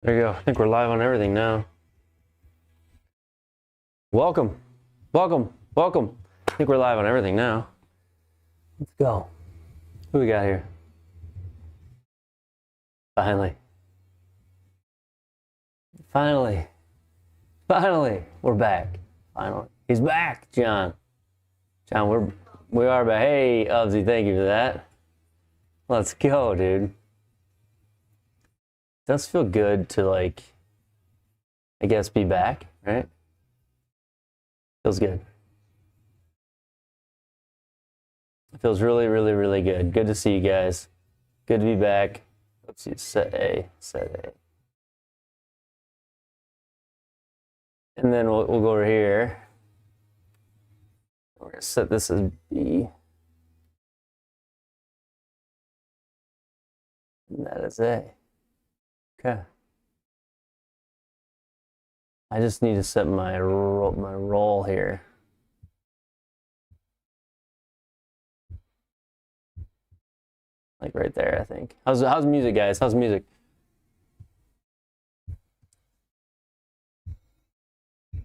There you go. I think we're live on everything now. Welcome. Welcome. Welcome. I think we're live on everything now. Let's go. Who we got here? Finally. Finally. Finally. We're back. Finally. He's back, John. John, we are back. Hey, Ubsy, thank you for that. Let's go, dude. Does feel good to, like, I guess, be back, right? Feels good. It feels really, really, really good. Good to see you guys. Good to be back. Let's see, set A. And then we'll go over here. We're going to set this as B. And that is A. Okay. I just need to set my roll here. Like right there, I think. How's music, guys? How's music?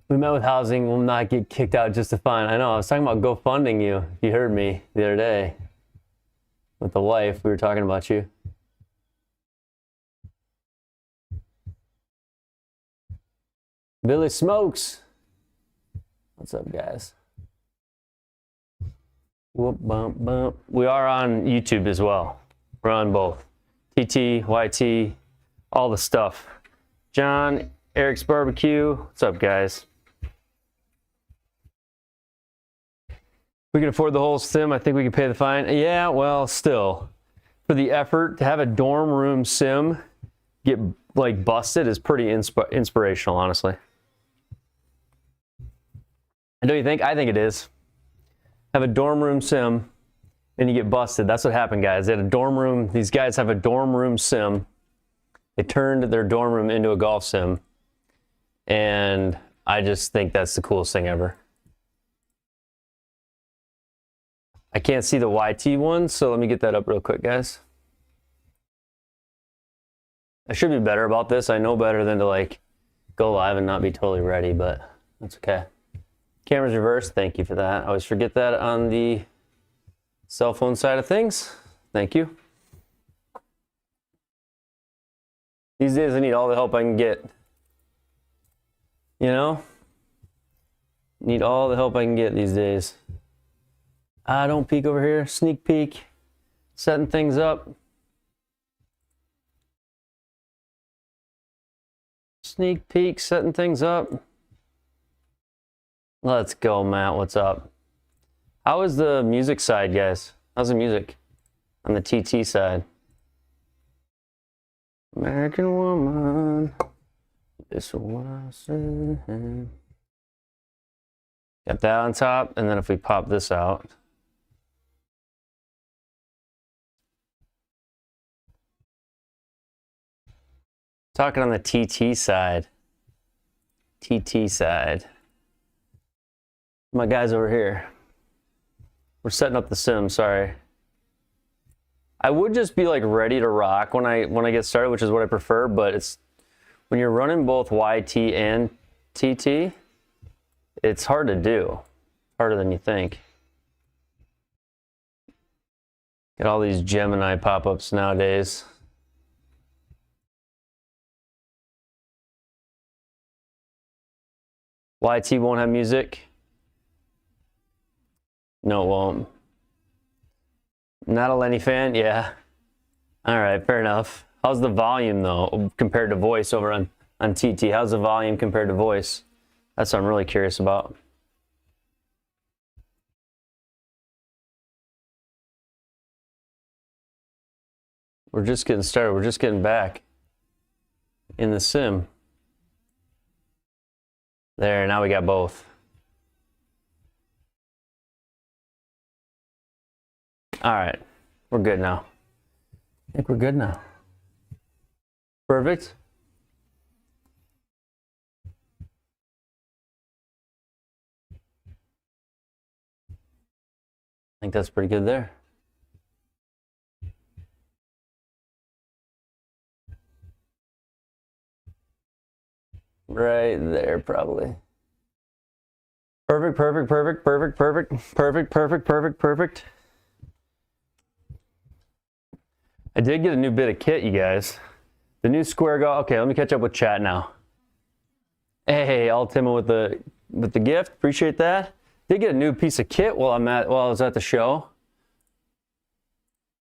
We met with housing. Will not get kicked out just to fine. I know. I was talking about GoFunding you. You heard me the other day with the wife. We were talking about you. Billy Smokes. What's up, guys? Whoop, bump, bump. We are on YouTube as well. We're on both. TT, YT, all the stuff. John, Eric's Barbecue. What's up, guys? We can afford the whole sim. I think we can pay the fine. Yeah, well, still. For the effort to have a dorm room sim get, like, busted is pretty inspirational, honestly. Don't you think? I think it is. Have a dorm room sim and you get busted. That's what happened, guys. They had a dorm room. These guys have a dorm room sim. They turned their dorm room into a golf sim. And I just think that's the coolest thing ever. I can't see the YT one, so let me get that up real quick, guys. I should be better about this. I know better than to, like, go live and not be totally ready, but that's okay. Camera's reversed. Thank you for that. I always forget that on the cell phone side of things. Thank you. These days I need all the help I can get. You know? Need all the help I can get these days. Don't peek over here. Sneak peek. Setting things up. Sneak peek, setting things up. Let's go, Matt. What's up? How is the music side, guys? How's the music on the TT side? American woman, this is what I said. Got that on top, and then if we pop this out. Talking on the TT side. TT side. My guys over here. We're setting up the sim, sorry. I would just be like ready to rock when I get started, which is what I prefer, but it's when you're running both YT and TT, it's hard to do. Harder than you think. Get all these Gemini pop-ups nowadays. YT won't have music. No, it won't. Not a Lenny fan? Yeah. All right, fair enough. How's the volume, though, compared to voice over on TT? How's the volume compared to voice? That's what I'm really curious about. We're just getting started. We're just getting back in the sim. There, now we got both. All right, we're good now. I think we're good now. Perfect. I think that's pretty good there. Right there, probably. Perfect, perfect, perfect, perfect, perfect, perfect, perfect, perfect, perfect. I did get a new bit of kit, you guys. The new square golf. Okay, let me catch up with chat now. Hey, all Tim with the gift. Appreciate that. Did get a new piece of kit while I was at the show,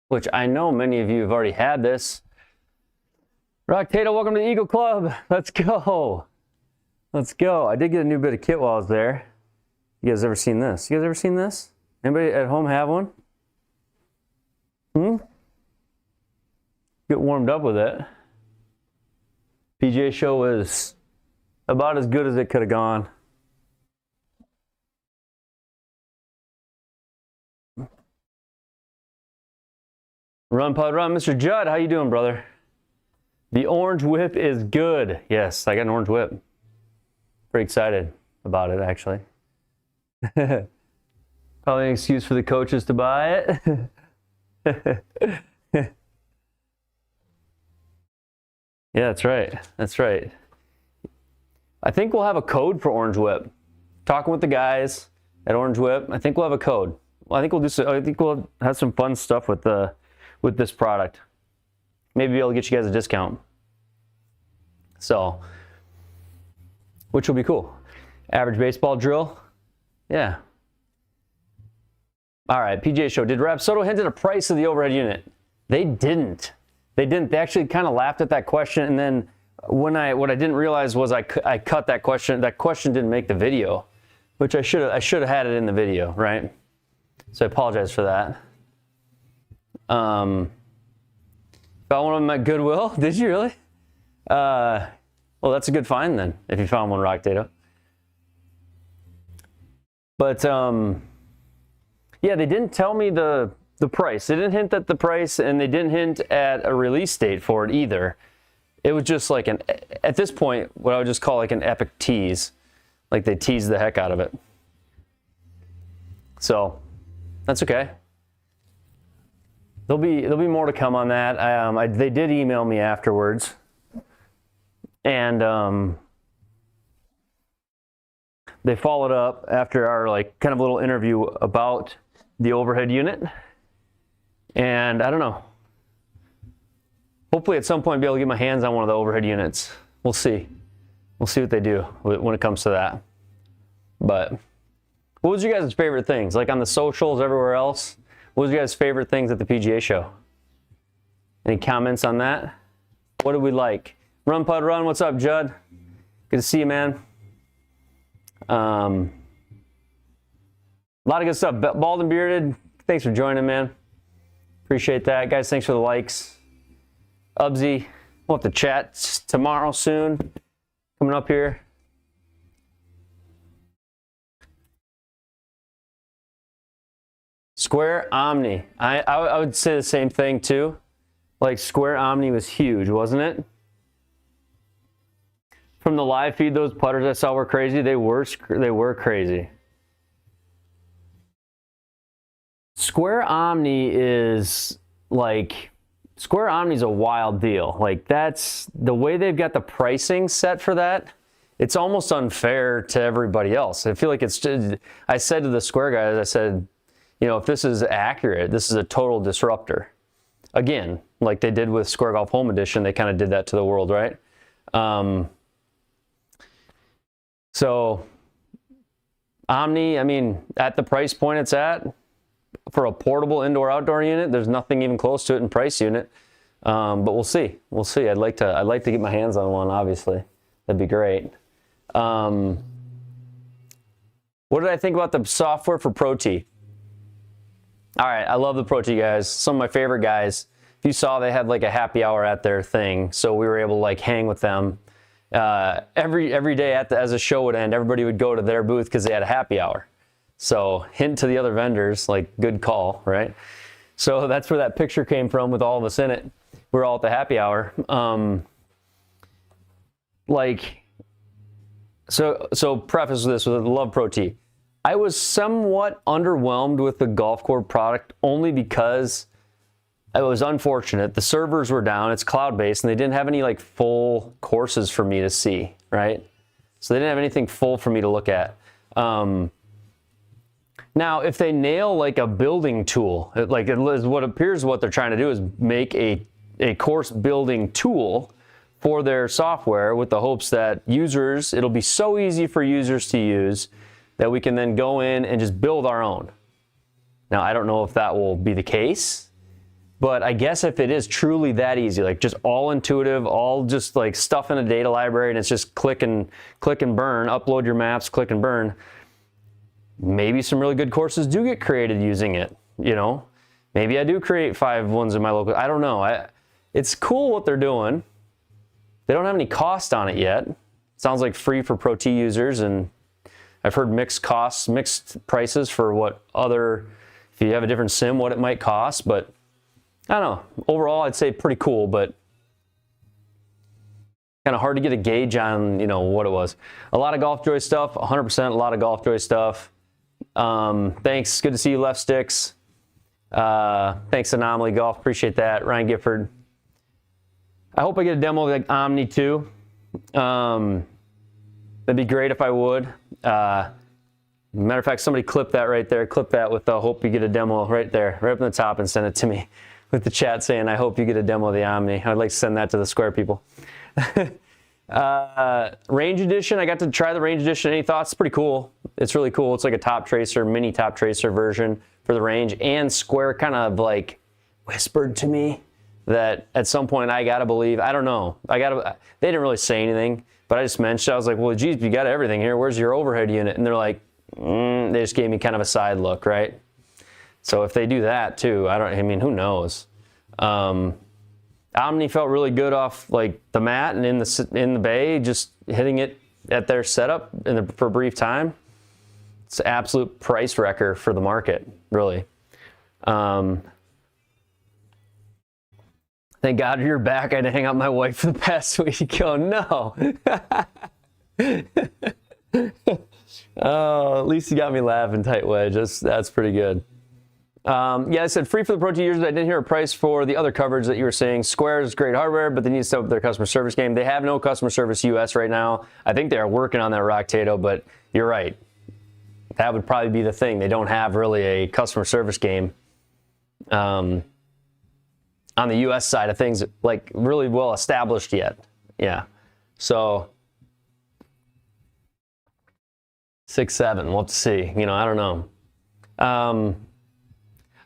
which I know many of you have already had this. Rock Tato, welcome to the Eagle Club. Let's go. Let's go. I did get a new bit of kit while I was there. You guys ever seen this? You guys ever seen this? Anybody at home have one? Get warmed up with it. PGA Show was about as good as it could have gone. Run, Pod, run. Mr. Judd, how you doing, brother? The orange whip is good. Yes, I got an orange whip. Pretty excited about it, actually. Probably an excuse for the coaches to buy it. Yeah, that's right. That's right. I think we'll have a code for Orange Whip. Talking with the guys at Orange Whip, I think we'll have a code. Well, I think we'll have some fun stuff with this product. Maybe be able to get you guys a discount. So, which will be cool. Average baseball drill. Yeah. All right, PGA Show. Did Rapsodo hint at a price of the overhead unit? They didn't. They didn't. They actually kind of laughed at that question, and then what I didn't realize was I cut that question. That question didn't make the video, which I should have had it in the video, right? So I apologize for that. Found one of them at Goodwill. Did you really? Well, that's a good find then, if you found one, Rock Data. But yeah, they didn't tell me the price. They didn't hint at the price, and they didn't hint at a release date for it either. It was just like at this point, what I would just call like an epic tease. Like they teased the heck out of it. So that's okay. There'll be more to come on that. They did email me afterwards, and they followed up after our like kind of little interview about the overhead unit. And I don't know. Hopefully at some point I'll be able to get my hands on one of the overhead units. We'll see. We'll see what they do when it comes to that. But what was your guys' favorite things? Like on the socials, everywhere else? What was your guys' favorite things at the PGA Show? Any comments on that? What did we like? Run, Pud, run. What's up, Judd? Good to see you, man. A lot of good stuff. Bald and Bearded, thanks for joining, man. Appreciate that. Guys, thanks for the likes. Ubsy, we'll have to chat tomorrow soon. Coming up here. Square Omni. I would say the same thing too. Like Square Omni was huge, wasn't it? From the live feed, those putters I saw were crazy. They were crazy. Square Omni is like, Square Omni's a wild deal. Like that's the way they've got the pricing set for that. It's almost unfair to everybody else. I feel like it's just, I said to the Square guys, I said, you know, if this is accurate, this is a total disruptor. Again, like they did with Square Golf Home Edition, they kind of did that to the world, right? So Omni, I mean, at the price point it's at, for a portable indoor-outdoor unit, there's nothing even close to it in price unit. But we'll see. We'll see. I'd like to get my hands on one, obviously. That'd be great. What did I think about the software for Pro T? All right, I love the Pro T guys. Some of my favorite guys. If you saw, they had like a happy hour at their thing, so we were able to like hang with them. Every day as the show would end, everybody would go to their booth because they had a happy hour. So hint to the other vendors, like good call, right? So that's where that picture came from with all of us in it. We're all at the happy hour. So preface this with love Pro T. I was somewhat underwhelmed with the Golf Corp product only because it was unfortunate. The servers were down, it's cloud-based, and they didn't have any like full courses for me to see, right? So they didn't have anything full for me to look at. Now, if they nail like a building tool, like it is what appears what they're trying to do is make a course building tool for their software with the hopes that users, it'll be so easy for users to use that we can then go in and just build our own. Now, I don't know if that will be the case, but I guess if it is truly that easy, like just all intuitive, all just like stuff in a data library and it's just click and burn, upload your maps, click and burn, maybe some really good courses do get created using it, you know? Maybe I do create 5 ones in my local, I don't know. It's cool what they're doing. They don't have any cost on it yet. Sounds like free for Pro T users, and I've heard mixed costs, mixed prices for what other, if you have a different sim, what it might cost, but I don't know. Overall, I'd say pretty cool, but kind of hard to get a gauge on, you know, what it was. A lot of GolfJoy stuff, 100% a lot of GolfJoy stuff. Thanks, good to see you, Left Sticks. Thanks, Anomaly Golf, appreciate that. Ryan Gifford. I hope I get a demo of like Omni too. That'd be great if I would. Matter of fact, somebody clip that right there. Clip that with the hope you get a demo right there, right up in the top, and send it to me with the chat saying, I hope you get a demo of the Omni. I'd like to send that to the Square people. Range Edition, I got to try the Range Edition. Any thoughts? It's pretty cool. It's really cool. It's like a top tracer, mini top tracer version for the range, and Square kind of like whispered to me that at some point I gotta believe, I don't know, they didn't really say anything, but I just mentioned, I was like, well, geez, you got everything here, where's your overhead unit? And they're like, they just gave me kind of a side look, right? So if they do that too, I mean, who knows? Omni felt really good off like the mat and in the bay, just hitting it at their setup for a brief time. It's an absolute price wrecker for the market, really. Thank God you're back. I had to hang out with my wife for the past week. Oh, no. Oh, at least you got me laughing, Tight Wedge. That's pretty good. Yeah, I said free for the Pro T users. I didn't hear a price for the other coverage that you were saying. Square is great hardware, but they need to step up their customer service game. They have no customer service US right now. I think they are working on that, Rocktato, but you're right. That would probably be the thing. They don't have really a customer service game. On the US side of things, like really well established yet. Yeah. So 6-7, we'll have to see. You know, I don't know.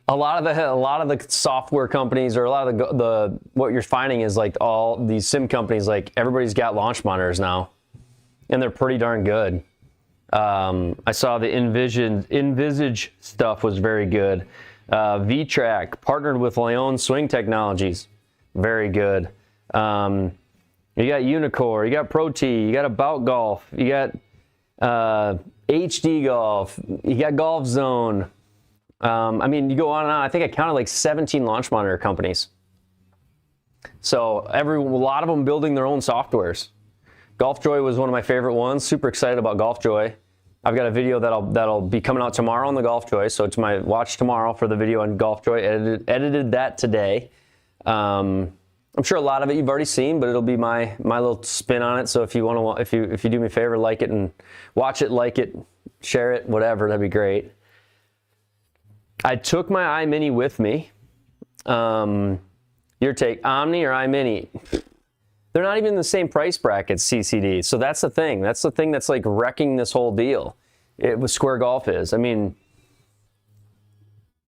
A lot of the software companies, or a lot of the what you're finding is like all these sim companies, like everybody's got launch monitors now, and they're pretty darn good. I saw the Envisage stuff was very good. V-Track partnered with Leon Swing Technologies, very good. You got Unicore, you got Pro T, you got About Golf, you got HD Golf, you got Golf Zone. I mean, you go on and on. I think I counted like 17 launch monitor companies. So a lot of them building their own softwares. GolfJoy was one of my favorite ones. Super excited about GolfJoy. I've got a video that'll be coming out tomorrow on the GolfJoy. So it's my watch tomorrow for the video on GolfJoy. Edited that today. I'm sure a lot of it you've already seen, but it'll be my little spin on it. So if you want to, if you do me a favor, like it and watch it, like it, share it, whatever, that'd be great. I took my iMini with me. Your take, Omni or iMini? They're not even in the same price bracket, CCD. So that's the thing. That's the thing that's like wrecking this whole deal. With Square Golf is. I mean,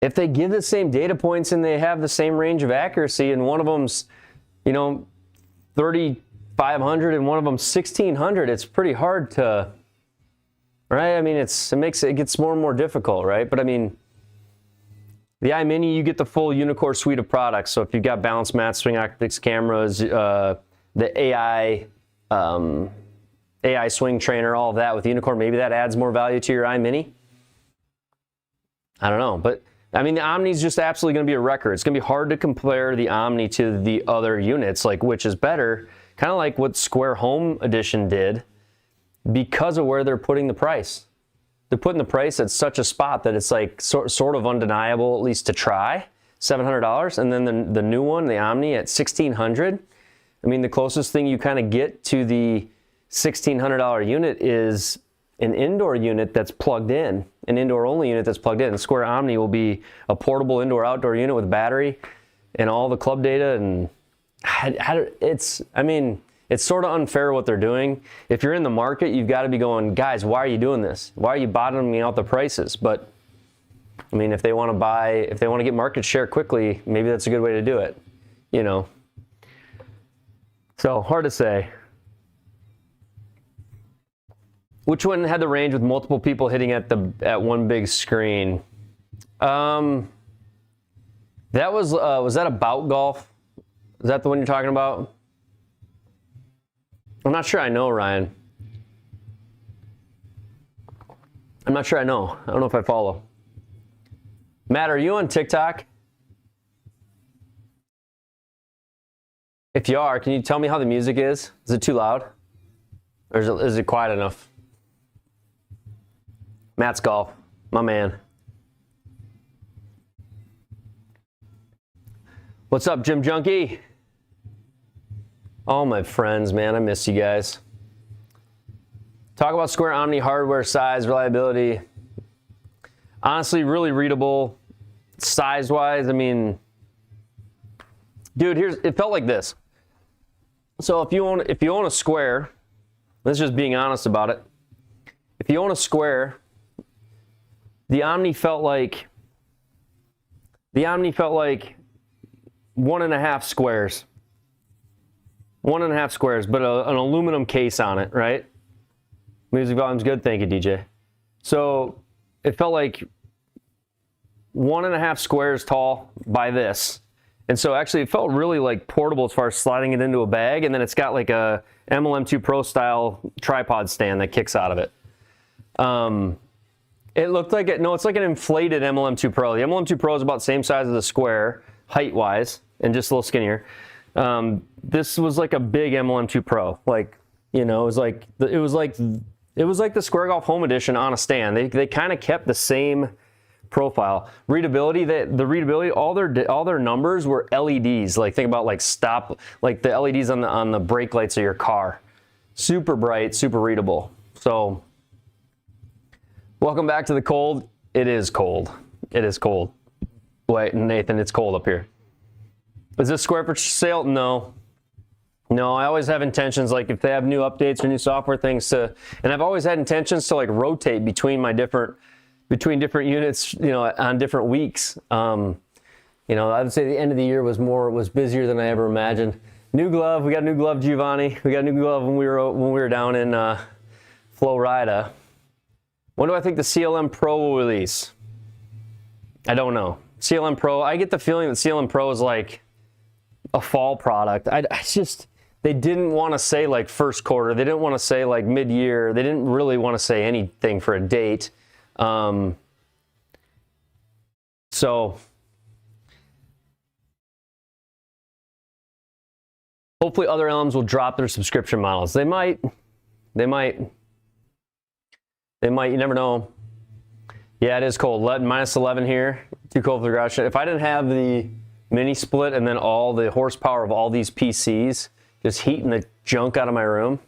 if they give the same data points and they have the same range of accuracy, and one of them's, you know, 3,500 and one of them's 1,600, it's pretty hard to, right? I mean, it gets more and more difficult, right? But I mean, the iMini, you get the full Unicore suite of products. So if you've got balance mats, swing optics, cameras, the AI swing trainer, all of that with Unicore, maybe that adds more value to your iMini. I don't know, but I mean, the Omni's just absolutely going to be a wrecker. It's going to be hard to compare the Omni to the other units, like which is better, kind of like what Square Home Edition did, because of where they're putting the price. They're putting the price at such a spot that it's like sort of undeniable, at least to try, $700, and then the new one, the Omni, at $1,600. I mean, the closest thing you kind of get to the $1,600 unit is an indoor unit that's plugged in, an indoor only unit that's plugged in. The Square Omni will be a portable indoor outdoor unit with battery and all the club data. And I mean, it's sort of unfair what they're doing. If you're in the market, you've got to be going, guys, why are you doing this? Why are you bottoming out the prices? But I mean, if they want to get market share quickly, maybe that's a good way to do it, you know. So hard to say. Which one had the range with multiple people hitting at one big screen? That was that about golf? Is that the one you're talking about? I'm not sure I know, Ryan. I'm not sure I know. I don't know if I follow. Matt, are you on TikTok? If you are, can you tell me how the music is? Is it too loud? Or is it quiet enough? Matt's golf, my man. What's up, Gym Junkie? All my friends, man, I miss you guys. Talk about Square Omni hardware, size, reliability. Honestly, really readable. Size-wise, I mean, dude, it felt like this. So if you own a Square, this is just being honest about it. If you own a Square, the Omni felt like 1.5 squares. 1.5 squares, but an aluminum case on it, right? Music volume's good, thank you, DJ. So it felt like 1.5 squares tall by this. And so actually it felt really like portable as far as sliding it into a bag, and then it's got like a MLM2 Pro style tripod stand that kicks out of it. It looked like it's like an inflated MLM2 Pro. The MLM2 Pro is about the same size as the Square, height-wise, and just a little skinnier. This was like a big MLM2 Pro. Like, you know, it was like the Square Golf Home Edition on a stand. They kind of kept the same profile. Readability, the readability, all their numbers were LEDs. Like, think about like like the LEDs on the brake lights of your car. Super bright, super readable. So welcome back to the cold. It is cold. It is cold. Wait, Nathan, it's cold up here. Is this Square for sale? No. No, I always have intentions, like if they have new updates or new software things and I've always had intentions to like rotate between different units, you know, on different weeks. You know, I would say the end of the year was busier than I ever imagined. New glove, we got a new glove, Giovanni. We got a new glove when we were down in Florida. When do I think the CLM Pro will release? I don't know. CLM Pro, I get the feeling that CLM Pro is like a fall product. They didn't want to say like first quarter. They didn't want to say like mid-year. They didn't really want to say anything for a date. So hopefully other LMs will drop their subscription models. They might, you never know. Yeah, it is cold. Minus 11 here. Too cold for the garage. If I didn't have the mini split and then all the horsepower of all these PCs just heating the junk out of my room,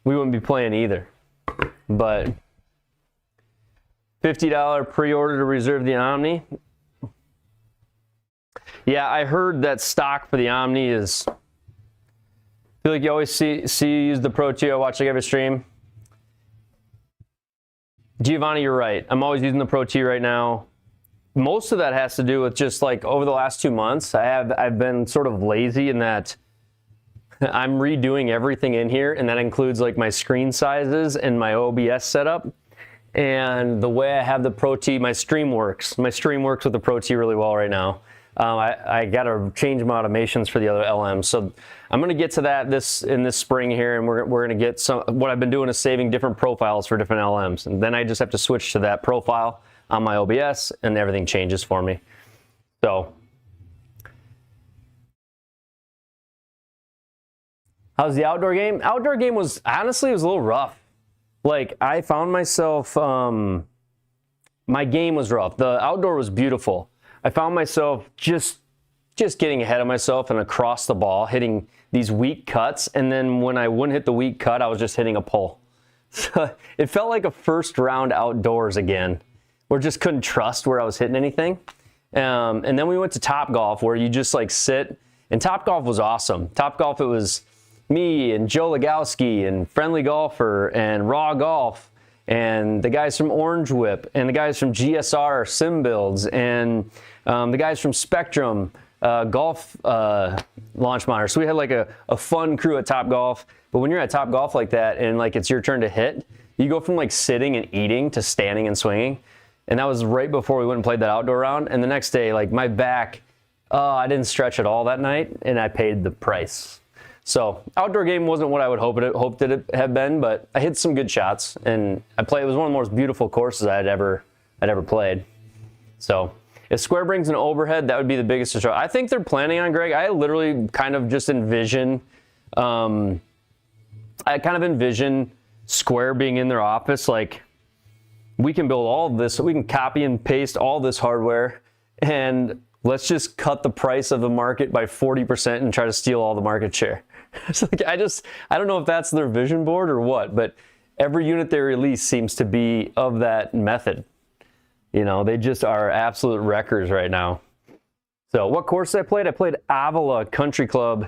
we wouldn't be playing either. But $50 pre-order to reserve the Omni. Yeah, I heard that stock for the Omni is, I feel like you always see you use the Pro 2. I watch like every stream. Giovanni, you're right. I'm always using the Pro T right now. Most of that has to do with just like over the last 2 months, I've been sort of lazy in that I'm redoing everything in here, and that includes like my screen sizes and my OBS setup. And the way I have the Pro T, my stream works with the Pro T really well right now. I got to change my automations for the other LMs. So I'm going to get to that in this spring here, and we're going to get what I've been doing is saving different profiles for different LMs. And then I just have to switch to that profile on my OBS, and everything changes for me. So how's the outdoor game? Outdoor game was, honestly, it was a little rough. Like, I found myself, my game was rough. The outdoor was beautiful. I found myself just getting ahead of myself and across the ball, hitting these weak cuts, and then when I wouldn't hit the weak cut, I was just hitting a pole. So it felt like a first round outdoors again, where just couldn't trust where I was hitting anything. And then we went to Topgolf, where you just like sit, and Topgolf was awesome. Topgolf, it was me and Joe Legowski and Friendly Golfer and Raw Golf and the guys from Orange Whip and the guys from GSR Sim Builds and the guys from Spectrum Golf Launch Monitor. So we had like a fun crew at Topgolf. But when you're at Topgolf like that and like it's your turn to hit, you go from like sitting and eating to standing and swinging. And that was right before we went and played that outdoor round. And the next day, like my back, I didn't stretch at all that night, and I paid the price. So outdoor game wasn't what I would hoped it had been, but I hit some good shots, and it was one of the most beautiful courses I'd ever played. So if Square brings an overhead, that would be the biggest distraction. I think they're planning on, Greg. I literally kind of just envision, Square being in their office, like we can build all of this, so we can copy and paste all this hardware, and let's just cut the price of the market by 40% and try to steal all the market share. It's like, I don't know if that's their vision board or what, but every unit they release seems to be of that method. You know, they just are absolute wreckers right now. So what course I played? I played Avila Country Club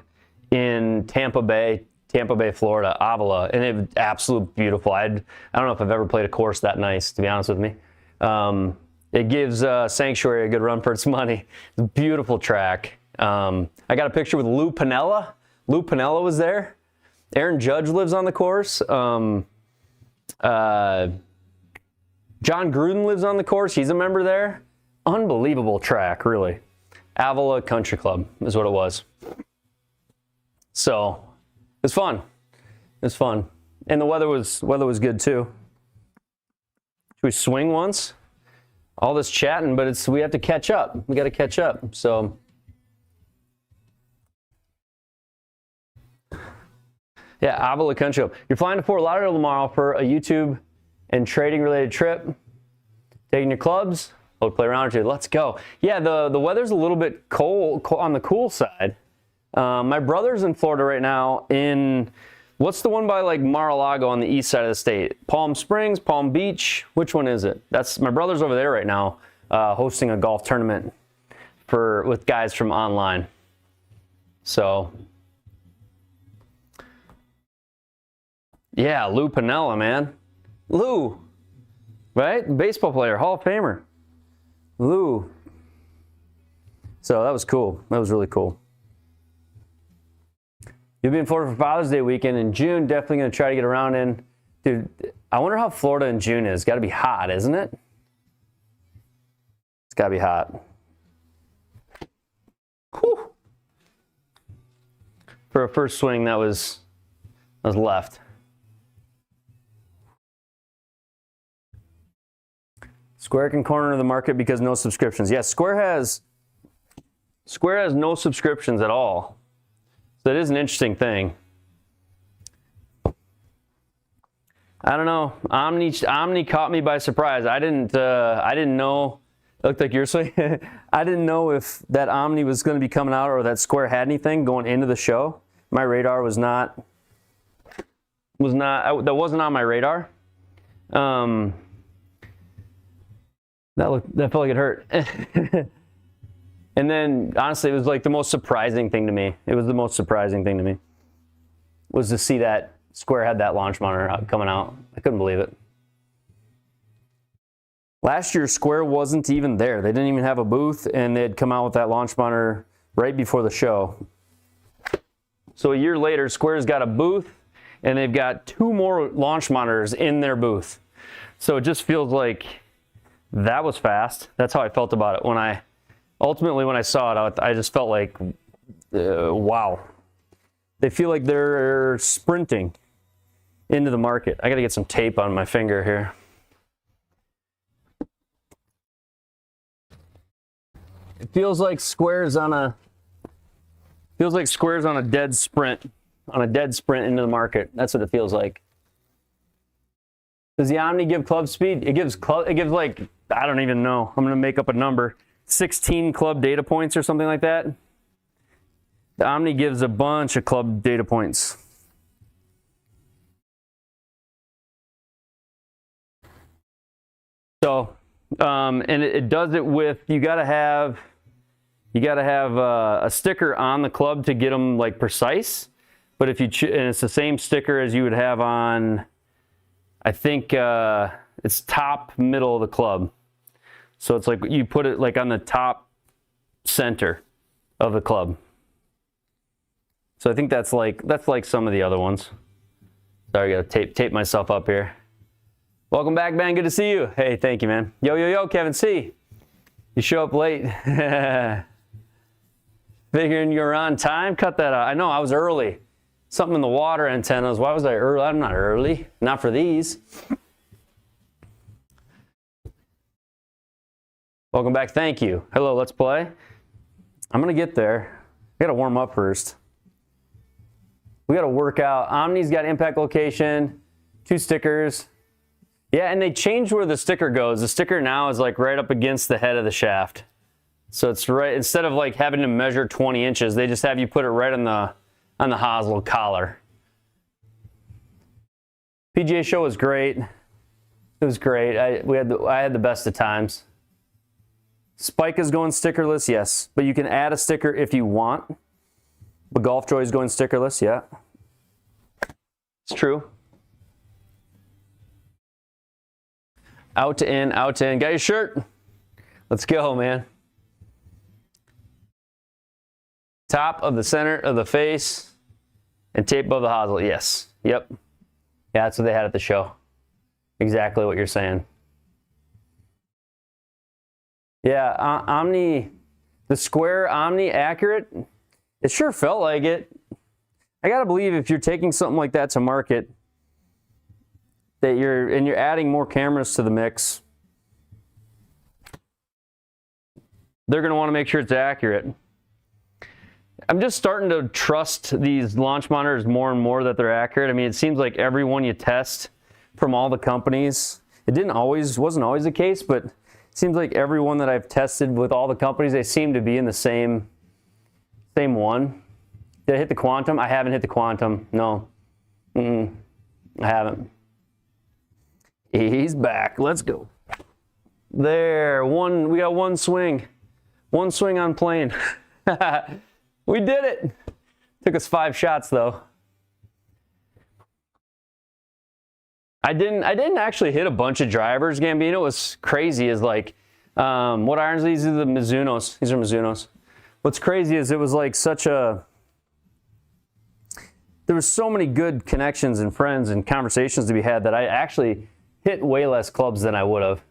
in Tampa Bay, Florida, Avila, and it was absolute beautiful. I don't know if I've ever played a course that nice, to be honest with me. It gives Sanctuary a good run for its money. It's a beautiful track. I got a picture with Lou Piniella. Lou Piniella was there. Aaron Judge lives on the course. John Gruden lives on the course. He's a member there. Unbelievable track, really. Avila Country Club is what it was. So it was fun. It was fun. And the weather was good too. Should we swing once? All this chatting, but we have to catch up. We got to catch up. So yeah, Avila Country Club. You're flying to Fort Lauderdale tomorrow for a YouTube and trading related trip. Taking your clubs, we'll play around or two. Let's go. Yeah, the weather's a little bit cold on the cool side. My brother's in Florida right now in, what's the one by like Mar-a-Lago on the east side of the state? Palm Springs, Palm Beach, which one is it? My brother's over there right now hosting a golf tournament with guys from online. So yeah, Lou Piniella, man. Lou, right? Baseball player, Hall of Famer. Lou. So that was cool. That was really cool. You'll be in Florida for Father's Day weekend in June. Definitely going to try to get around in. Dude, I wonder how Florida in June is. Got to be hot, isn't it? It's got to be hot. Whew. For a first swing, that was left. Square can corner the market because no subscriptions. Yes, Square has no subscriptions at all. So it is an interesting thing. I don't know. Omni caught me by surprise. I didn't know. It looked like you're saying. I didn't know if that Omni was going to be coming out or that Square had anything going into the show. My radar was not. That wasn't on my radar. That felt like it hurt. And then, honestly, it was like the most surprising thing to me. It was the most surprising thing to me. Was to see that Square had that launch monitor coming out. I couldn't believe it. Last year, Square wasn't even there. They didn't even have a booth, and they'd come out with that launch monitor right before the show. So a year later, Square's got a booth, and they've got 2 more launch monitors in their booth. So it just feels like that was fast. That's how I felt about it. When I saw it, I just felt like, wow. They feel like they're sprinting into the market. I got to get some tape on my finger here. It feels like Square's on a dead sprint into the market. That's what it feels like. Does the Omni give club speed? It gives like, I don't even know. I'm going to make up a number. 16 club data points or something like that. The Omni gives a bunch of club data points. So, and it does it with, you gotta have a sticker on the club to get them like precise. But if you and it's the same sticker as you would have on, I think it's top middle of the club. So it's like you put it like on the top center of the club. So I think that's like some of the other ones. Sorry, I gotta tape myself up here. Welcome back, man. Good to see you. Hey, thank you, man. Yo, Kevin C. You show up late. Figuring you're on time. Cut that out. I know I was early. Something in the water antennas. Why was I early? I'm not early. Not for these. Welcome back. Thank you. Hello, let's play. I'm going to get there. I got to warm up first. We got to work out. Omni's got impact location, 2 stickers. Yeah, and they changed where the sticker goes. The sticker now is like right up against the head of the shaft. So it's right, instead of like having to measure 20 inches, they just have you put it right on the hosel collar. PGA Show was great. It was great. I had the best of times. Spike is going stickerless, yes. But you can add a sticker if you want. But Golf Joy is going stickerless, yeah. It's true. Out to in, out to in. Got your shirt? Let's go, man. Top of the center of the face and tape above the hosel. Yes. Yep. Yeah, that's what they had at the show. Exactly what you're saying. Yeah, Omni, the square Omni accurate, it sure felt like it. I gotta believe if you're taking something like that to market, that you're adding more cameras to the mix, they're gonna want to make sure it's accurate. I'm just starting to trust these launch monitors more and more that they're accurate. I mean, it seems like every one you test from all the companies, wasn't always the case, but it seems like every one that I've tested with all the companies, they seem to be in the same one. Did I hit the Quantum? I haven't hit the Quantum. No. I haven't. He's back. Let's go. There. We got one swing. One swing on plane. We did it. Took us 5 shots though. I didn't actually hit a bunch of drivers, Gambino. What's crazy is like, what irons are these? Are the Mizunos. These are Mizunos. What's crazy is it was like there was so many good connections and friends and conversations to be had that I actually hit way less clubs than I would have.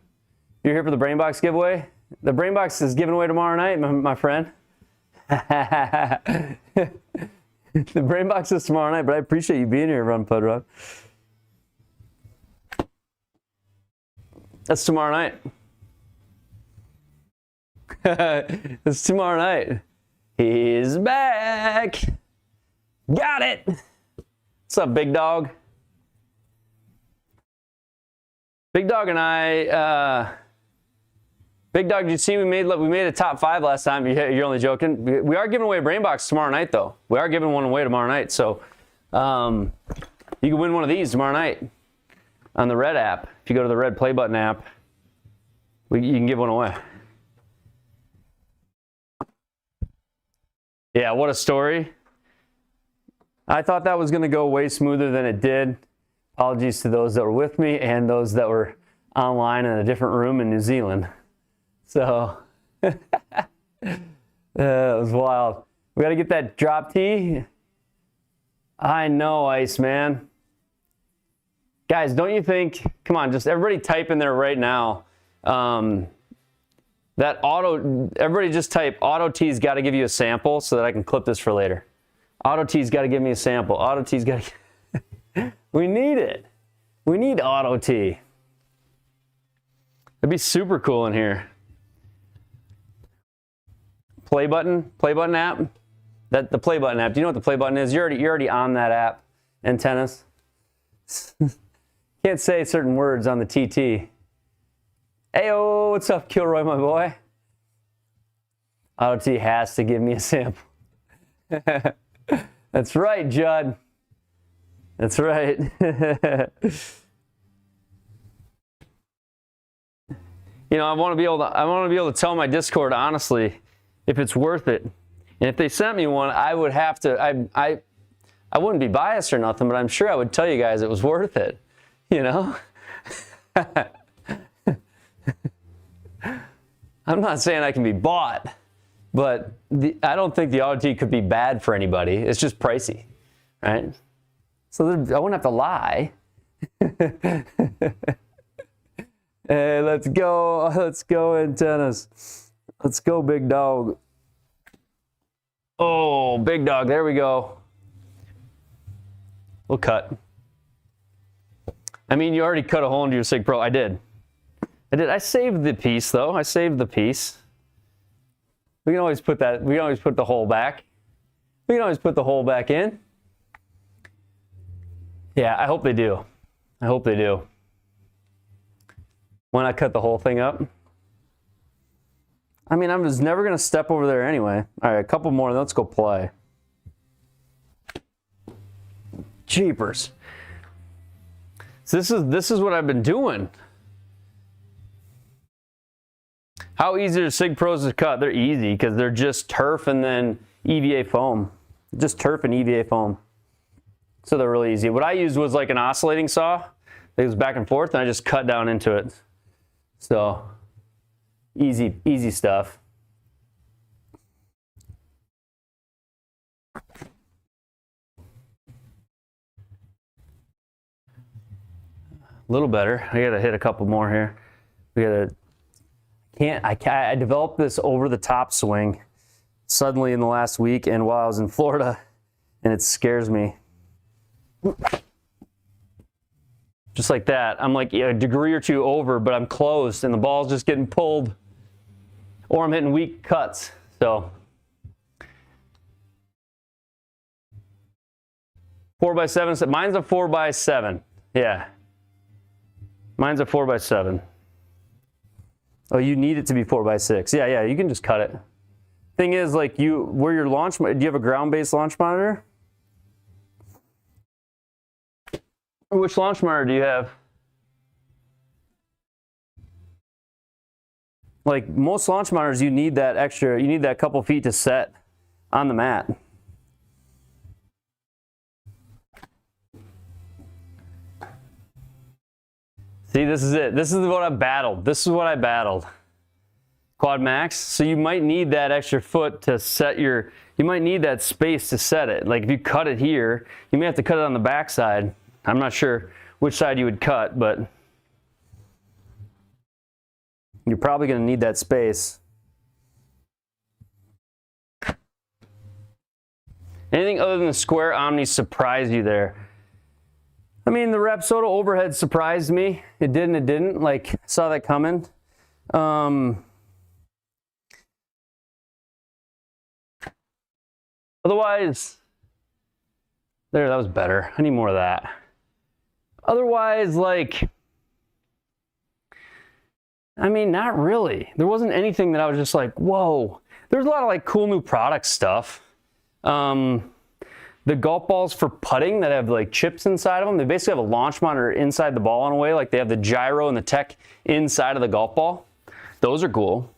You're here for the Brainbox giveaway? The Brainbox is given away tomorrow night, my friend. The Brainbox is tomorrow night, but I appreciate you being here, Run Pud Run. That's tomorrow night. It's tomorrow night. He's back. Got it. What's up, Big Dog? Big Dog and I, Big Dog, did you see we made a top 5 last time? You're only joking. We are giving away a Brainbox tomorrow night, though. We are giving one away tomorrow night, so you can win one of these tomorrow night on the Red app. If you go to the Red Play Button app, you can give one away. Yeah, what a story. I thought that was going to go way smoother than it did. Apologies to those that were with me and those that were online in a different room in New Zealand. So, it was wild. We got to get that drop tee. I know, Iceman. Guys, don't you think, come on, just everybody type in there right now. Everybody just type Auto T's got to give you a sample so that I can clip this for later. Auto T's got to give me a sample. Auto T's got to, we need it. We need Auto T. It'd be super cool in here. Play button app. The play button app. Do you know what the play button is? You're already on that app. Antennas. Can't say certain words on the TT. Heyo, what's up, Kilroy, my boy? Auto T has to give me a sample. That's right, Judd. That's right. You know, I want to be able to tell my Discord honestly if it's worth it. And if they sent me one, I would have to. I wouldn't be biased or nothing, but I'm sure I would tell you guys it was worth it. You know. I'm not saying I can be bought, but I don't think the Auto T could be bad for anybody. It's just pricey, right? So I wouldn't have to lie. Hey, let's go. Let's go in tennis. Let's go, big dog. Oh, big dog. There we go. We'll cut. I mean, you already cut a hole into your Sig Pro. I did. I saved the piece, though. I saved the piece. We can always put that. We can always put the hole back. We can always put the hole back in. Yeah, I hope they do. I hope they do. Why not cut the whole thing up? I mean, I'm just never going to step over there anyway. All right, a couple more. Let's go play. Jeepers. So this is what I've been doing. How easy are Sig Pros to cut? They're easy because they're just turf and then EVA foam. Just turf and EVA foam. So they're really easy. What I used was like an oscillating saw. It was back and forth, and I just cut down into it. So easy stuff. A little better. I gotta hit a couple more here. I developed this over the top swing suddenly in the last week and while I was in Florida, and it scares me. Just like that. I'm like a degree or two over, but I'm closed and the ball's just getting pulled. Or I'm hitting weak cuts. So 4x7. Mine's a 4x7. Yeah. Mine's a 4x7. Oh, you need it to be 4x6. Yeah, you can just cut it. Thing is, like do you have a ground-based launch monitor? Which launch monitor do you have? Like most launch monitors, you need that couple feet to set on the mat. See, this is it. This is what I battled. Quad Max. So you might need that extra foot to set you might need that space to set it. Like if you cut it here, you may have to cut it on the back side. I'm not sure which side you would cut, but you're probably going to need that space. Anything other than the square Omni surprise you there? I mean, the Rapsodo overhead surprised me. It did and it didn't. Like, I saw that coming. Otherwise, that was better. I need more of that. Otherwise, like, I mean, not really. There wasn't anything that I was just like, whoa. There's a lot of like cool new product stuff. The golf balls for putting that have like chips inside of them, they basically have a launch monitor inside the ball in a way, like they have the gyro and the tech inside of the golf ball. Those are cool.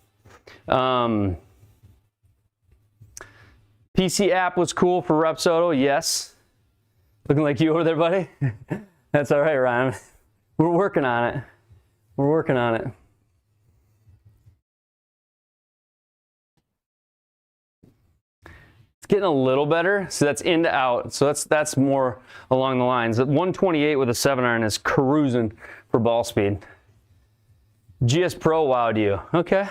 PC app was cool for Rapsodo, yes. Looking like you over there, buddy? That's all right, Ryan. We're working on it. We're working on it. It's getting a little better. So that's in to out. So that's more along the lines. 128 with a 7-iron is cruising for ball speed. GS Pro wowed you. Okay.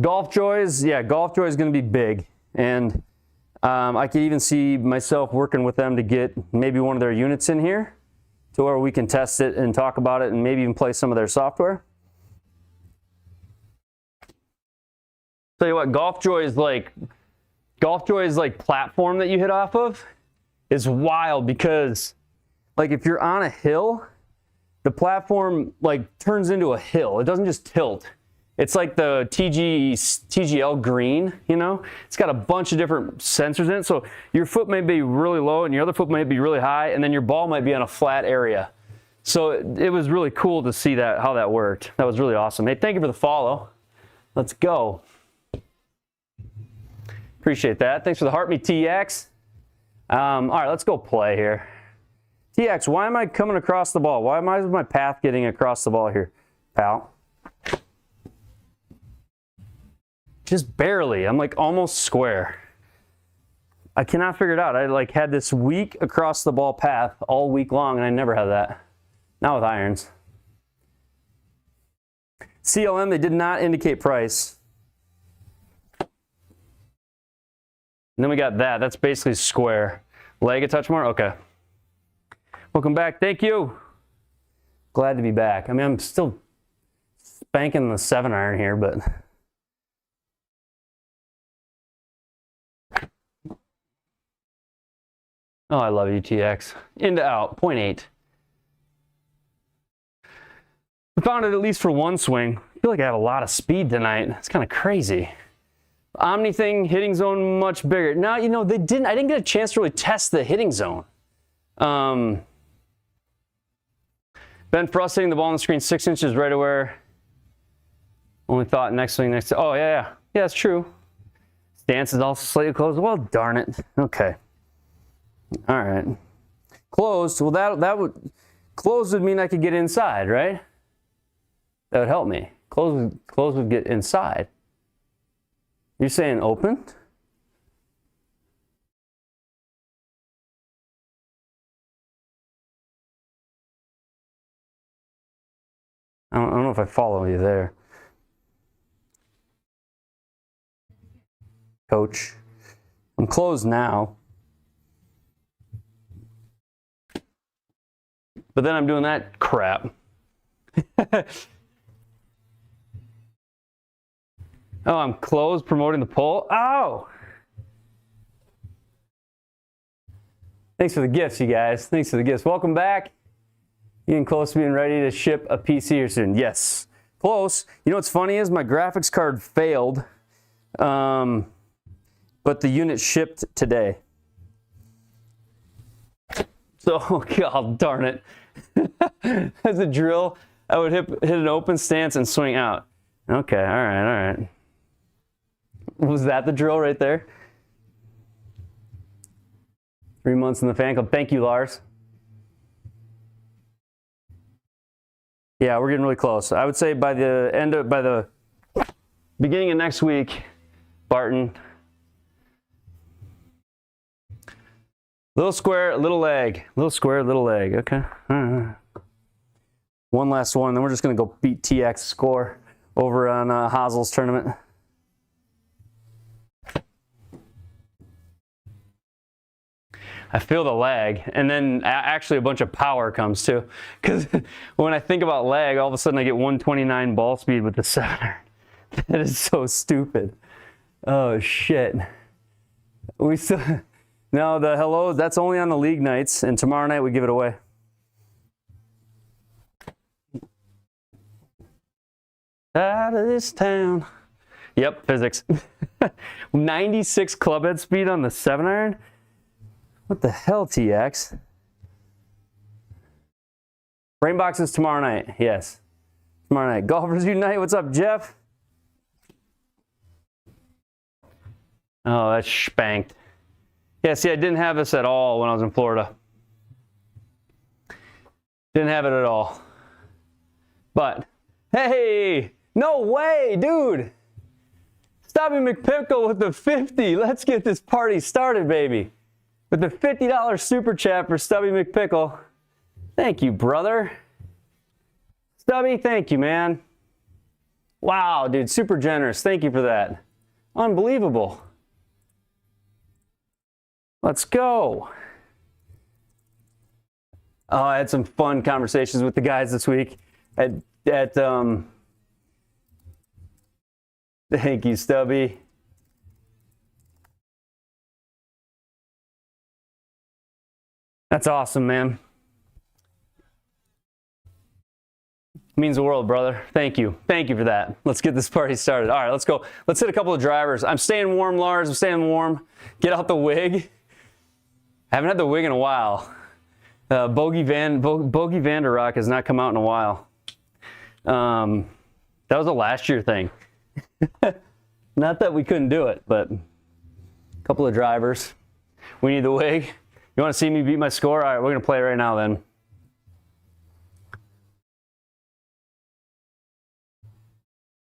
Golf Joys, yeah, Golf Joy is going to be big. And I could even see myself working with them to get maybe one of their units in here to where we can test it and talk about it and maybe even play some of their software. Tell you what, Golf Joy's like platform that you hit off of is wild because like if you're on a hill, the platform like turns into a hill. It doesn't just tilt. It's like the TGL green, you know? It's got a bunch of different sensors in it. So your foot may be really low and your other foot may be really high, and then your ball might be on a flat area. So it was really cool to see that, how that worked. That was really awesome. Hey, thank you for the follow. Let's go. Appreciate that. Thanks for the heart me, TX. All right, let's go play here. TX, why am I coming across the ball? Why am my path getting across the ball here, pal? Just barely. I'm like almost square. I cannot figure it out. I like had this weak across the ball path all week long, and I never had that. Not with irons. CLM, they did not indicate price. And then we got that. That's basically square. Leg a touch more? Okay. Welcome back. Thank you. Glad to be back. I mean, I'm still spanking the 7-iron here, but... Oh, I love you, TX. In to out, 0.8. We found it at least for one swing. I feel like I have a lot of speed tonight. It's kind of crazy. Omni thing, hitting zone much bigger. Now, you know, I didn't get a chance to really test the hitting zone. Ben Frost hitting the ball on the screen 6 inches right where only thought next swing, next. Oh, yeah, that's true. Stance is also slightly closed. Well, darn it. Okay. All right. Closed. Well, that would closed would mean I could get inside, right? That would help me. Closed would get inside. You're saying open? I don't know if I follow you there. Coach. I'm closed now. But then I'm doing that crap. Oh, I'm closed promoting the poll. Ow! Thanks for the gifts, you guys. Thanks for the gifts. Welcome back. Getting close to being ready to ship a PC here soon. Yes, close. You know what's funny is my graphics card failed, but the unit shipped today. So, oh God, darn it. As a drill, I would hit an open stance and swing out. Okay, all right. Was that the drill right there? 3 months in the fan club. Thank you, Lars. Yeah, we're getting really close. I would say by the beginning of next week, Barton. Little square, little leg. Little square, little leg. Okay. One last one, then we're just going to go beat TX score over on Hazel's tournament. I feel the lag, and then actually a bunch of power comes too. Because when I think about lag, all of a sudden I get 129 ball speed with the 7-iron. That is so stupid. Oh shit. We still no, the hellos, that's only on the league nights, and tomorrow night we give it away. Out of this town. Yep, physics. 96 clubhead speed on the 7-iron. What the hell, TX? Brain boxes tomorrow night. Yes. Tomorrow night. Golfers Unite. What's up, Jeff? Oh, that's spanked. Yeah, see, I didn't have this at all when I was in Florida. Didn't have it at all. But, hey, no way, dude. Stubby McPickle with the 50. Let's get this party started, baby. With the $50 super chat for Stubby McPickle. Thank you, brother. Stubby, thank you, man. Wow, dude, super generous. Thank you for that. Unbelievable. Let's go. Oh, I had some fun conversations with the guys this week at thank you, Stubby. That's awesome, man. Means the world, brother. Thank you. Thank you for that. Let's get this party started. All right, let's go. Let's hit a couple of drivers. I'm staying warm, Lars. I'm staying warm. Get out the wig. Haven't had the wig in a while. Bogey Vanderrock has not come out in a while. That was a last year thing. Not that we couldn't do it, but a couple of drivers. We need the wig. You want to see me beat my score? All right, we're going to play right now then.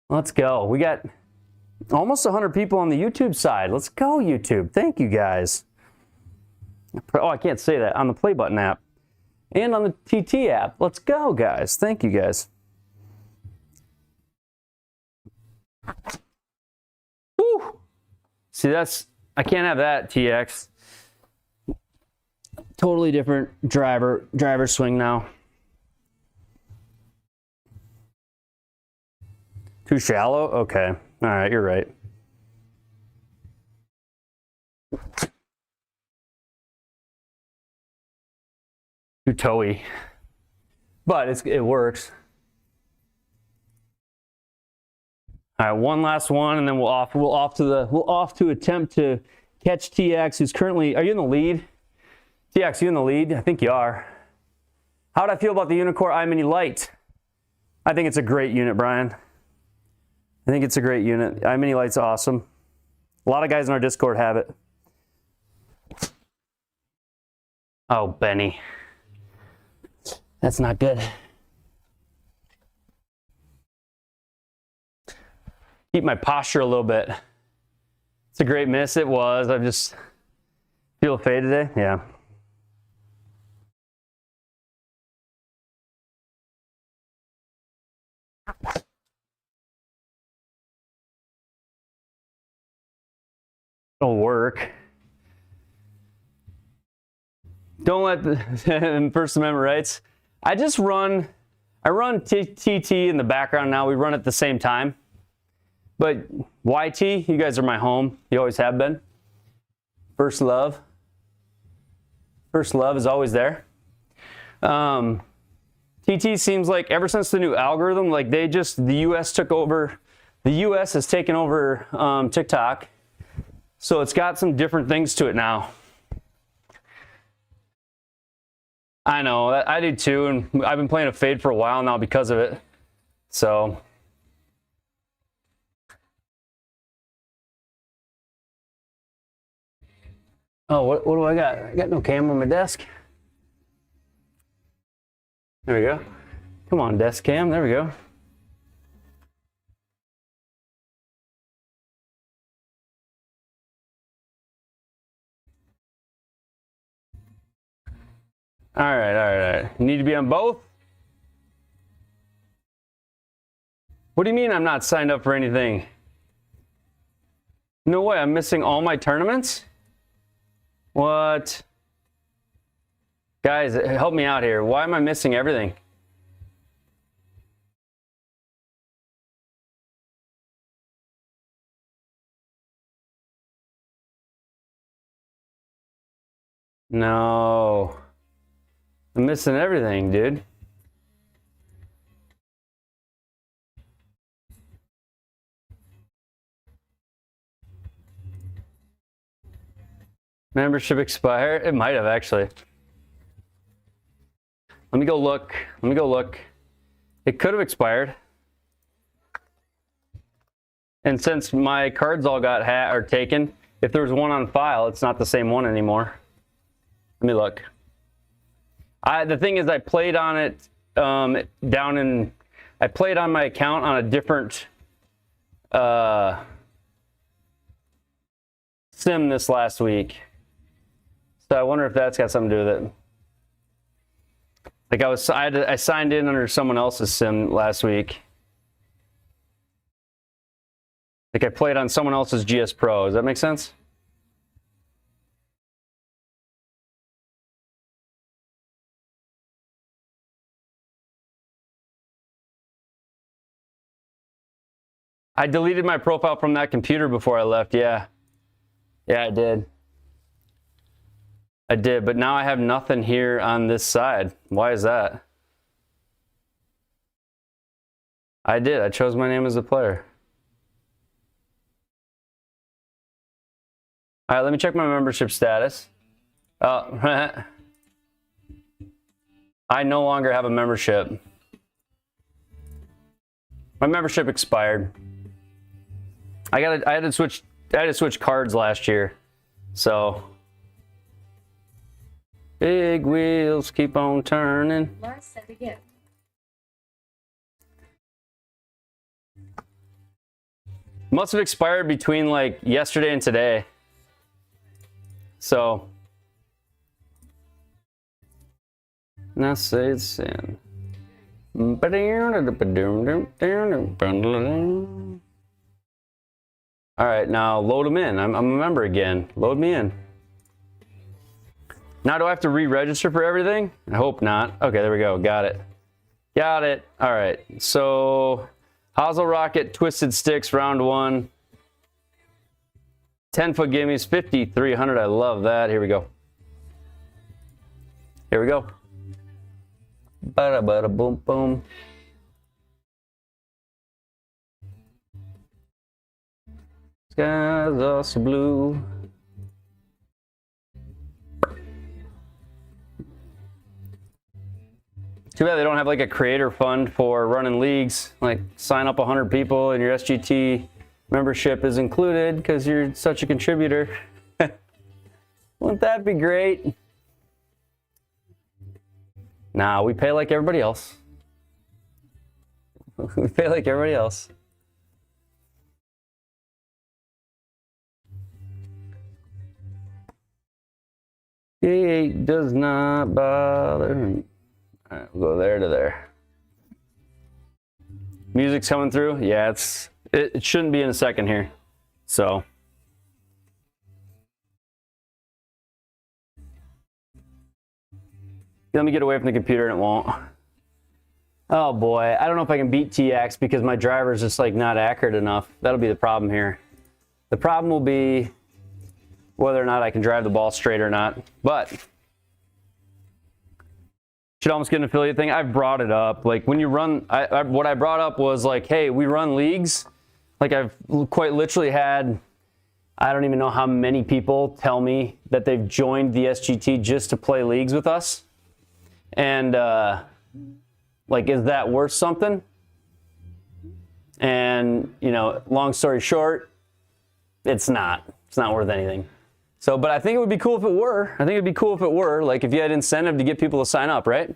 Let's go. We got almost 100 people on the YouTube side. Let's go, YouTube. Thank you, guys. Oh, I can't say that. On the play button app and on the TT app. Let's go, guys. Thank you, guys. Woo! See, I can't have that, TX. Totally different driver swing now. Too shallow? Okay. All right, you're right. Too toey. But it works. All right, one last one, and then we'll off to attempt to catch TX, who's currently. Are you in the lead? TX, you in the lead? I think you are. How'd I feel about the Unicore iMini Lite? I think it's a great unit, Brian. I think it's a great unit. iMini Lite's awesome. A lot of guys in our Discord have it. Oh, Benny. That's not good. Keep my posture a little bit. It's a great miss. It was. I just feel fade today. Yeah. It'll work. Don't let the First Amendment rights. I run TT in the background now. We run at the same time. But YT, you guys are my home. You always have been. First love. First love is always there. TT seems like ever since the new algorithm, like the US took over. The US has taken over TikTok. So it's got some different things to it now. I know, I do too, and I've been playing a fade for a while now because of it. So. Oh, what do I got? I got no camera on my desk. There we go. Come on, desk cam. There we go. All right. You need to be on both? What do you mean I'm not signed up for anything? No way, I'm missing all my tournaments? What? Guys, help me out here. Why am I missing everything? No. I'm missing everything, dude. Membership expire? It might have actually. Let me go look. It could have expired. And since my cards all got taken, if there was one on file, it's not the same one anymore. Let me look. The thing is, I played on it I played on my account on a different sim this last week. So I wonder if that's got something to do with it. Like I signed in under someone else's sim last week. Like I played on someone else's GS Pro. Does that make sense? I deleted my profile from that computer before I left, yeah. Yeah, I did. I did, but now I have nothing here on this side. Why is that? I did. I chose my name as a player. All right, let me check my membership status. I no longer have a membership. My membership expired. I had to switch cards last year. So big wheels keep on turning. Lars said again. Must have expired between like yesterday and today. So now say it's sin. All right, now load them in. I'm a member again. Load me in. Now do I have to re-register for everything? I hope not. Okay, there we go. Got it. Got it. All right. So Hosel Rocket Twisted Sticks round 1. 10-foot gimmies, 5,300. I love that. Here we go. Here we go. Bada bada boom boom. Skies are so blue. Too bad they don't have like a creator fund for running leagues. Like sign up 100 people and your SGT membership is included because you're such a contributor. Wouldn't that be great? Nah, we pay like everybody else. We pay like everybody else. It does not bother me. All right, we'll go there to there. Music's coming through. Yeah, it shouldn't be in a second here. So let me get away from the computer and it won't. Oh boy, I don't know if I can beat TX because my driver's just like not accurate enough. That'll be the problem here. The problem will be whether or not I can drive the ball straight or not. But should almost get an affiliate thing. I've brought it up. Like when you run, what I brought up was like, hey, we run leagues. Like I've quite literally had, I don't even know how many people tell me that they've joined the SGT just to play leagues with us. And like, is that worth something? And, you know, long story short, it's not. It's not worth anything. So, but I think it would be cool if it were. I think it'd be cool if it were. Like if you had incentive to get people to sign up, right?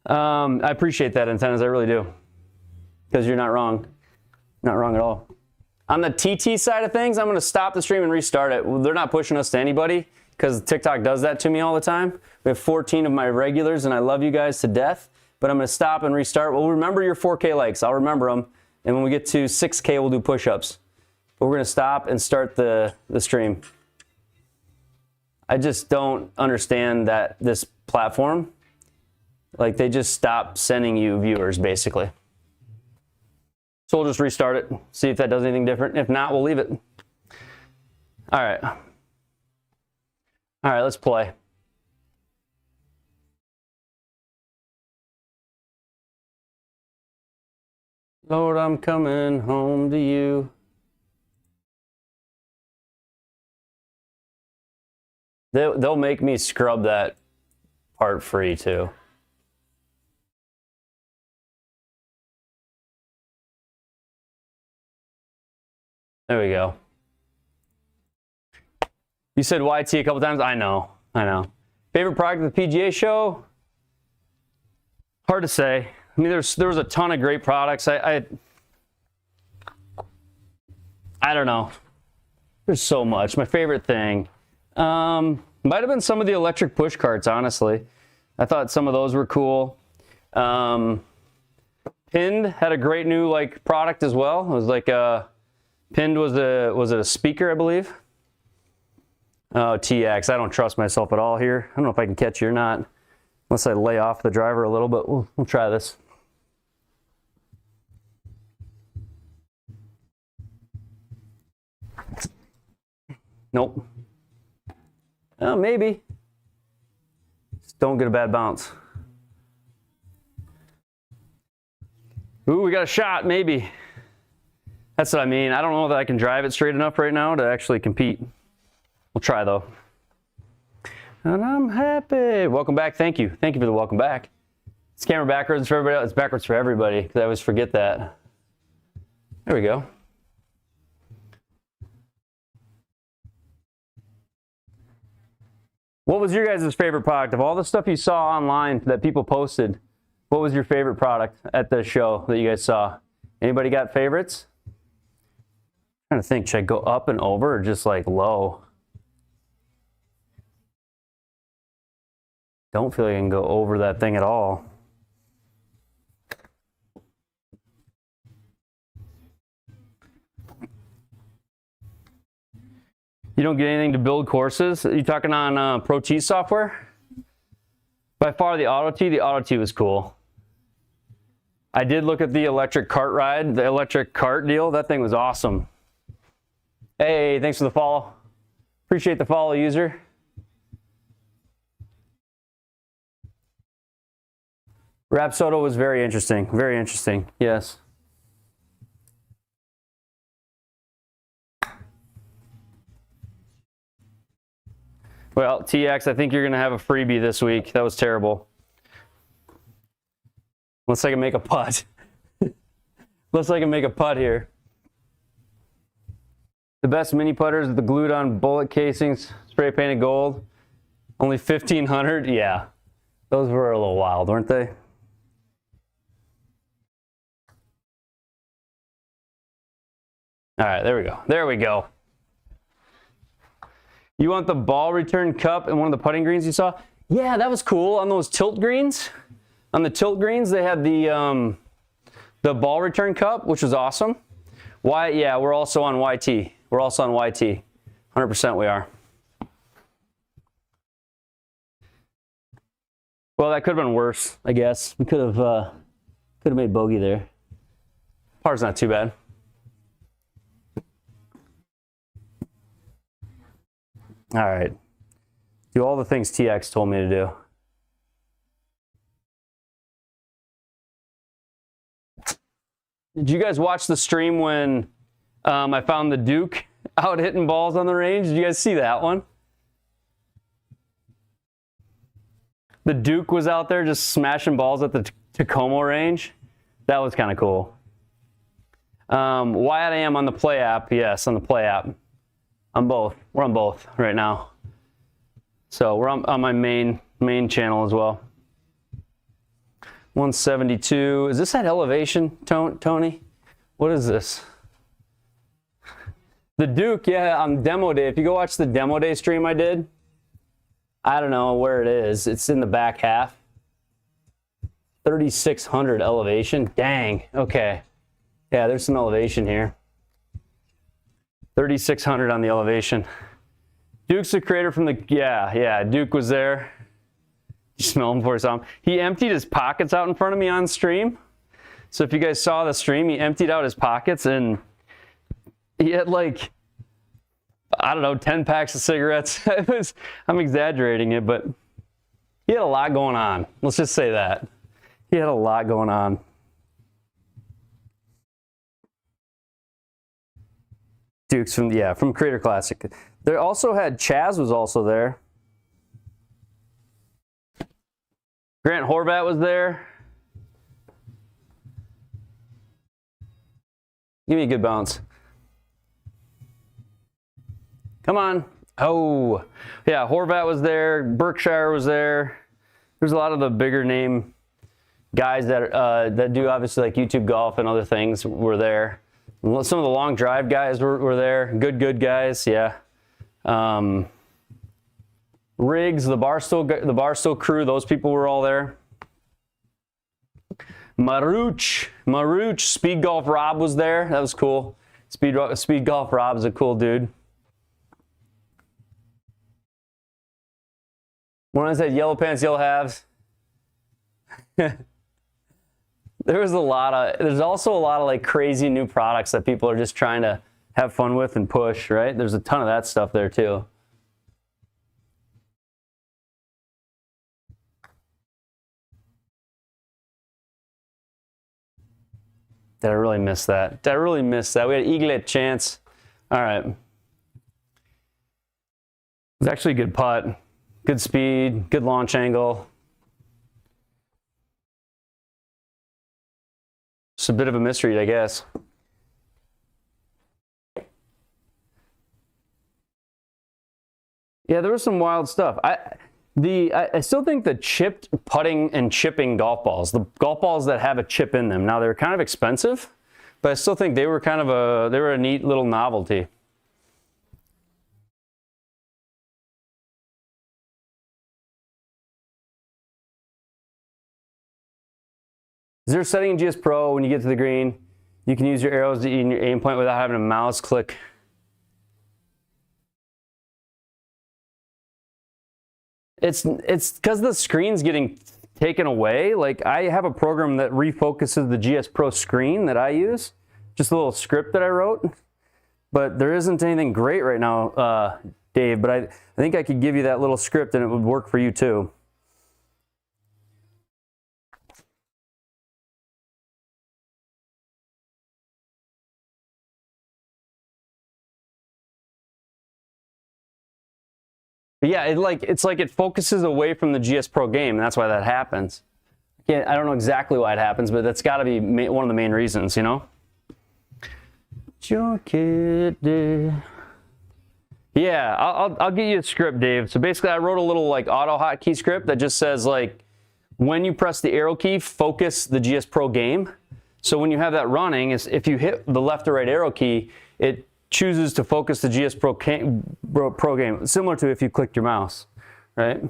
I appreciate that, Antennas. I really do. Because you're not wrong. Not wrong at all. On the TT side of things, I'm going to stop the stream and restart it. They're not pushing us to anybody because TikTok does that to me all the time. We have 14 of my regulars, and I love you guys to death. But I'm going to stop and restart. Well, remember your 4K likes. I'll remember them. And when we get to 6K, we'll do push-ups. But we're going to stop and start the stream. I just don't understand that this platform, like they just stop sending you viewers, basically. So we'll just restart it, see if that does anything different. If not, we'll leave it. All right. All right, let's play. Lord, I'm coming home to you. They'll make me scrub that part free too. There we go. You said YT a couple times. I know. Favorite product of the PGA Show? Hard to say. I mean, there was a ton of great products. I don't know. There's so much. My favorite thing. Might have been some of the electric push carts, honestly. I thought some of those were cool. Pinned had a great new like product as well. It was like Pinned was it a speaker, I believe? Oh, TX. I don't trust myself at all here. I don't know if I can catch you or not. Unless I lay off the driver a little, but we'll try this. Nope. Oh, maybe. Just don't get a bad bounce. Ooh, we got a shot, maybe. That's what I mean. I don't know that I can drive it straight enough right now to actually compete. We'll try though. And I'm happy. Welcome back. Thank you. Thank you for the welcome back. It's camera backwards for everybody else. It's backwards for everybody because I always forget that. There we go. What was your guys' favorite product? Of all the stuff you saw online that people posted, what was your favorite product at the show that you guys saw? Anybody got favorites? I'm trying to think, should I go up and over or just like low? Don't feel like I can go over that thing at all. You don't get anything to build courses? Are you talking on Pro Tee software? By far the Auto Tee was cool. I did look at the electric cart ride, the electric cart deal. That thing was awesome. Hey, thanks for the follow. Appreciate the follow, user. Rapsodo was very interesting. Very interesting. Yes. Well, TX, I think you're going to have a freebie this week. That was terrible. Unless I can make a putt. Unless I can make a putt here. The best mini putters are the glued on bullet casings, spray painted gold. Only 1,500? Yeah. Those were a little wild, weren't they? All right, there we go. There we go. You want the ball return cup and one of the putting greens you saw? Yeah, that was cool. On those tilt greens, on the tilt greens, they had the ball return cup, which was awesome. Why? Yeah, we're also on YT. We're also on YT. 100% we are. Well, that could have been worse, I guess. We could have made bogey there. Par's not too bad. All right. Do all the things TX told me to do. Did you guys watch the stream when I found the Duke out hitting balls on the range? Did you guys see that one? The Duke was out there just smashing balls at the Tacoma range. That was kind of cool. Wyatt, I am on the Play app. Yes, on the Play app. On both. We're on both right now. So we're on my main channel as well. 172. Is this at elevation, Tony? What is this? The Duke, yeah, on demo day. If you go watch the demo day stream I did, I don't know where it is. It's in the back half. 3,600 elevation. Dang. Okay. Yeah, there's some elevation here. 3,600 on the elevation. Duke's the creator from the, yeah, Duke was there. You smell him before you saw him. He emptied his pockets out in front of me on stream. So if you guys saw the stream, he emptied out his pockets and he had like, I don't know, 10 packs of cigarettes. I'm exaggerating it, but he had a lot going on. Let's just say that. He had a lot going on. Duke's from Creator Classic. They also had Chaz was also there. Grant Horvat was there. Give me a good bounce. Come on. Oh, yeah, Horvat was there. Berkshire was there. There's a lot of the bigger name guys that do obviously like YouTube golf and other things were there. Some of the long drive guys were there. Good guys, yeah. Riggs, the Barstool crew, those people were all there. Maruch, Speed Golf Rob was there. That was cool. Speed Golf Rob's a cool dude. When I said yellow pants, yellow halves. There's also a lot of like crazy new products that people are just trying to have fun with and push, right? There's a ton of that stuff there too. Did I really miss that? Did I really miss that? We had eaglet chance. All right. It was actually a good putt. Good speed, good launch angle. It's a bit of a mystery, I guess. Yeah, there was some wild stuff. I still think the chipped putting and chipping golf balls, the golf balls that have a chip in them, now they're kind of expensive, but I still think they were kind of a neat little novelty. Is there a setting in GS Pro when you get to the green, you can use your arrows in your aim point without having a mouse click? It's because the screen's getting taken away. Like, I have a program that refocuses the GS Pro screen that I use, just a little script that I wrote, but there isn't anything great right now, Dave, but I think I could give you that little script and it would work for you too. But yeah, it's like it focuses away from the GS Pro game, and that's why that happens. I don't know exactly why it happens, but that's got to be one of the main reasons, you know? Yeah, I'll get you a script, Dave. So basically, I wrote a little like auto hotkey script that just says like, when you press the arrow key, focus the GS Pro game. So when you have that running, if you hit the left or right arrow key, it chooses to focus the GS Pro game, similar to if you clicked your mouse, right?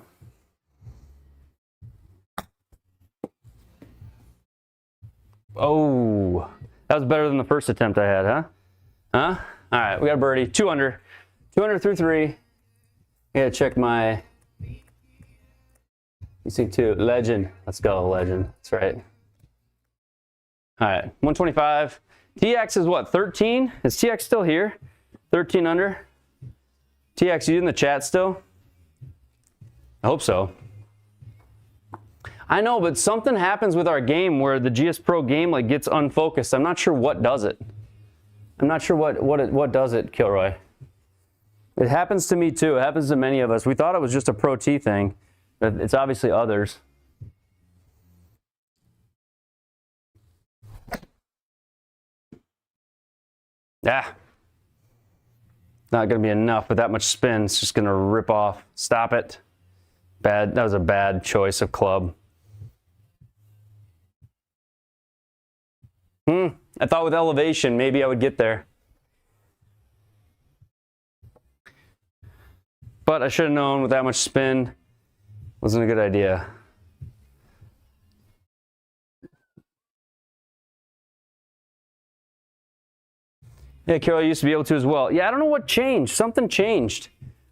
Oh, that was better than the first attempt I had, huh? Huh? All right, we got a birdie, 2 under. 2 under through 3. I gotta check my, you see 2, legend. Let's go, legend, that's right. All right, 125. TX is what, 13? Is TX still here? 13 under? TX, you in the chat still? I hope so. I know, but something happens with our game where the GS Pro game like gets unfocused. I'm not sure what does it. I'm not sure what does it, Kilroy. It happens to me too. It happens to many of us. We thought it was just a Pro T thing, but it's obviously others. Ah, not going to be enough with that much spin. It's just going to rip off. Stop it. Bad. That was a bad choice of club. I thought with elevation, maybe I would get there. But I should have known with that much spin, wasn't a good idea. Yeah, Carol used to be able to as well. Yeah, I don't know what changed. Something changed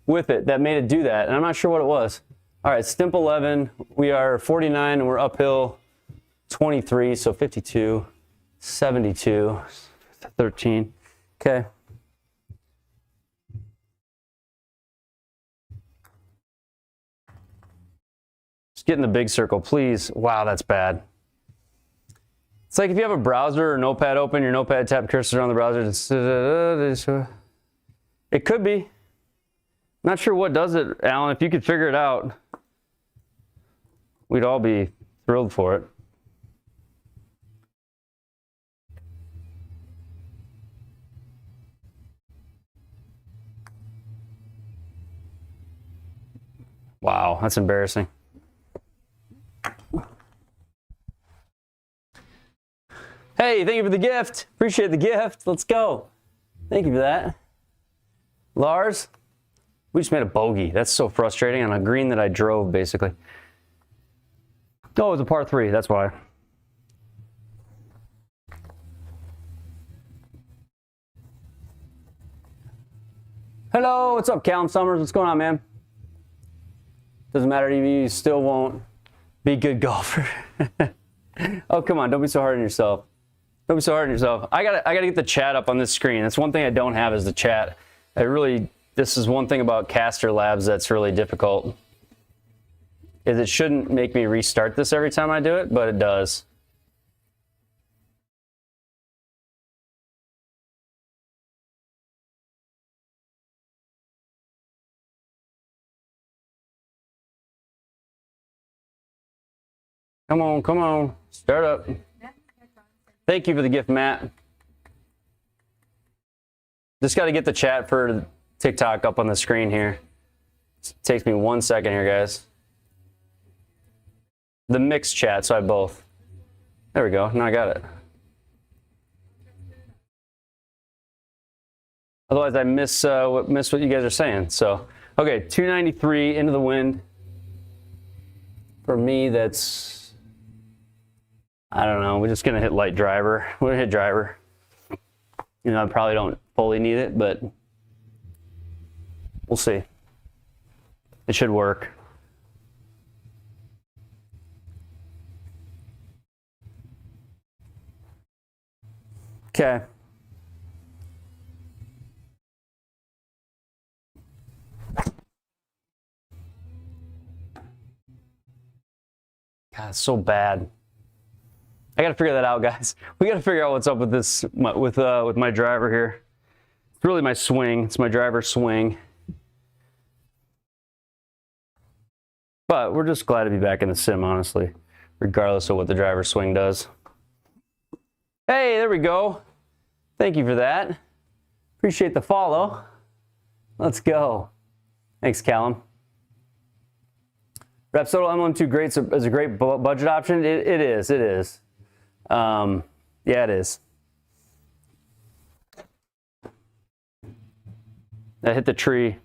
with it that made it do that, and I'm not sure what it was. All right, Stimp 11. We are 49, and we're uphill 23, so 52, 72, 13. Okay. Just get in the big circle, please. Wow, that's bad. It's like if you have a browser or notepad open, your notepad tap cursor on the browser. It could be. Not sure what does it, Alan. If you could figure it out, we'd all be thrilled for it. Wow, that's embarrassing. Hey, thank you for the gift. Appreciate the gift. Let's go. Thank you for that. Lars, we just made a bogey. That's so frustrating on a green that I drove, basically. Oh, it was a par 3. That's why. Hello, what's up, Callum Summers? What's going on, man? Doesn't matter, you still won't be a good golfer. Oh, come on, don't be so hard on yourself. Don't be so hard on yourself. I gotta get the chat up on this screen. That's one thing I don't have is the chat. This is one thing about Caster Labs that's really difficult. Is it shouldn't make me restart this every time I do it, but it does. Come on, come on. Start up. Thank you for the gift, Matt. Just got to get the chat for TikTok up on the screen here. It takes me 1 second here, guys. The mixed chat, so I have both. There we go. Now I got it. Otherwise, I miss what you guys are saying. So, okay, 293 into the wind. For me, that's, I don't know. We're just gonna hit light driver. We're gonna hit driver. You know, I probably don't fully need it, but we'll see. It should work. Okay. God, it's so bad. I gotta figure that out, guys. We gotta figure out what's up with this, with my driver here. It's really my swing. It's my driver swing. But we're just glad to be back in the sim, honestly, regardless of what the driver swing does. Hey, there we go. Thank you for that. Appreciate the follow. Let's go. Thanks, Callum. Rapsodo MLM2 great is a great budget option. It is. Yeah, it is. I hit the tree.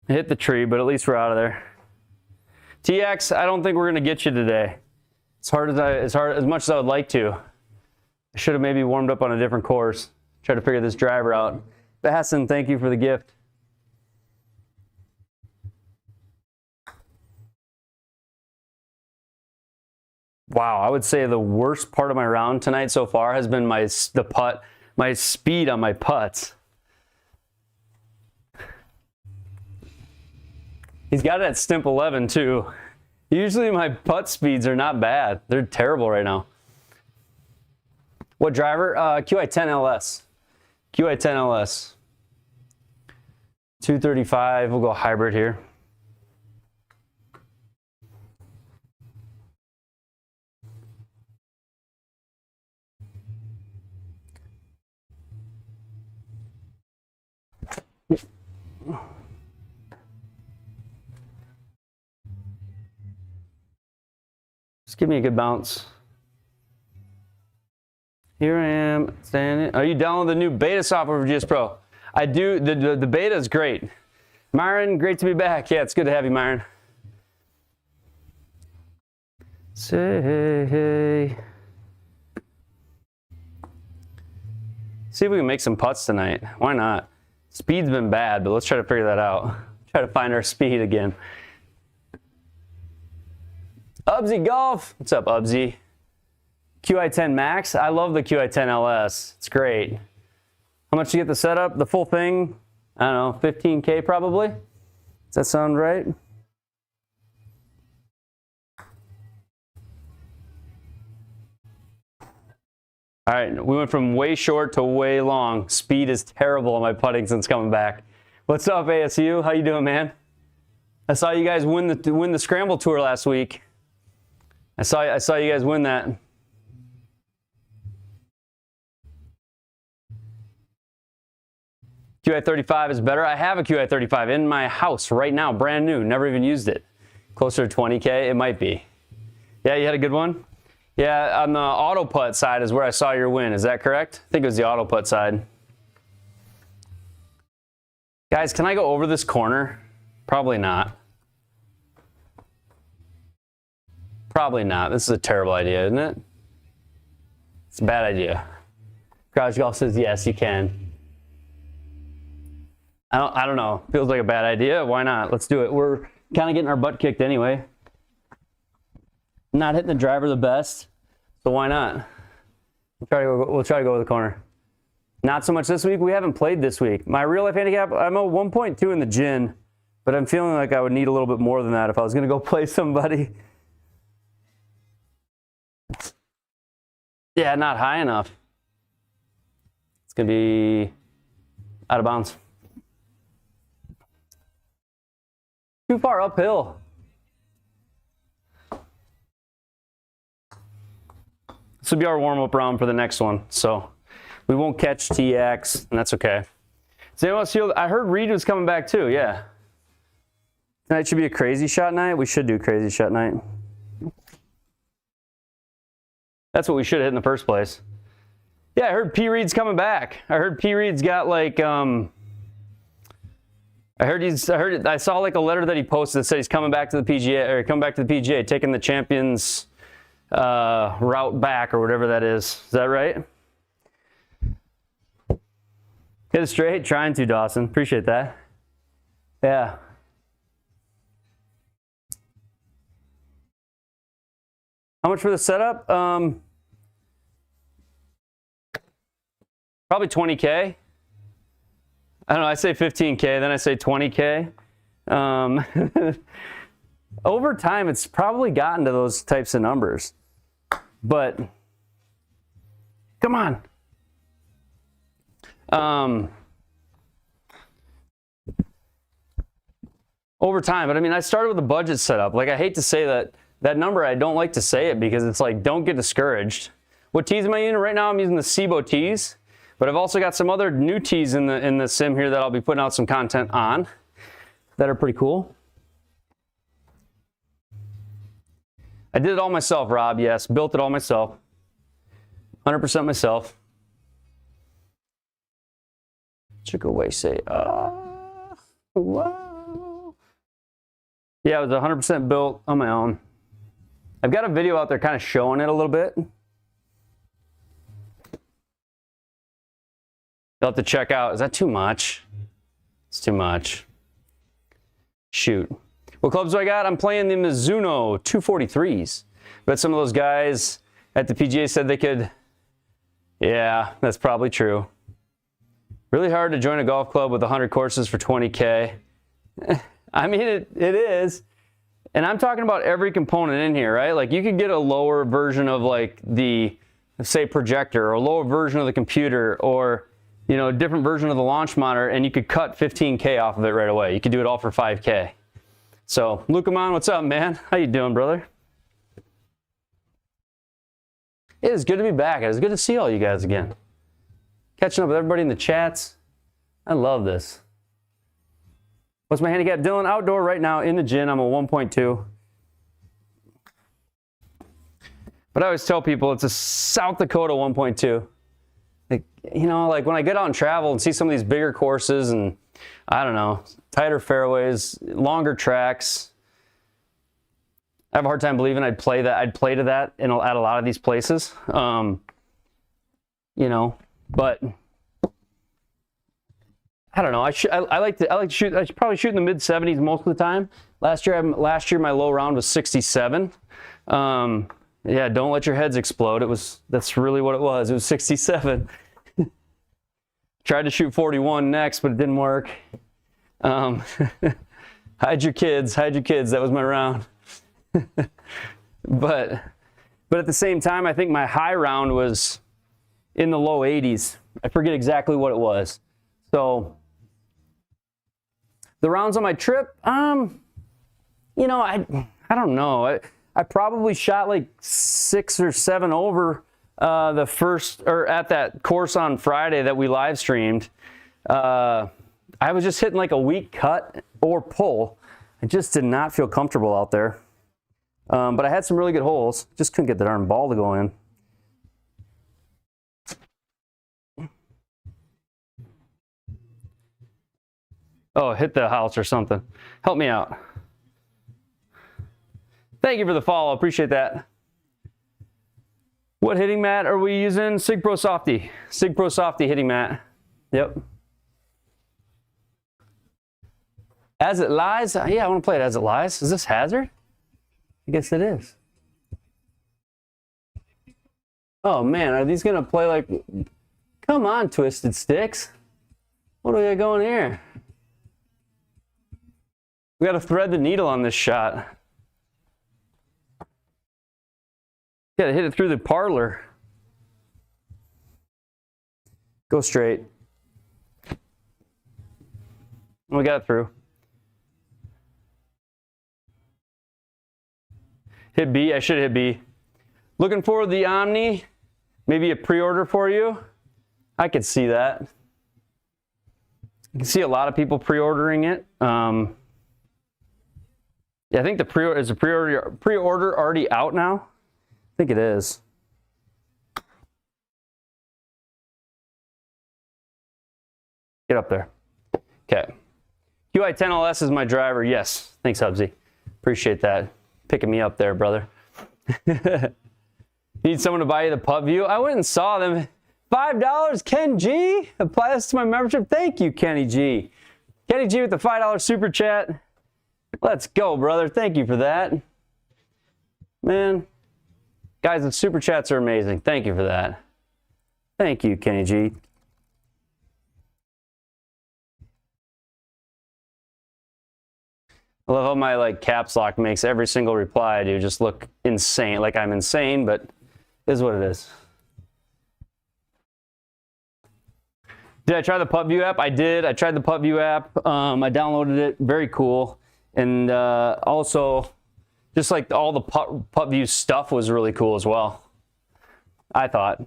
I hit the tree, but at least we're out of there. TX, I don't think we're gonna get you today. As much as I would like to. I should have maybe warmed up on a different course. Try to figure this driver out. Bassin, thank you for the gift. Wow, I would say the worst part of my round tonight so far has been my speed on my putts. He's got it at stimp 11 too. Usually my putt speeds are not bad. They're terrible right now. What driver? QI10 LS. QI10 LS. 235. We'll go hybrid here. Just give me a good bounce. Here I am standing. Are you downloading the new beta software for GS Pro? I do. The beta is great. Myron, great to be back. Yeah, it's good to have you, Myron. Say hey. See if we can make some putts tonight. Why not? Speed's been bad, but let's try to figure that out. Try to find our speed again. Ubsy Golf. What's up, Ubsy? QI10 Max. I love the QI10 LS. It's great. How much do you get the setup? The full thing? I don't know, 15K probably? Does that sound right? All right, we went from way short to way long. Speed is terrible on my putting since coming back. What's up, ASU? How you doing, man? I saw you guys win the Scramble Tour last week. I saw you guys win that. QI35 is better. I have a QI35 in my house right now, brand new, never even used it. Closer to 20K, it might be. Yeah, you had a good one? Yeah, on the auto putt side is where I saw your win. Is that correct? I think it was the auto putt side. Guys, can I go over this corner? Probably not. Probably not. This is a terrible idea, isn't it? It's a bad idea. Garage Golf says yes, you can. I don't know. Feels like a bad idea. Why not? Let's do it. We're kind of getting our butt kicked anyway. Not hitting the driver the best, so why not? We'll try to go with the corner. Not so much this week. We haven't played this week. My real life handicap, I'm a 1.2 in the gin, but I'm feeling like I would need a little bit more than that if I was going to go play somebody. Yeah, not high enough. It's going to be out of bounds. Too far uphill. This will be our warm-up round for the next one, so we won't catch TX, and that's okay. Does anyone else feel? I heard Reed was coming back too. Yeah. Tonight should be a crazy shot night. We should do crazy shot night. That's what we should have hit in the first place. Yeah, I heard P. Reed's coming back. I heard P. Reed's got like I saw like a letter that he posted that said he's coming back to the PGA, or coming back to the PGA, taking the Champions route back, or whatever that is. Is that right? Hit it straight. Trying to, Dawson. Appreciate that. Yeah. How much for the setup? Probably 20K. I don't know. I say 15K, then I say 20K. Over time, it's probably gotten to those types of numbers. But come on. Over time, but I mean, I started with a budget setup. Like, I hate to say that number. I don't like to say it because it's like, don't get discouraged. What tees am I using right now? I'm using the Cibo tees, but I've also got some other new tees in the sim here that I'll be putting out some content on that are pretty cool. I did it all myself, Rob. Yes, built it all myself. 100% myself. Took away, say, wow. Yeah, it was 100% built on my own. I've got a video out there kind of showing it a little bit. You'll have to check out. Is that too much? It's too much. Shoot. What clubs do I got? I'm playing the Mizuno 243s. But some of those guys at the PGA said they could. Yeah, that's probably true. Really hard to join a golf club with 100 courses for 20K. I mean, it is. And I'm talking about every component in here, right? Like, you could get a lower version of like the, say, projector, or a lower version of the computer, or, you know, a different version of the launch monitor, and you could cut 15K off of it right away. You could do it all for 5K. So, Lukamon, what's up, man? How you doing, brother? It is good to be back. It is good to see all you guys again. Catching up with everybody in the chats. I love this. What's my handicap? Dylan, outdoor right now in the gym. I'm a 1.2. But I always tell people it's a South Dakota 1.2. Like, you know, like when I get out and travel and see some of these bigger courses and, I don't know, tighter fairways, longer tracks, I have a hard time believing I'd play to that at a lot of these places. You know, but I don't know. I like to shoot. I should probably shoot in the mid-70s most of the time. Last year my low round was 67. Yeah, don't let your heads explode. That's really what it was. It was 67. Tried to shoot 41 next, but it didn't work. Hide your kids. That was my round. But at the same time, I think my high round was in the low 80s. I forget exactly what it was. So the rounds on my trip, you know, I don't know. I probably shot like 6 or 7 over the first, or at that course on Friday that we live streamed. I was just hitting like a weak cut or pull. I just did not feel comfortable out there. But I had some really good holes. Just couldn't get the darn ball to go in. Oh, hit the house or something. Help me out. Thank you for the follow. Appreciate that. What hitting mat are we using? Sig Pro Softy. Sig Pro Softy hitting mat. Yep. As It Lies? Yeah, I want to play it As It Lies. Is this Hazard? I guess it is. Oh, man. Are these going to play like... Come on, Twisted Sticks. What do we got going here? We got to thread the needle on this shot. Got to hit it through the parlor. Go straight. We got it through. Hit B. I should hit B. Looking forward to the Omni. Maybe a pre-order for you. I could see that. You can see a lot of people pre-ordering it. Yeah, I think the pre-order already out now? I think it is. Get up there. Okay. QI10LS is my driver. Yes. Thanks, Hubsy. Appreciate that. Picking me up there, brother. Need someone to buy you the putt view? I went and saw them. $5, Ken G. Apply this to my membership. Thank you, Kenny G. Kenny G with the $5 super chat. Let's go, brother. Thank you for that. Man. Guys, the super chats are amazing. Thank you for that. Thank you, Kenny G. I love how my like caps lock makes every single reply I do just look insane. Like I'm insane, but it is what it is. Did I try the Putt View app? I did. I tried the Putt View app. I downloaded it. Very cool. And also, just like all the Putt View stuff was really cool as well, I thought.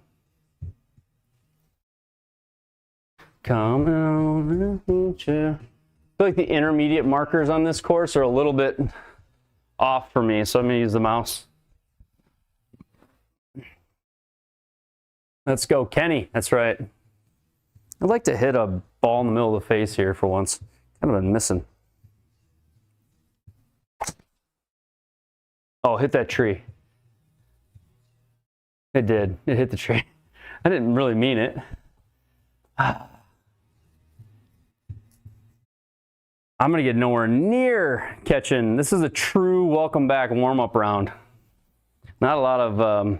Come on, I feel like the intermediate markers on this course are a little bit off for me, so I'm going to use the mouse. Let's go, Kenny. That's right. I'd like to hit a ball in the middle of the face here for once. Kind of been missing. Oh, hit that tree. It did. It hit the tree. I didn't really mean it. I'm going to get nowhere near catching. This is a true welcome back warm-up round. Not a lot of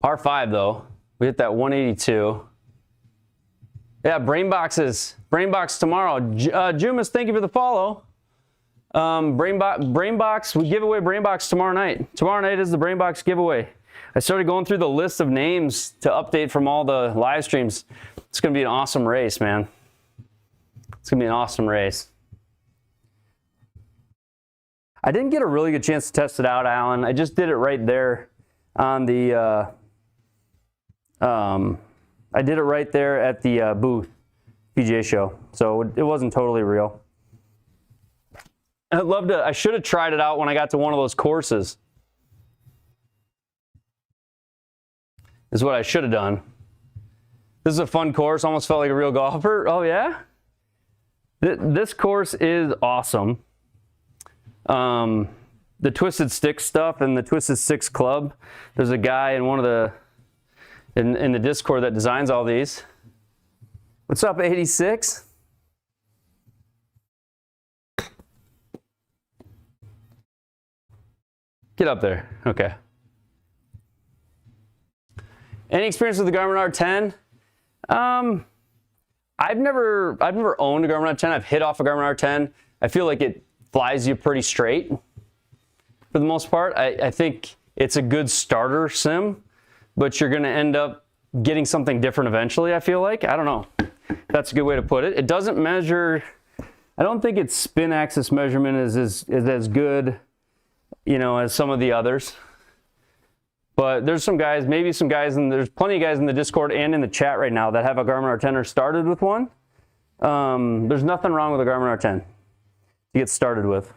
par 5, though. We hit that 182. Yeah, brain boxes. Brain box tomorrow. Jumas, thank you for the follow. Brain box. We give away brain box tomorrow night. Tomorrow night is the brain box giveaway. I started going through the list of names to update from all the live streams. It's going to be an awesome race, man. It's going to be an awesome race. I didn't get a really good chance to test it out, Alan. I just did it right there on the, I did it right there at the booth, PGA Show. So it wasn't totally real. I'd love to, I should have tried it out when I got to one of those courses. Is what I should have done. This is a fun course, almost felt like a real golfer. Oh yeah? This course is awesome. The Twisted Sticks stuff and the Twisted Sticks Club. There's a guy in one of the in the Discord that designs all these. What's up, 86? Get up there. Okay. Any experience with the Garmin R10? I've never owned a Garmin R10. I've hit off a Garmin R10. I feel like it flies you pretty straight for the most part. I think it's a good starter sim, but you're going to end up getting something different eventually, I feel like. I don't know. That's a good way to put it. It doesn't measure, I don't think its spin axis measurement is as good, you know, as some of the others. But there's some guys, maybe some guys, and there's plenty of guys in the Discord and in the chat right now that have a Garmin R10 or started with one. There's nothing wrong with a Garmin R10 to get started with.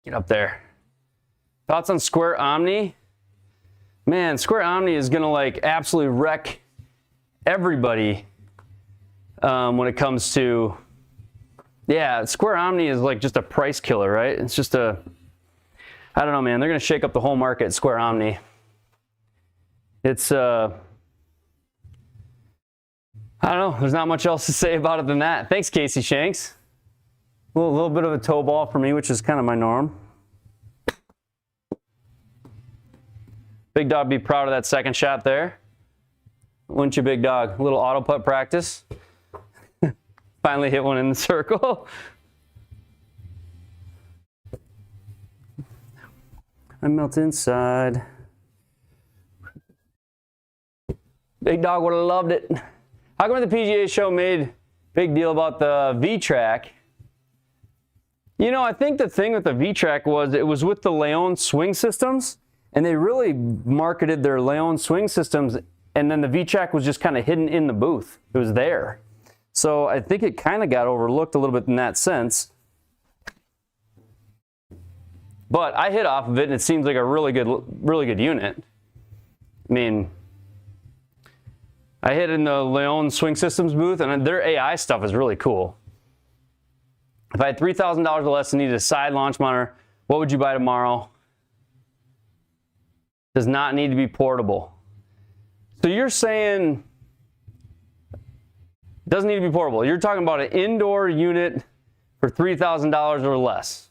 Get up there. Thoughts on Square Omni? Man, Square Omni is gonna like absolutely wreck everybody when it comes to, yeah, Square Omni is like just a price killer, right? It's just a, I don't know, man. They're gonna shake up the whole market, Square Omni. It's, I don't know. There's not much else to say about it than that. Thanks, Casey Shanks. A little bit of a toe ball for me, which is kind of my norm. Big Dog be proud of that second shot there. Wouldn't you, Big Dog? A little auto putt practice. Finally hit one in the circle. I melt inside. Big Dog would have loved it. How come the PGA Show made big deal about the V-Track? You know, I think the thing with the V-Track was it was with the Leon swing systems, and they really marketed their Leon swing systems, and then the V-Track was just kind of hidden in the booth. It was there. So I think it kind of got overlooked a little bit in that sense. But I hit off of it, and it seems like a really good unit. I mean, I hit in the Leon Swing Systems booth, and their AI stuff is really cool. If I had $3,000 or less and needed a side launch monitor, what would you buy tomorrow? Does not need to be portable. So you're saying doesn't need to be portable. You're talking about an indoor unit for $3,000 or less.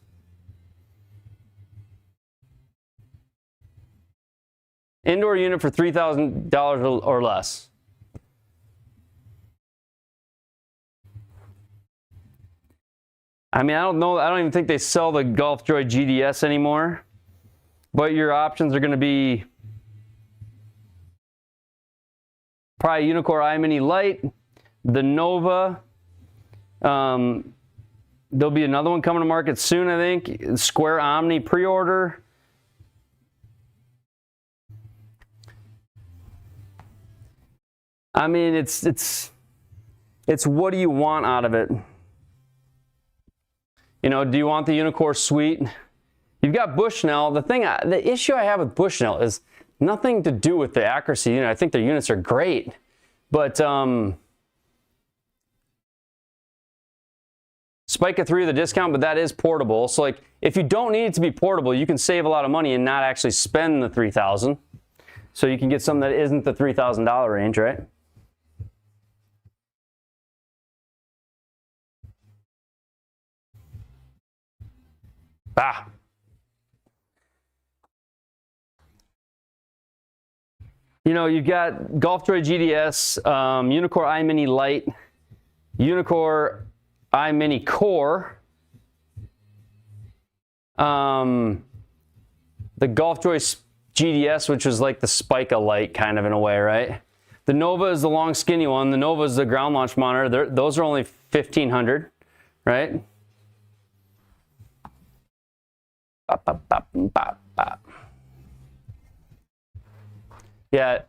Indoor unit for $3,000 or less. I mean, I don't know. I don't even think they sell the Golf Droid GDS anymore. But your options are going to be probably Unicore iMini Lite, the Nova. There'll be another one coming to market soon, I think. Square Omni pre-order. I mean, it's what do you want out of it? You know, do you want the Unicore Suite? You've got Bushnell. The issue I have with Bushnell is nothing to do with the accuracy. You know, I think their units are great, but Spike a 3 with a discount, but that is portable. So like, if you don't need it to be portable, you can save a lot of money and not actually spend the $3,000. So you can get something that isn't the $3,000 range, right? Ah. You know, you've got Golf Droid GDS, Unicore iMini Lite, Unicore iMini Core, the Golf Droid GDS, which is like the Spica Lite kind of in a way, right? The Nova is the long skinny one. The Nova is the ground launch monitor. Those are only $1,500, right? Yeah,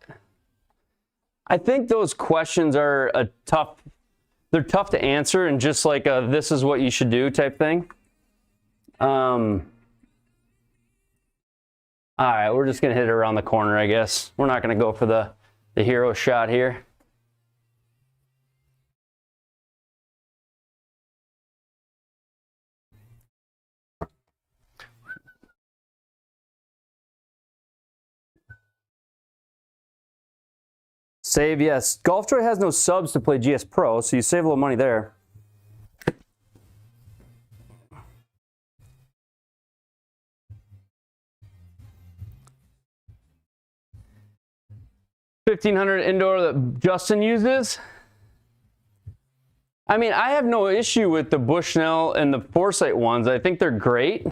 I think those questions are they're tough to answer and just like a, this is what you should do type thing. All right, we're just gonna hit it around the corner, I guess. We're not gonna go for the hero shot here. Save, yes. Golf Droid has no subs to play GS Pro, so you save a little money there. $1,500 indoor that Justin uses. I mean, I have no issue with the Bushnell and the Foresight ones. I think they're great.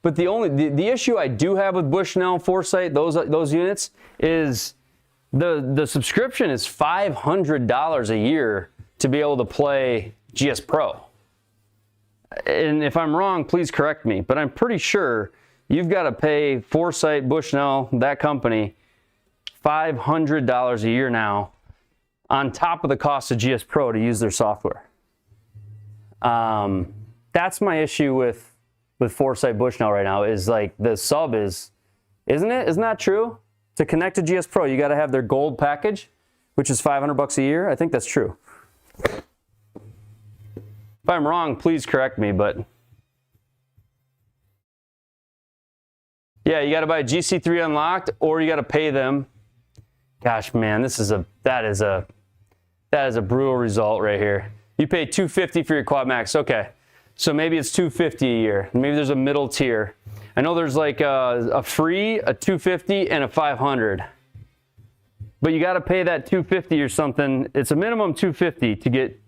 But the issue I do have with Bushnell, Foresight, those units is the subscription is $500 a year to be able to play GS Pro. And if I'm wrong, please correct me, but I'm pretty sure you've got to pay Foresight, Bushnell, that company, $500 a year now on top of the cost of GS Pro to use their software. That's my issue with Foresight Bushnell right now, is like the sub isn't it? Isn't that true? To connect to GS Pro, you got to have their gold package, which is $500 a year. I think that's true. If I'm wrong, please correct me, but yeah, you got to buy a GC3 unlocked or you got to pay them. Gosh, man, that is a brutal result right here. You pay $250 for your Quad Max. Okay. So maybe it's $250 a year. Maybe there's a middle tier. I know there's like a free, a $250, and a $500. But you got to pay that $250 or something. It's a minimum $250 to get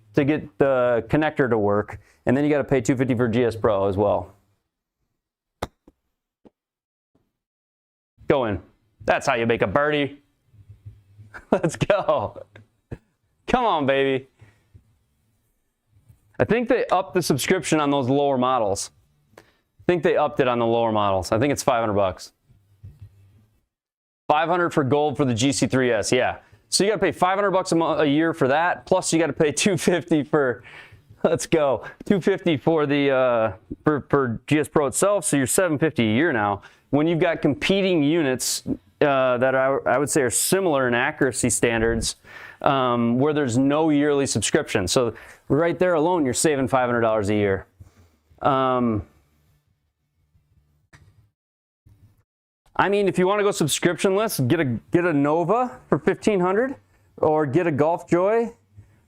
the connector to work, and then you got to pay $250 for GS Pro as well. Go in. That's how you make a birdie. Let's go. Come on, baby. I think they upped the subscription on those lower models. I think they upped it on the lower models. I think it's $500. $500 for gold for the GC3S, yeah. So you got to pay $500 a year for that, plus you got to pay $250 for, let's go, $250 for the for GS Pro itself. So you're $750 a year now. When you've got competing units that I would say are similar in accuracy standards, where there's no yearly subscription. So right there alone, you're saving $500 a year. I mean, if you want to go subscriptionless, get a Nova for $1,500, or get a Golf Joy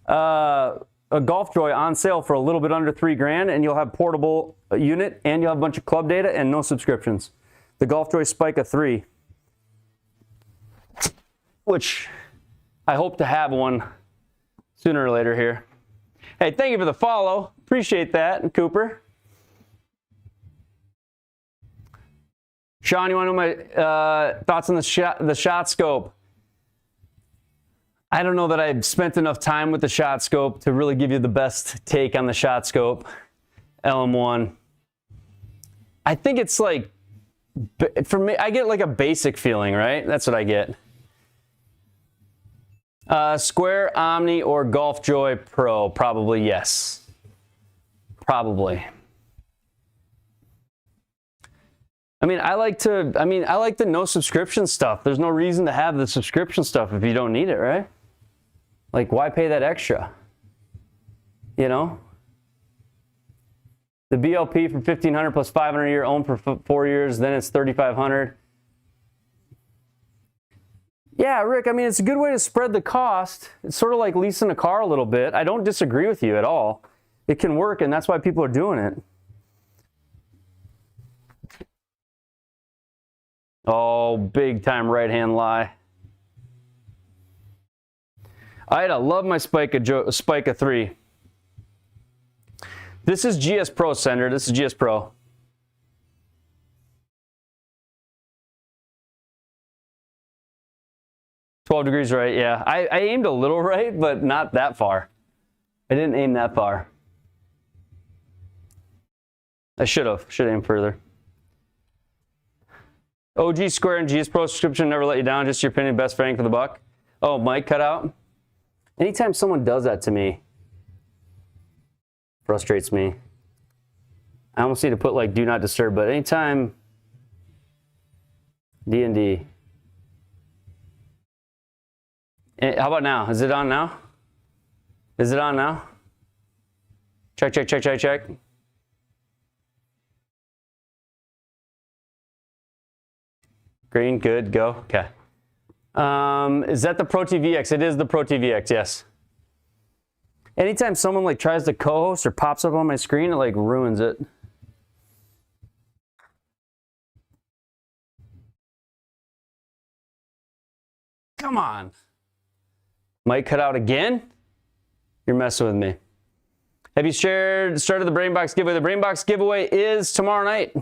on sale for a little bit under $3,000, and you'll have portable unit, and you'll have a bunch of club data and no subscriptions. The Golf Joy Spica 3, which I hope to have one sooner or later here. Hey, thank you for the follow. Appreciate that, Cooper. Sean, you want to know my thoughts on the shot scope? I don't know that I've spent enough time with the shot scope to really give you the best take on the shot scope. LM1. I think it's like, for me, I get like a basic feeling, right? That's what I get. Square, Omni, or Golf Joy Pro? Probably yes. Probably. I mean, I like the no subscription stuff. There's no reason to have the subscription stuff if you don't need it, right? Like, why pay that extra? You know? The BLP for $1,500 plus $500 a year, owned for 4 years, then it's $3,500. Yeah, Rick, I mean, it's a good way to spread the cost. It's sort of like leasing a car a little bit. I don't disagree with you at all. It can work, and that's why people are doing it. Oh, big time right-hand lie. I love my Spica 3. This is GS Pro Center. This is GS Pro. $12 degrees right, yeah. I aimed a little right, but not that far. I didn't aim that far. I should have aimed further. OG Square and GS Pro subscription never let you down. Just your opinion, best bang for the buck. Oh, mic cut out. Anytime someone does that to me, frustrates me. I almost need to put like do not disturb, but anytime D&D. How about now? Is it on now? Is it on now? Check, check, check, check, check. Green, good, go. Okay. Is that the Pro TV X? It is the Pro TV X, yes. Anytime someone like tries to co-host or pops up on my screen, it like ruins it. Come on. Might cut out again? You're messing with me. Have you started the BrainBox giveaway? The BrainBox giveaway is tomorrow night.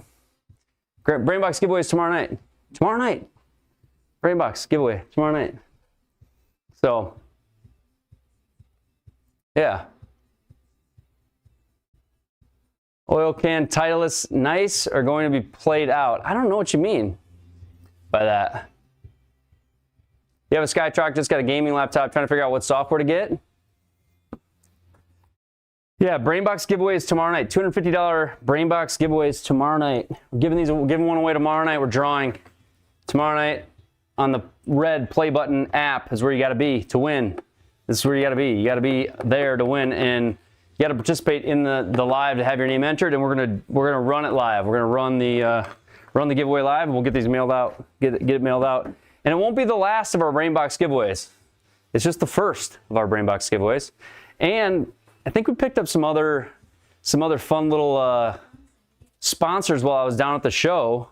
BrainBox giveaway is tomorrow night. Tomorrow night. BrainBox giveaway tomorrow night. So, yeah. Oil can Titleist nice are going to be played out. I don't know what you mean by that. You have a SkyTruck, just got a gaming laptop, trying to figure out what software to get? Yeah, BrainBox giveaway is tomorrow night. $250 BrainBox giveaways tomorrow night. We're giving one away tomorrow night. We're drawing tomorrow night on the red play button app is where you got to be to win. This is where you got to be. You got to be there to win, and you got to participate in the live to have your name entered. And we're gonna run it live. We're gonna run the giveaway live, and we'll get these mailed out. Get it mailed out. And it won't be the last of our BrainBox giveaways. It's just the first of our BrainBox giveaways. And I think we picked up some other fun little sponsors while I was down at the show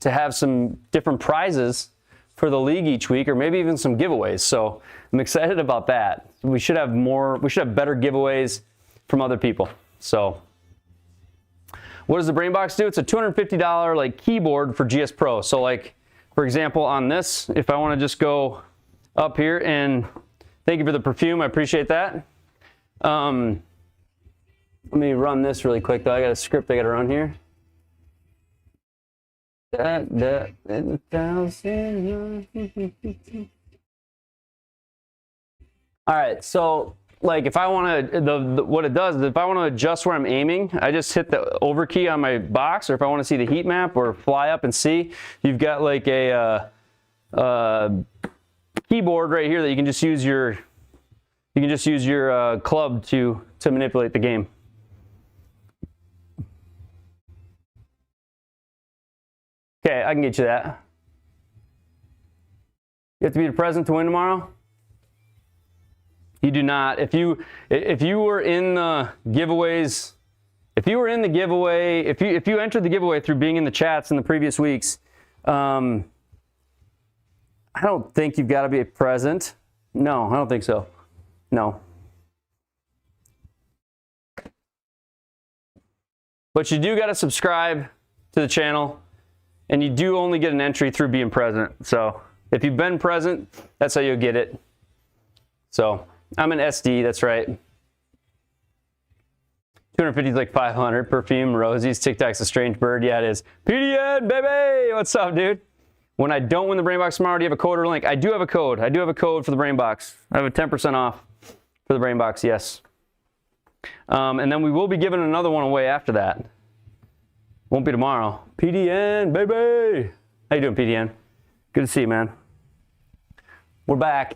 to have some different prizes for the league each week, or maybe even some giveaways. So I'm excited about that. We should have better giveaways from other people. So what does the BrainBox do? It's a $250 like keyboard for GS Pro. So like, for example, on this, if I want to just go up here, and thank you for the perfume. I appreciate that. Let me run this really quick, though. I got a script I got to run here. All right, so like if I want to, what it does is if I want to adjust where I'm aiming, I just hit the over key on my box, or if I want to see the heat map or fly up and see, you've got like a keyboard right here that you can just use your club to manipulate the game. Okay, I can get you that. You have to be present to win tomorrow? You do not. If you were in the giveaways, if you entered the giveaway through being in the chats in the previous weeks, I don't think you've got to be present. No, I don't think so. No. But you do got to subscribe to the channel, and you do only get an entry through being present. So if you've been present, that's how you'll get it. So I'm an SD, that's right. 250 is like 500. Perfume, Rosie's, TikTok's a strange bird. Yeah, it is. PDN, baby! What's up, dude? When I don't win the Brainbox tomorrow, do you have a code or link? I do have a code. I do have a code for the Brainbox. I have a 10% off for the Brainbox, yes. And then we will be giving another one away after that. Won't be tomorrow. PDN, baby! How you doing, PDN? Good to see you, man. We're back.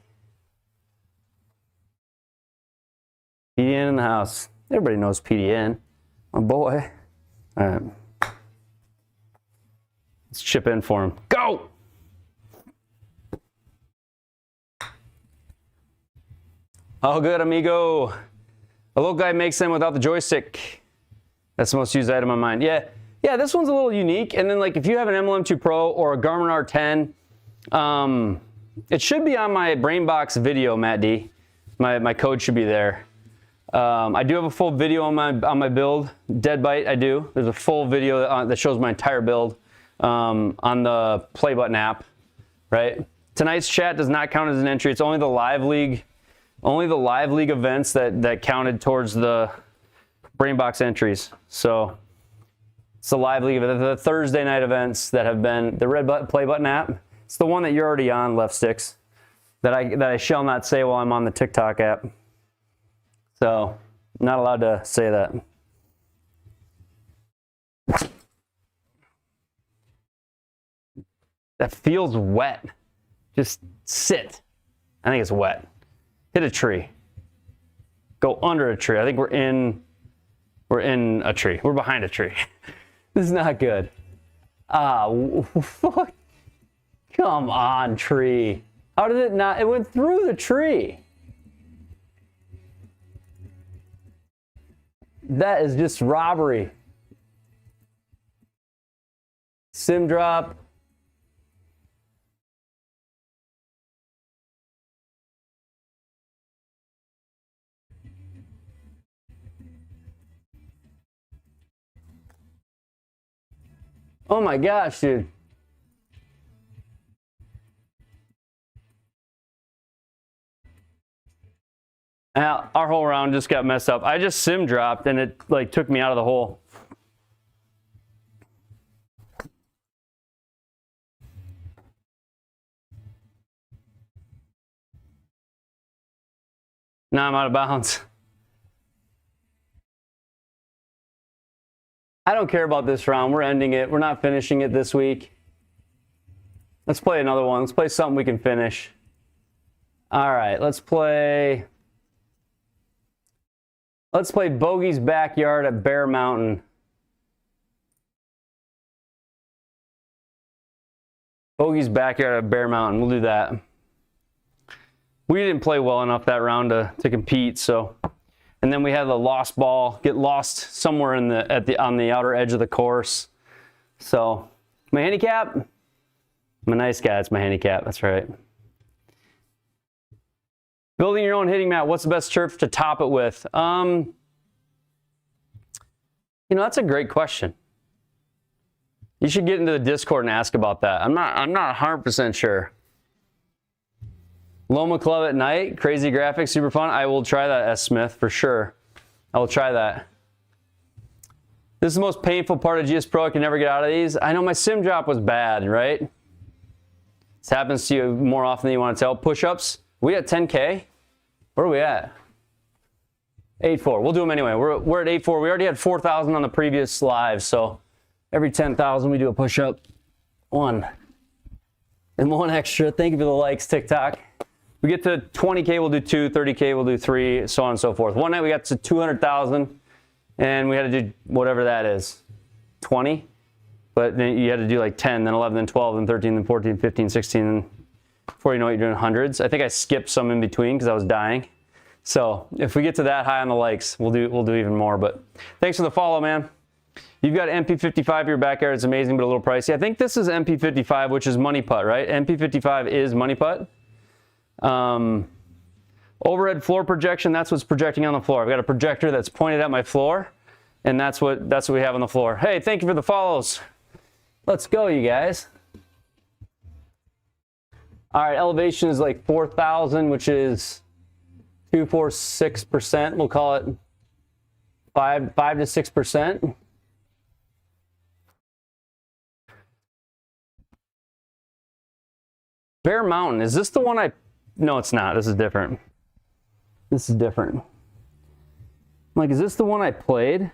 PDN in the house. Everybody knows PDN. My boy. All right. Let's chip in for him. Go! All good, amigo. A little guy makes them without the joystick. That's the most used item on mine. Yeah, this one's a little unique. And then, like, if you have an MLM2 Pro or a Garmin R10, it should be on my Brainbox video, Matt D. My code should be there. I do have a full video on my build. Dead Bite, I do. There's a full video that shows my entire build on the Play Button app, right? Tonight's chat does not count as an entry. It's only the live league events that counted towards the Brainbox entries. So it's the live league, the Thursday night events that have been the red button Play Button app. It's the one that you're already on, Left Sticks, that I shall not say while I'm on the TikTok app. So I'm not allowed to say that. That feels wet. Just sit. I think it's wet. Hit a tree. Go under a tree. I think we're in a tree. We're behind a tree. This is not good. Come on, tree. How did it not? It went through the tree. That is just robbery. Sim drop. Oh my gosh, dude. Now, our whole round just got messed up. I just sim dropped and it like took me out of the hole. Now I'm out of bounds. I don't care about this round. We're ending it. We're not finishing it this week. Let's play another one. Let's play something we can finish. All right, let's play Bogey's Backyard at Bear Mountain. Bogey's Backyard at Bear Mountain. We'll do that. We didn't play well enough that round to compete, so. And then we had the lost ball get lost somewhere on the outer edge of the course. So my handicap, I'm a nice guy. It's my handicap. That's right. Building your own hitting mat. What's the best turf to top it with? You know, that's a great question. You should get into the Discord and ask about that. I'm not 100% sure. Loma Club at night, crazy graphics, super fun. I will try that, S. Smith, for sure. I will try that. This is the most painful part of GS Pro. I can never get out of these. I know my sim drop was bad, right? This happens to you more often than you want to tell. Push-ups. We at 10K? Where are we at? 8.4. We'll do them anyway. We're at 8.4. We already had 4,000 on the previous live, so every 10,000 we do a push-up. One. And one extra. Thank you for the likes, TikTok. We get to 20K, we'll do 2, 30K, we'll do 3, so on and so forth. One night we got to 200,000, and we had to do whatever that is, 20. But then you had to do like 10, then 11, then 12, then 13, then 14, 15, 16, and before you know it, you're doing hundreds. I think I skipped some in between because I was dying. So if we get to that high on the likes, we'll do even more. But thanks for the follow, man. You've got MP55 in your backyard. It's amazing, but a little pricey. I think this is MP55, which is money putt, right? MP55 is money putt. Overhead floor projection, that's what's projecting on the floor. I've got a projector that's pointed at my floor, and that's what we have on the floor. Hey, thank you for the follows. Let's go, you guys. All right, elevation is like 4,000, which is 246%. We'll call it 5 to 6%. Bear Mountain, is this the one I... No, it's not. This is different. This is different. I'm like, is this the one I played?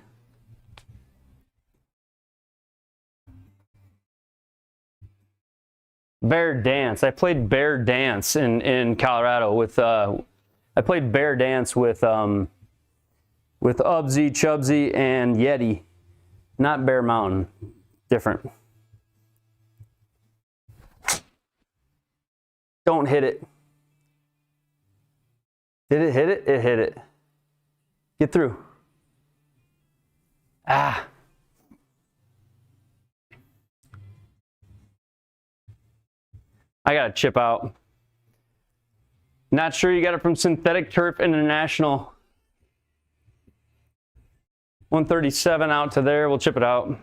Bear Dance. I played Bear Dance in Colorado with I played Bear Dance with Ubsy, Chubsy, and Yeti. Not Bear Mountain. Different. Don't hit it. Did it hit it? It hit it. Get through. Ah. I got to chip out. Not sure you got it from Synthetic Turf International. 137 out to there. We'll chip it out.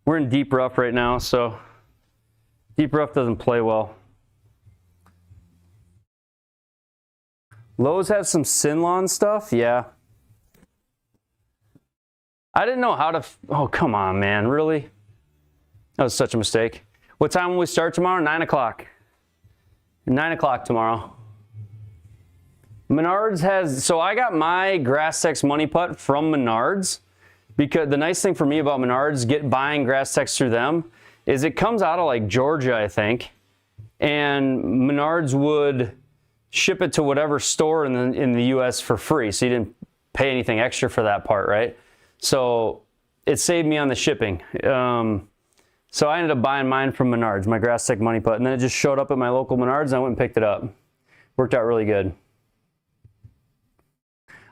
We're in deep rough right now, so deep rough doesn't play well. Lowe's has some Sinlon stuff, yeah. I didn't know how to, oh, come on, man, really? That was such a mistake. What time will we start tomorrow? 9 o'clock. 9 o'clock tomorrow. Menards has, so I got my GrassTex money putt from Menards, because the nice thing for me about Menards, buying GrassTex through them, is it comes out of like Georgia, I think, and Menards would ship it to whatever store in the US for free. So you didn't pay anything extra for that part, right? So it saved me on the shipping. So I ended up buying mine from Menards, my GrassTex money putt, and then it just showed up at my local Menards and I went and picked it up. Worked out really good.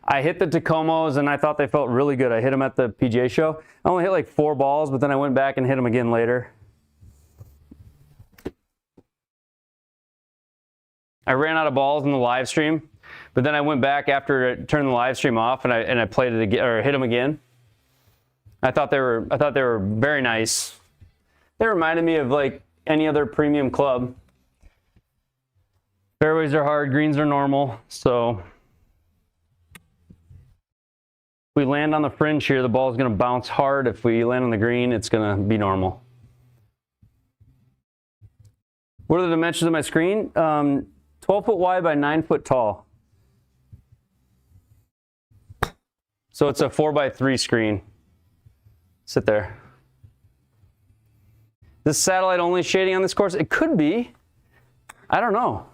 I hit the Tacomos and I thought they felt really good. I hit them at the PGA Show. I only hit like 4 balls, but then I went back and hit them again later. I ran out of balls in the live stream, but then I went back after it turned the live stream off and I played it again, or hit them again. I thought they were very nice. They reminded me of like any other premium club. Fairways are hard, greens are normal, so if we land on the fringe here, the ball is going to bounce hard. If we land on the green, it's going to be normal. What are the dimensions of my screen? 12 foot wide by 9 foot tall. So it's a 4x3 screen. Sit there. This satellite only shading on this course? It could be. I don't know.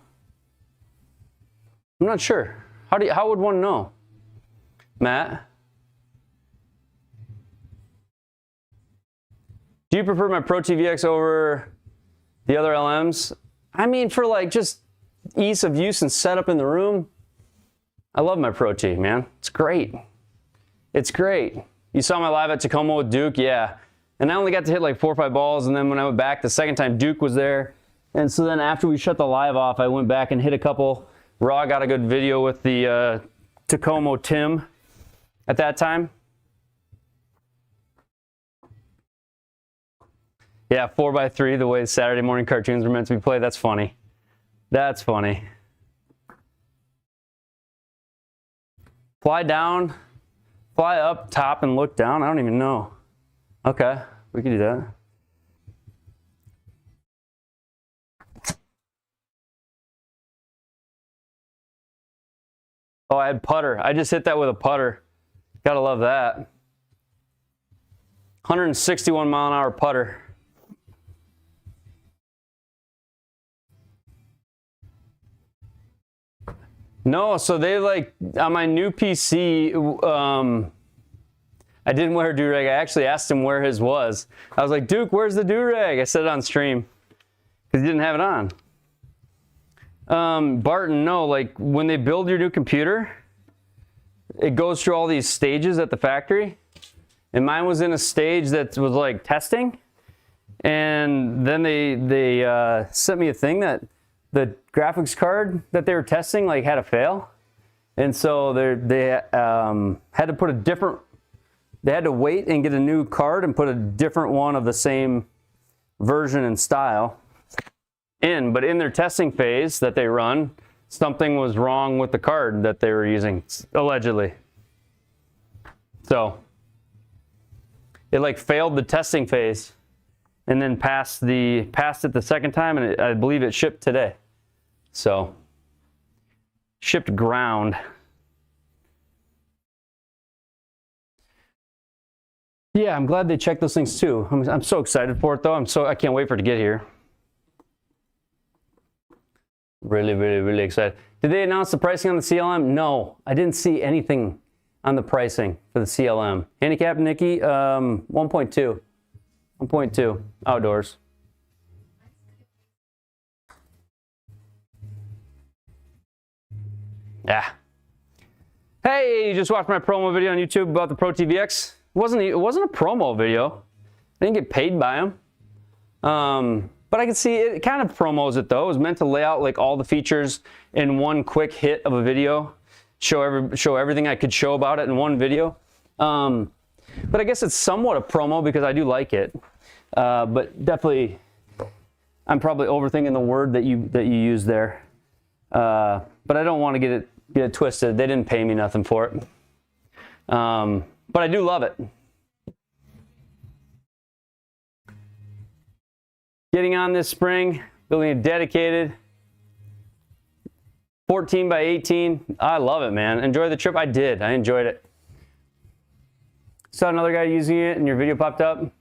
I'm not sure. How would one know? Matt? Do you prefer my Pro TVX over the other LMs? I mean, for like just ease of use and setup in the room, I love my Pro T, man. It's great. It's great. You saw my live at Tacoma with Duke? Yeah. And I only got to hit like 4 or 5 balls, and then when I went back the second time, Duke was there. And so then after we shut the live off, I went back and hit a couple. Raw got a good video with the Tacoma Tim at that time. Yeah, 4x3, the way Saturday morning cartoons were meant to be played. That's funny. That's funny. Fly down, fly up top and look down. I don't even know. Okay, we can do that. Oh, I had putter. I just hit that with a putter. Gotta love that. 161 mile an hour putter. No, so they like, on my new PC, I didn't wear a do-rag. I actually asked him where his was. I was like, Duke, where's the do-rag? I said it on stream because he didn't have it on. Barton, no, like when they build your new computer, it goes through all these stages at the factory. And mine was in a stage that was like testing. And then they sent me a thing that the graphics card that they were testing like had a fail. And so they had to put a different, they had to wait and get a new card and put a different one of the same version and style in. But in their testing phase that they run, something was wrong with the card that they were using, allegedly. So it like failed the testing phase and then passed it the second time, and I believe it shipped today. So shipped ground. Yeah, I'm glad they checked those things too. I'm so excited for it though. I can't wait for it to get here. Really, really, really excited. Did they announce the pricing on the CLM? No, I didn't see anything on the pricing for the CLM. Handicap, Nikki, 1.2. 1.2 outdoors. Yeah. Hey, you just watched my promo video on YouTube about the Pro TVX. It wasn't a promo video. I didn't get paid by them. But I can see it kind of promos it though. It was meant to lay out like all the features in one quick hit of a video. Show everything I could show about it in one video. But I guess it's somewhat a promo because I do like it. But definitely, I'm probably overthinking the word that you use there. But I don't want to get it twisted. They didn't pay me nothing for it. But I do love it. Getting on this spring, building a dedicated 14 by 18. I love it, man. Enjoy the trip. I did. I enjoyed it. Saw another guy using it and your video popped up.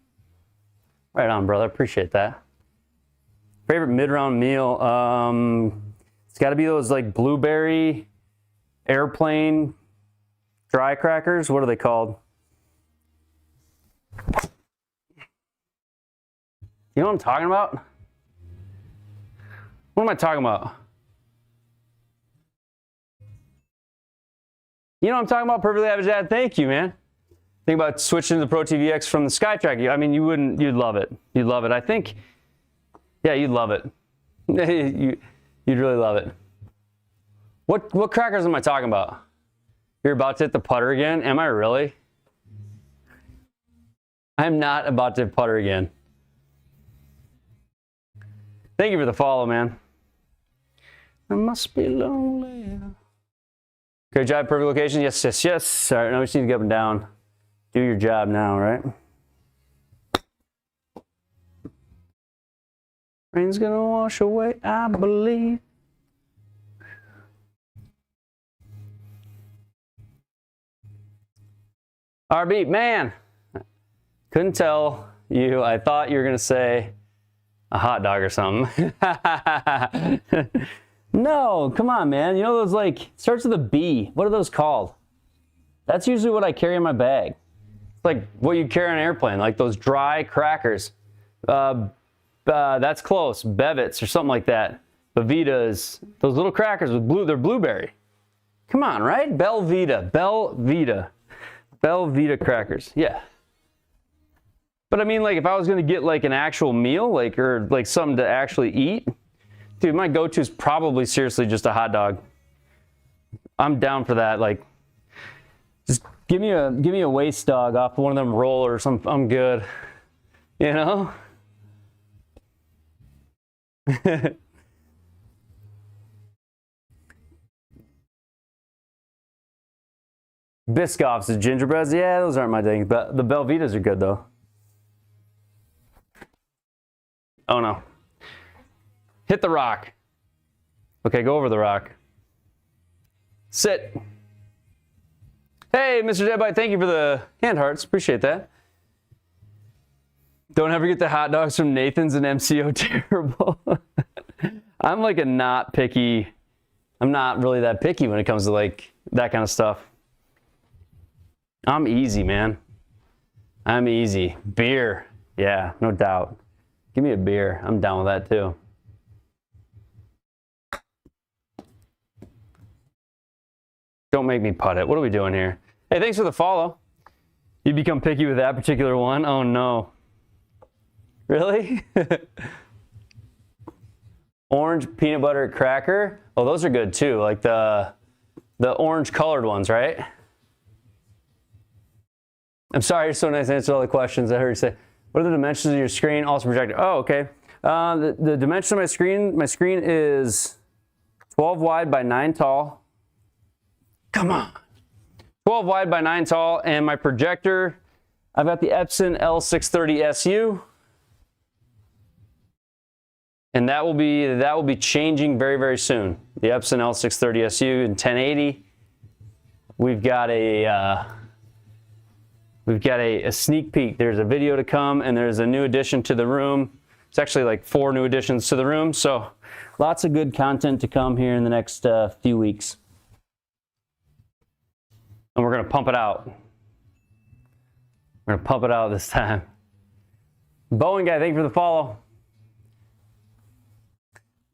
Right on, brother. Appreciate that. Favorite mid-round meal? It's got to be those like blueberry airplane dry crackers. What are they called? You know what I'm talking about? What am I talking about? You know what I'm talking about? Perfectly Average Dad. Thank you, man. Think about switching to the Pro TVX from the SkyTrack. I mean, you'd love it. You'd love it. I think, yeah, you'd love it. You'd really love it. What crackers am I talking about? You're about to hit the putter again? Am I really? I'm not about to putter again. Thank you for the follow, man. I must be lonely. Great job, perfect location. Yes, yes, yes. All right, now we just need to get up and down. Do your job now, right? Rain's gonna wash away, I believe. RB, man, couldn't tell you. I thought you were gonna say a hot dog or something. No, come on, man. You know those like, starts with a B. What are those called? That's usually what I carry in my bag. It's like what you carry on an airplane, like those dry crackers. That's close. Bevets or something like that. Bevitas, those little crackers with they're blueberry. Come on, right? Belvita crackers. Yeah. But I mean, like, if I was gonna get like an actual meal, like, or like something to actually eat, dude, my go-to is probably seriously just a hot dog. I'm down for that. Like, just give me a waist dog off one of them rollers. I'm good. You know. Biscoffs, the gingerbreads, yeah, those aren't my things, but the Belvitas are good though. Oh no. Hit the rock. Okay, go over the rock. Sit. Hey, Mr. Deadbite, thank you for the hand hearts. Appreciate that. Don't ever get the hot dogs from Nathan's and MCO terrible. I'm like a not picky. I'm not really that picky when it comes to like that kind of stuff. I'm easy, man. I'm easy. Beer. Yeah, no doubt. Give me a beer. I'm down with that too. Don't make me putt it. What are we doing here? Hey, thanks for the follow. You become picky with that particular one? Oh no. Really? Orange peanut butter cracker. Oh, those are good too. Like the orange colored ones, right? I'm sorry, you're so nice to answer all the questions. I heard you say, what are the dimensions of your screen? Also projector. Oh, okay. The dimensions of my screen is 12 wide by 9 tall. Come on. 12 wide by 9 tall, and my projector, I've got the Epson L630SU. And that will be changing very, very soon. The Epson L630SU in 1080. We've got a sneak peek. There's a video to come, and there's a new addition to the room. It's actually like 4 new additions to the room. So lots of good content to come here in the next few weeks. And we're gonna pump it out. We're gonna pump it out this time. Bowen guy, thank you for the follow.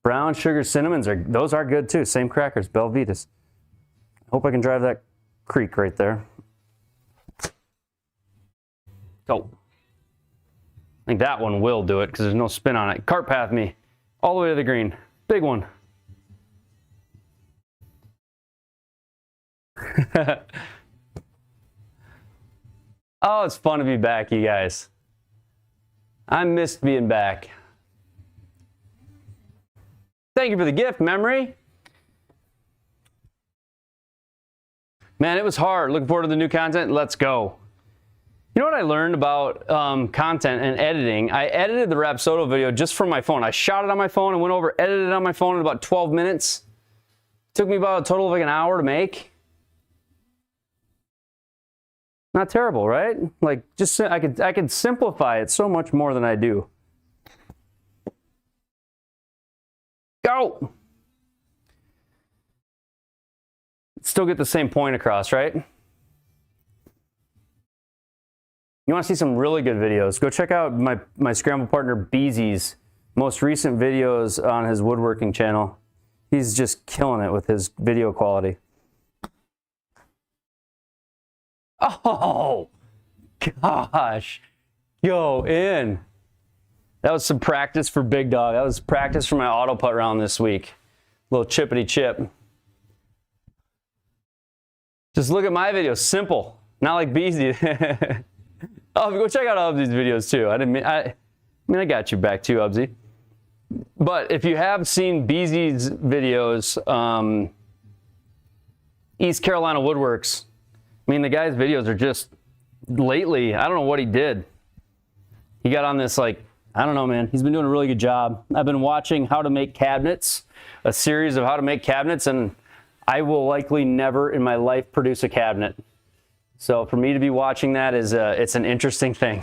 Brown sugar cinnamons those are good too. Same crackers, Belvitas. Hope I can drive that creek right there. Oh, I think that one will do it because there's no spin on it. Cart path me all the way to the green. Big one. Oh, it's fun to be back, you guys. I missed being back. Thank you for the gift, Memory. Man, it was hard. Looking forward to the new content. Let's go. You know what I learned about content and editing? I edited the Rapsodo video just from my phone. I shot it on my phone and went over, edited it on my phone in about 12 minutes. Took me about a total of like an hour to make. Not terrible, right? Like, just I could simplify it so much more than I do. Go! Still get the same point across, right? You want to see some really good videos? Go check out my Scramble partner Beezy's most recent videos on his woodworking channel. He's just killing it with his video quality. Oh, gosh. Go in. That was some practice for Big Dog. That was practice for my auto putt round this week. Little chippity chip. Just look at my videos. Simple. Not like Beezy. Oh, go check out Ubsy's videos too. I mean, I got you back too, Ubsy. But if you have seen Beezy's videos, East Carolina Woodworks, I mean, the guy's videos are just, lately, I don't know what he did. He got on this, like, I don't know, man. He's been doing a really good job. I've been watching How to Make Cabinets, a series of how to make cabinets, and I will likely never in my life produce a cabinet. So for me to be watching that is, it's an interesting thing.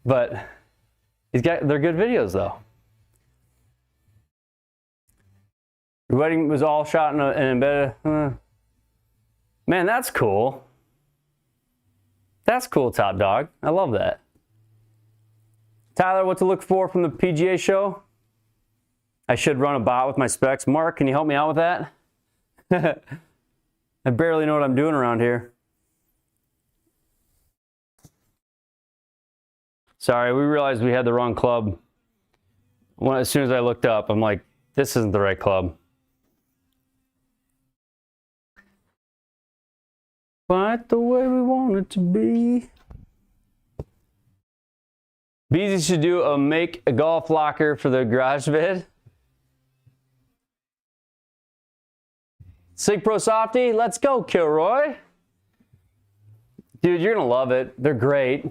But they're good videos, though. The wedding was all shot in an embedded. Man, that's cool. That's cool, Top Dog. I love that. Tyler, what to look for from the PGA Show? I should run a bot with my specs. Mark, can you help me out with that? I barely know what I'm doing around here. Sorry, we realized we had the wrong club. As soon as I looked up, I'm like, this isn't the right club. Quite the way we want it to be. Beezy should do a make a golf locker for the garage vid. Sig Pro Softy, let's go, Kilroy. Dude, you're gonna love it. They're great.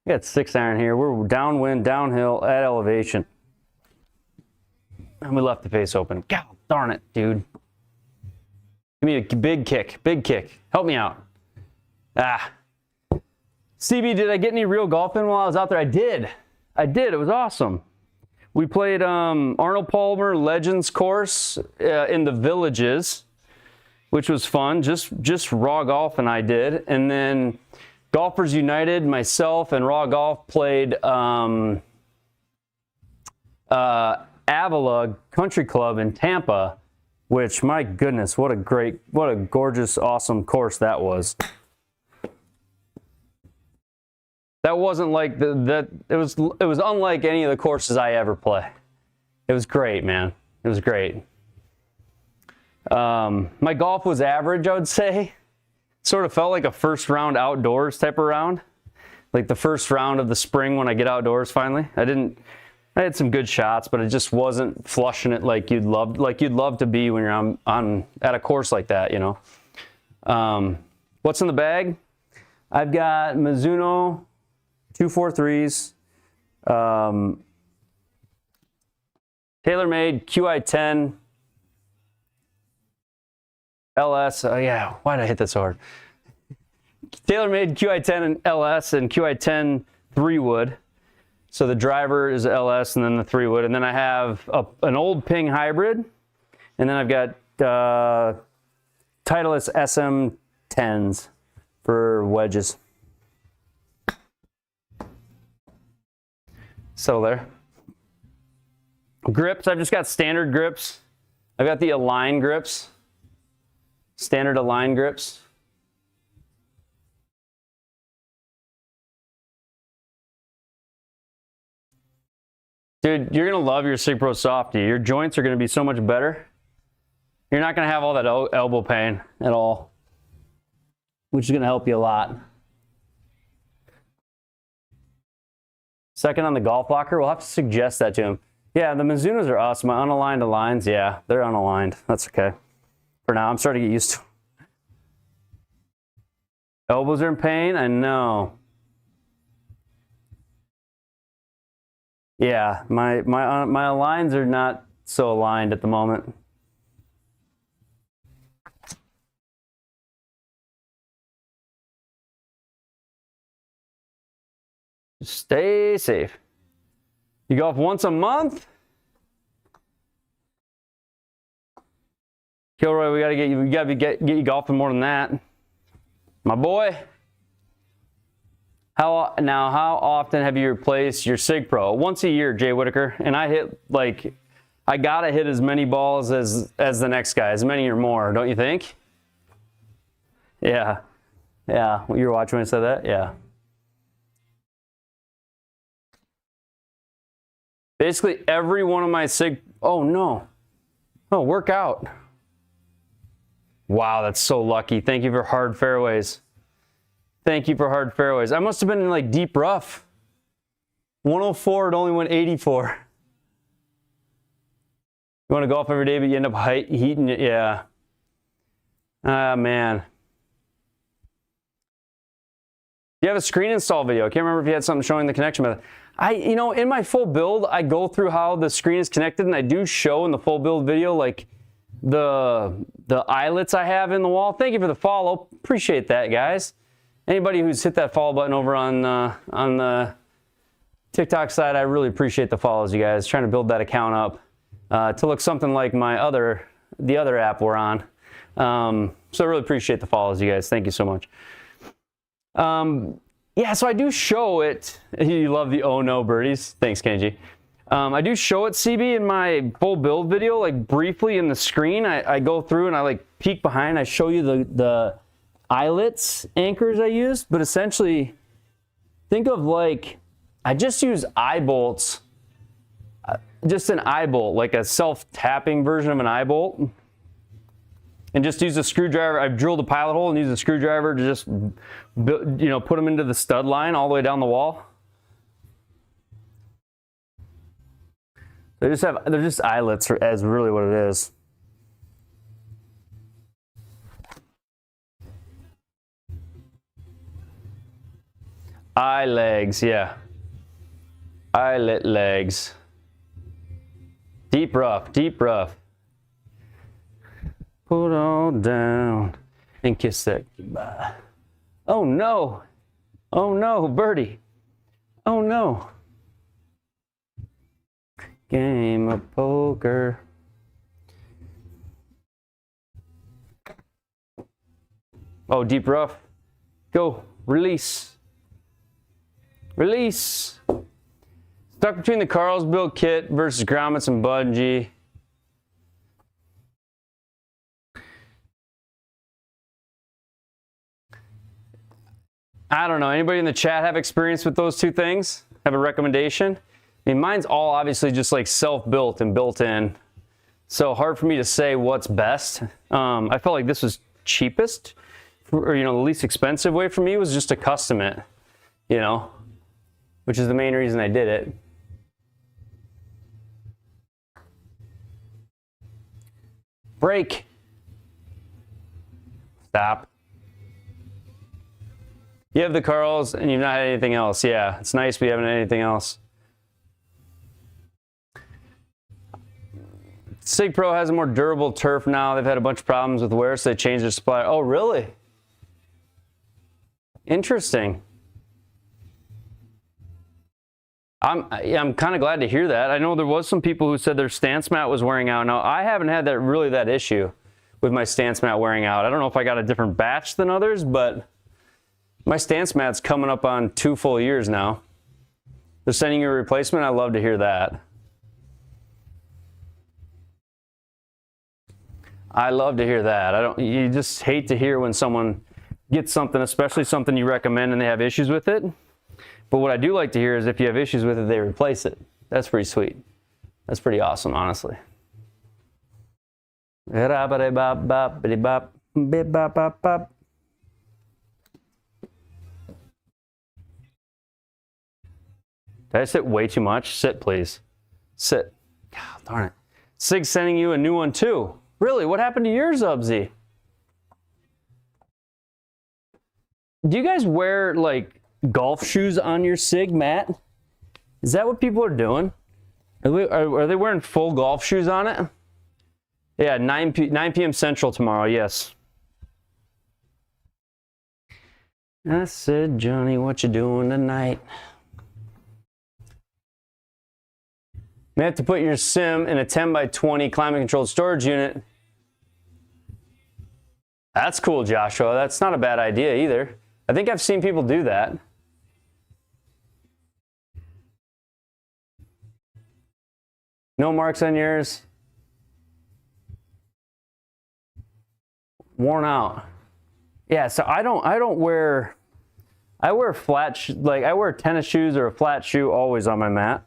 We got 6-iron here. We're downwind, downhill, at elevation. And we left the face open. God darn it, dude. Give me a big kick. Big kick. Help me out. Ah. CB, did I get any real golf in while I was out there? I did. It was awesome. We played Arnold Palmer Legends course in the Villages, which was fun. Just Raw Golf and I did. And then Golfers United, myself and Raw Golf played Avila Country Club in Tampa, which, my goodness, what a gorgeous, awesome course that was. That wasn't like it was unlike any of the courses I ever play. It was great, man. It was great. My golf was average, I would say. Sort of felt like a first round outdoors type of round. Like the first round of the spring when I get outdoors finally. I had some good shots, but it just wasn't flushing it like you'd love to be when you're on at a course like that, you know. What's in the bag? I've got Mizuno 243s, TaylorMade QI10 LS. Oh yeah, why did I hit that so hard? TaylorMade QI10 and LS and QI10 3-wood. So the driver is LS and then the 3-wood. And then I have an old Ping hybrid. And then I've got Titleist SM10s for wedges. So there. Grips, I've just got standard grips. I've got the Align grips. Standard Align grips. Dude, you're going to love your Sig Pro Softy. Your joints are going to be so much better. You're not going to have all that elbow pain at all, which is going to help you a lot. Second on the golf locker, we'll have to suggest that to him. Yeah, the Mizunos are awesome. My unaligned aligns, yeah, they're unaligned. That's okay. For now, I'm starting to get used to. Elbows are in pain? I know. Yeah, my aligns are not so aligned at the moment. Stay safe. You golf once a month? Kilroy, we gotta get you golfing more than that. My boy. How often have you replaced your Sig Pro? Once a year, Jay Whitaker. And I hit I gotta hit as many balls as the next guy, as many or more, don't you think? Yeah. Yeah. You were watching when I said that? Yeah. Basically every one of my oh no. Oh, work out. Wow, that's so lucky. Thank you for hard fairways. Thank you for hard fairways. I must have been in like deep rough. 104, it only went 84. You want to golf every day, but you end up heating it. Yeah. Ah, man. You have a screen install video. I can't remember if you had something showing the connection method. In my full build, I go through how the screen is connected, and I do show in the full build video, like the eyelets I have in the wall. Thank you for the follow. Appreciate that, guys. Anybody who's hit that follow button over on the TikTok side, I really appreciate the follows, you guys. Trying to build that account up to look something like the other app we're on. So I really appreciate the follows, you guys. Thank you so much. Yeah, so I do show it. You love the oh no birdies. Thanks, Kenji. I do show it, CB, in my full build video, like briefly in the screen. I go through and I like peek behind. I show you the eyelets anchors I use, but essentially think of like, I just use eye bolts, just an eye bolt, like a self-tapping version of an eye bolt. And just use a screwdriver. I've drilled a pilot hole and used a screwdriver to just, put them into the stud line all the way down the wall. They're just eyelets, as really what it is. Eye legs, yeah. Eyelet legs. Deep rough, deep rough. Put all down and kiss that goodbye. Oh no. Oh no, birdie. Oh no. Game of poker. Oh, deep rough. Go. Release. Release. Stuck between the Carlsbad kit versus grommets and bungee. I don't know. Anybody in the chat have experience with those two things? Have a recommendation? I mean, mine's all obviously just like self-built and built in. So hard for me to say what's best. I felt like this was cheapest, or, you know, the least expensive way for me was just to custom it, you know, which is the main reason I did it. Break. Stop. You have the Carls and you've not had anything else. Yeah, it's nice we haven't had anything else. Sig Pro has a more durable turf now. They've had a bunch of problems with wear, so they changed their supplier. Oh, really? Interesting. I'm kind of glad to hear that. I know there was some people who said their stance mat was wearing out. Now, I haven't had that issue with my stance mat wearing out. I don't know if I got a different batch than others, but my stance mat's coming up on 2 full years now. They're sending you a replacement. I love to hear that. I love to hear that. You just hate to hear when someone gets something, especially something you recommend and they have issues with it. But what I do like to hear is if you have issues with it, they replace it. That's pretty sweet. That's pretty awesome, honestly. Did I sit way too much? Sit, please. Sit. God darn it. Sig's sending you a new one too. Really? What happened to yours, Ubsy? Do you guys wear like golf shoes on your Sig mat? Is that what people are doing? Are they wearing full golf shoes on it? Yeah, 9 p.m. Central tomorrow, yes. I said, Johnny, what you doing tonight? May have to put your sim in a 10 by 20 climate controlled storage unit. That's cool, Joshua. That's not a bad idea either. I think I've seen people do that. No marks on yours. Worn out. Yeah, so I wear flat I wear tennis shoes or a flat shoe always on my mat.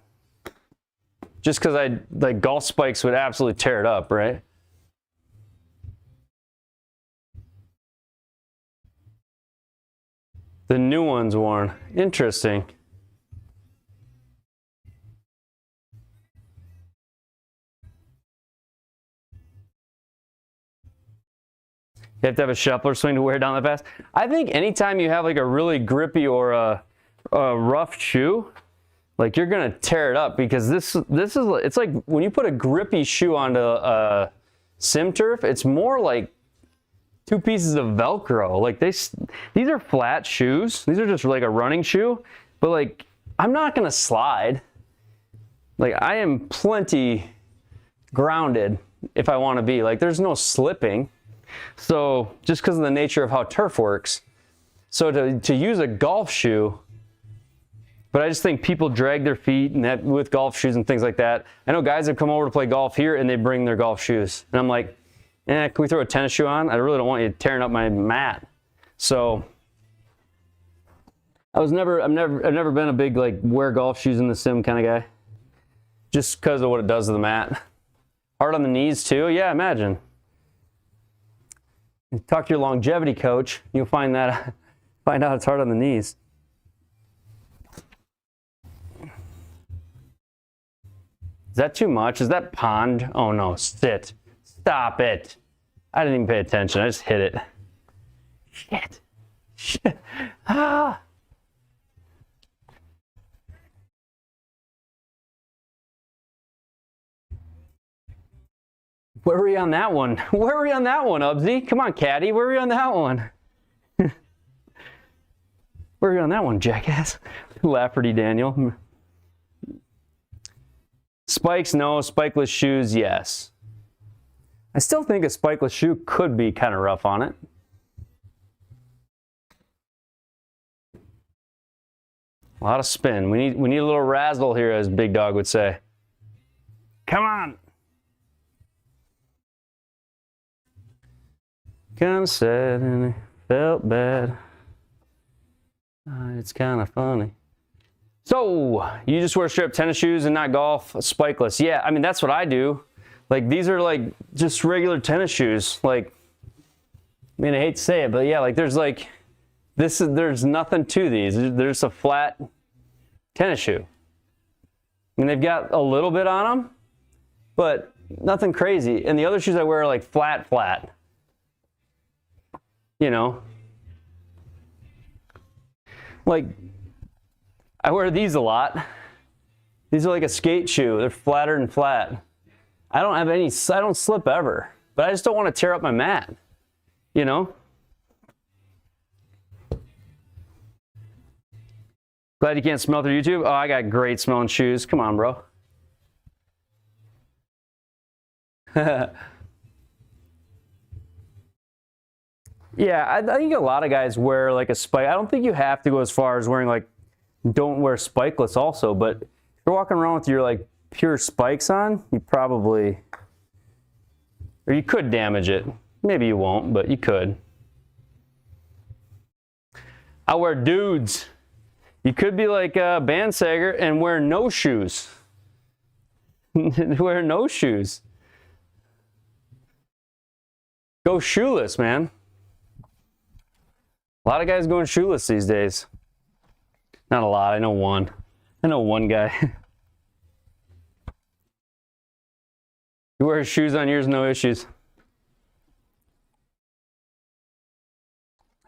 Just because like golf spikes would absolutely tear it up, right? The new one's worn. Interesting. You have to have a shuffler swing to wear down that fast. I think anytime you have like a really grippy or a rough shoe, like you're gonna tear it up because it's like when you put a grippy shoe onto a sim turf, it's more like 2 pieces of Velcro. Like these are flat shoes. These are just like a running shoe, but like I'm not gonna slide. Like I am plenty grounded if I want to be. Like there's no slipping. So just because of the nature of how turf works. So to use a golf shoe, but I just think people drag their feet and that with golf shoes and things like that. I know guys have come over to play golf here and they bring their golf shoes. And I'm like, can we throw a tennis shoe on? I really don't want you tearing up my mat. So I've never been a big like wear golf shoes in the sim kind of guy. Just because of what it does to the mat. Hard on the knees too. Yeah, imagine. Talk to your longevity coach. You'll find out it's hard on the knees. Is that too much? Is that pond? Oh no, sit. Stop it. I didn't even pay attention. I just hit it. Shit. Ah. Where were we on that one? Where were we on that one, Ubsy? Come on, Caddy. Where were we on that one? Where were we on that one, jackass? Lafferty Daniel. Spikes, no. Spikeless shoes, yes. I still think a spikeless shoe could be kind of rough on it. A lot of spin. We need a little razzle here, as Big Dog would say. Come on. Kind of sad and it felt bad. It's kind of funny. So, you just wear straight up tennis shoes and not golf, spikeless. Yeah, I mean, that's what I do. Like, these are like just regular tennis shoes. Like, I mean, I hate to say it, but yeah, like there's like, there's nothing to these. There's a flat tennis shoe. I mean, they've got a little bit on them, but nothing crazy. And the other shoes I wear are like flat. You know? Like, I wear these a lot. These are like a skate shoe. They're flatter than flat. I don't slip ever, but I just don't want to tear up my mat, you know? Glad you can't smell through YouTube. Oh, I got great smelling shoes. Come on, bro. Yeah, I think a lot of guys wear like a spike. I don't think you have to go as far as wearing like, don't wear spikeless also, but if you're walking around with your like pure spikes on, you probably, or you could damage it. Maybe you won't, but you could. I wear dudes. You could be like a bandsager and wear no shoes. Wear no shoes. Go shoeless, man. A lot of guys going shoeless these days. Not a lot, I know one. I know one guy. You wear shoes on yours, no issues.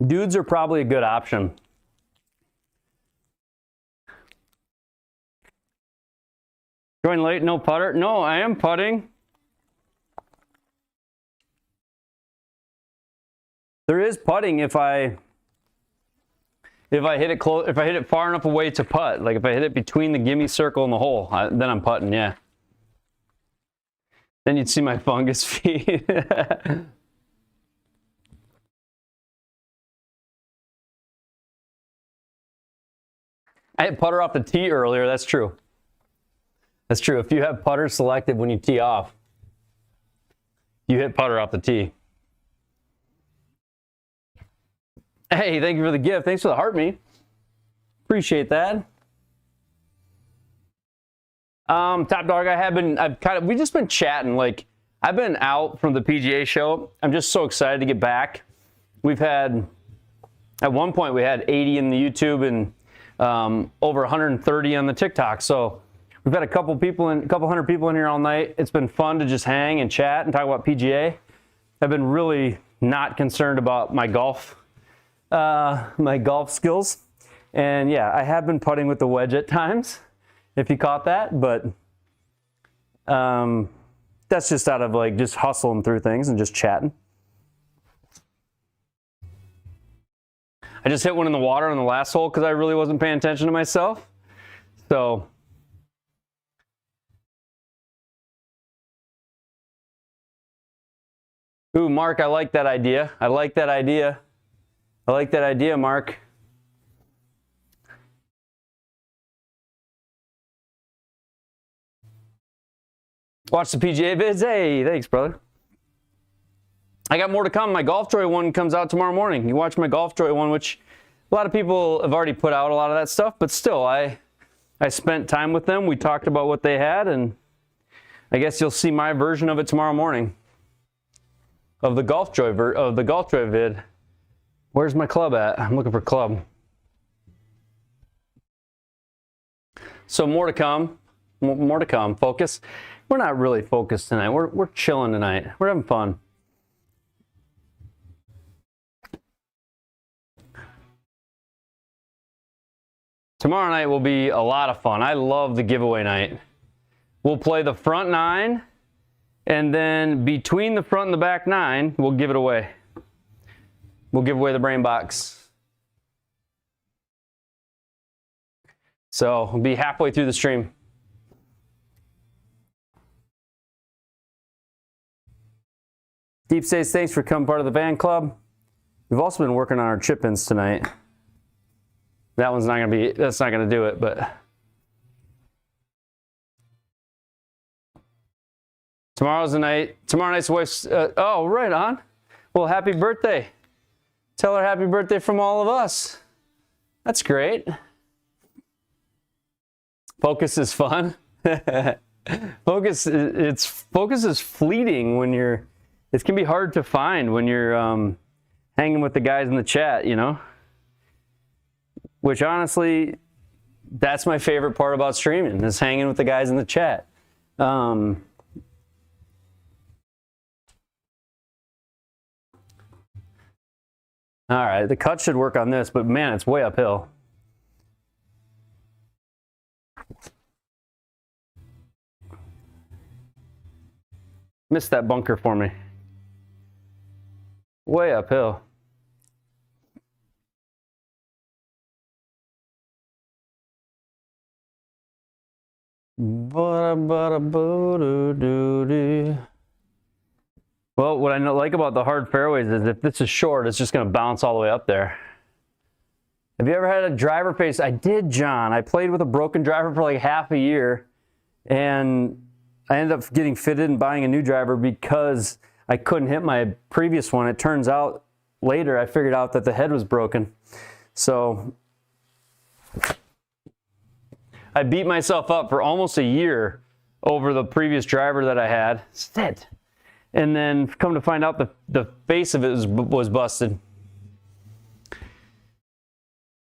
Dudes are probably a good option. Join late, no putter? No, I am putting. There is putting if I hit it close, if I hit it far enough away to putt. Like if I hit it between the gimme circle and the hole, then I'm putting, yeah. Then you'd see my fungus feet. I hit putter off the tee earlier, that's true. That's true. If you have putter selected when you tee off, you hit putter off the tee. Hey, thank you for the gift. Thanks for the heart me. Appreciate that. Top Dog, we've just been chatting. Like, I've been out from the PGA show. I'm just so excited to get back. We've had, at one point, we had 80 in the YouTube and over 130 on the TikTok. So we've had a couple hundred people in here all night. It's been fun to just hang and chat and talk about PGA. I've been really not concerned about my golf skills. And yeah, I have been putting with the wedge at times, if you caught that, but that's just out of like just hustling through things and just chatting. I just hit one in the water on the last hole because I really wasn't paying attention to myself. So ooh, Mark, I like that idea. I like that idea. I like that idea, Mark. Watch the PGA vids. Hey, thanks, brother. I got more to come. My Golf Joy one comes out tomorrow morning. You watch my Golf Joy one, which a lot of people have already put out a lot of that stuff, but still, I spent time with them. We talked about what they had, and I guess you'll see my version of it tomorrow morning. Of the Golf Joy vid. Where's my club at? I'm looking for club. So more to come. More to come. Focus. We're not really focused tonight. We're chilling tonight. We're having fun. Tomorrow night will be a lot of fun. I love the giveaway night. We'll play the front 9 And then between the front and the back 9, we'll give it away. We'll give away the brain box. So we'll be halfway through the stream. Deep States, thanks for coming part of the fan club. We've also been working on our chip-ins tonight. That one's not gonna be, that's not gonna do it, but tomorrow's the night. Tomorrow night's wife's, oh, right on. Well, happy birthday. Tell her happy birthday from all of us. That's great. Focus is fun. Focus is fleeting when you're, it can be hard to find when you're hanging with the guys in the chat, you know? Which honestly, that's my favorite part about streaming, is hanging with the guys in the chat. All right, the cut should work on this, but man, it's way uphill. Missed that bunker for me. Way uphill. Well, what I like about the hard fairways is if this is short, it's just going to bounce all the way up there. Have you ever had a driver face? I did, John. I played with a broken driver for like half a year, and I ended up getting fitted and buying a new driver because I couldn't hit my previous one. It turns out later I figured out that the head was broken. So I beat myself up for almost a year over the previous driver that I had. Sit. And then come to find out the face of it was busted.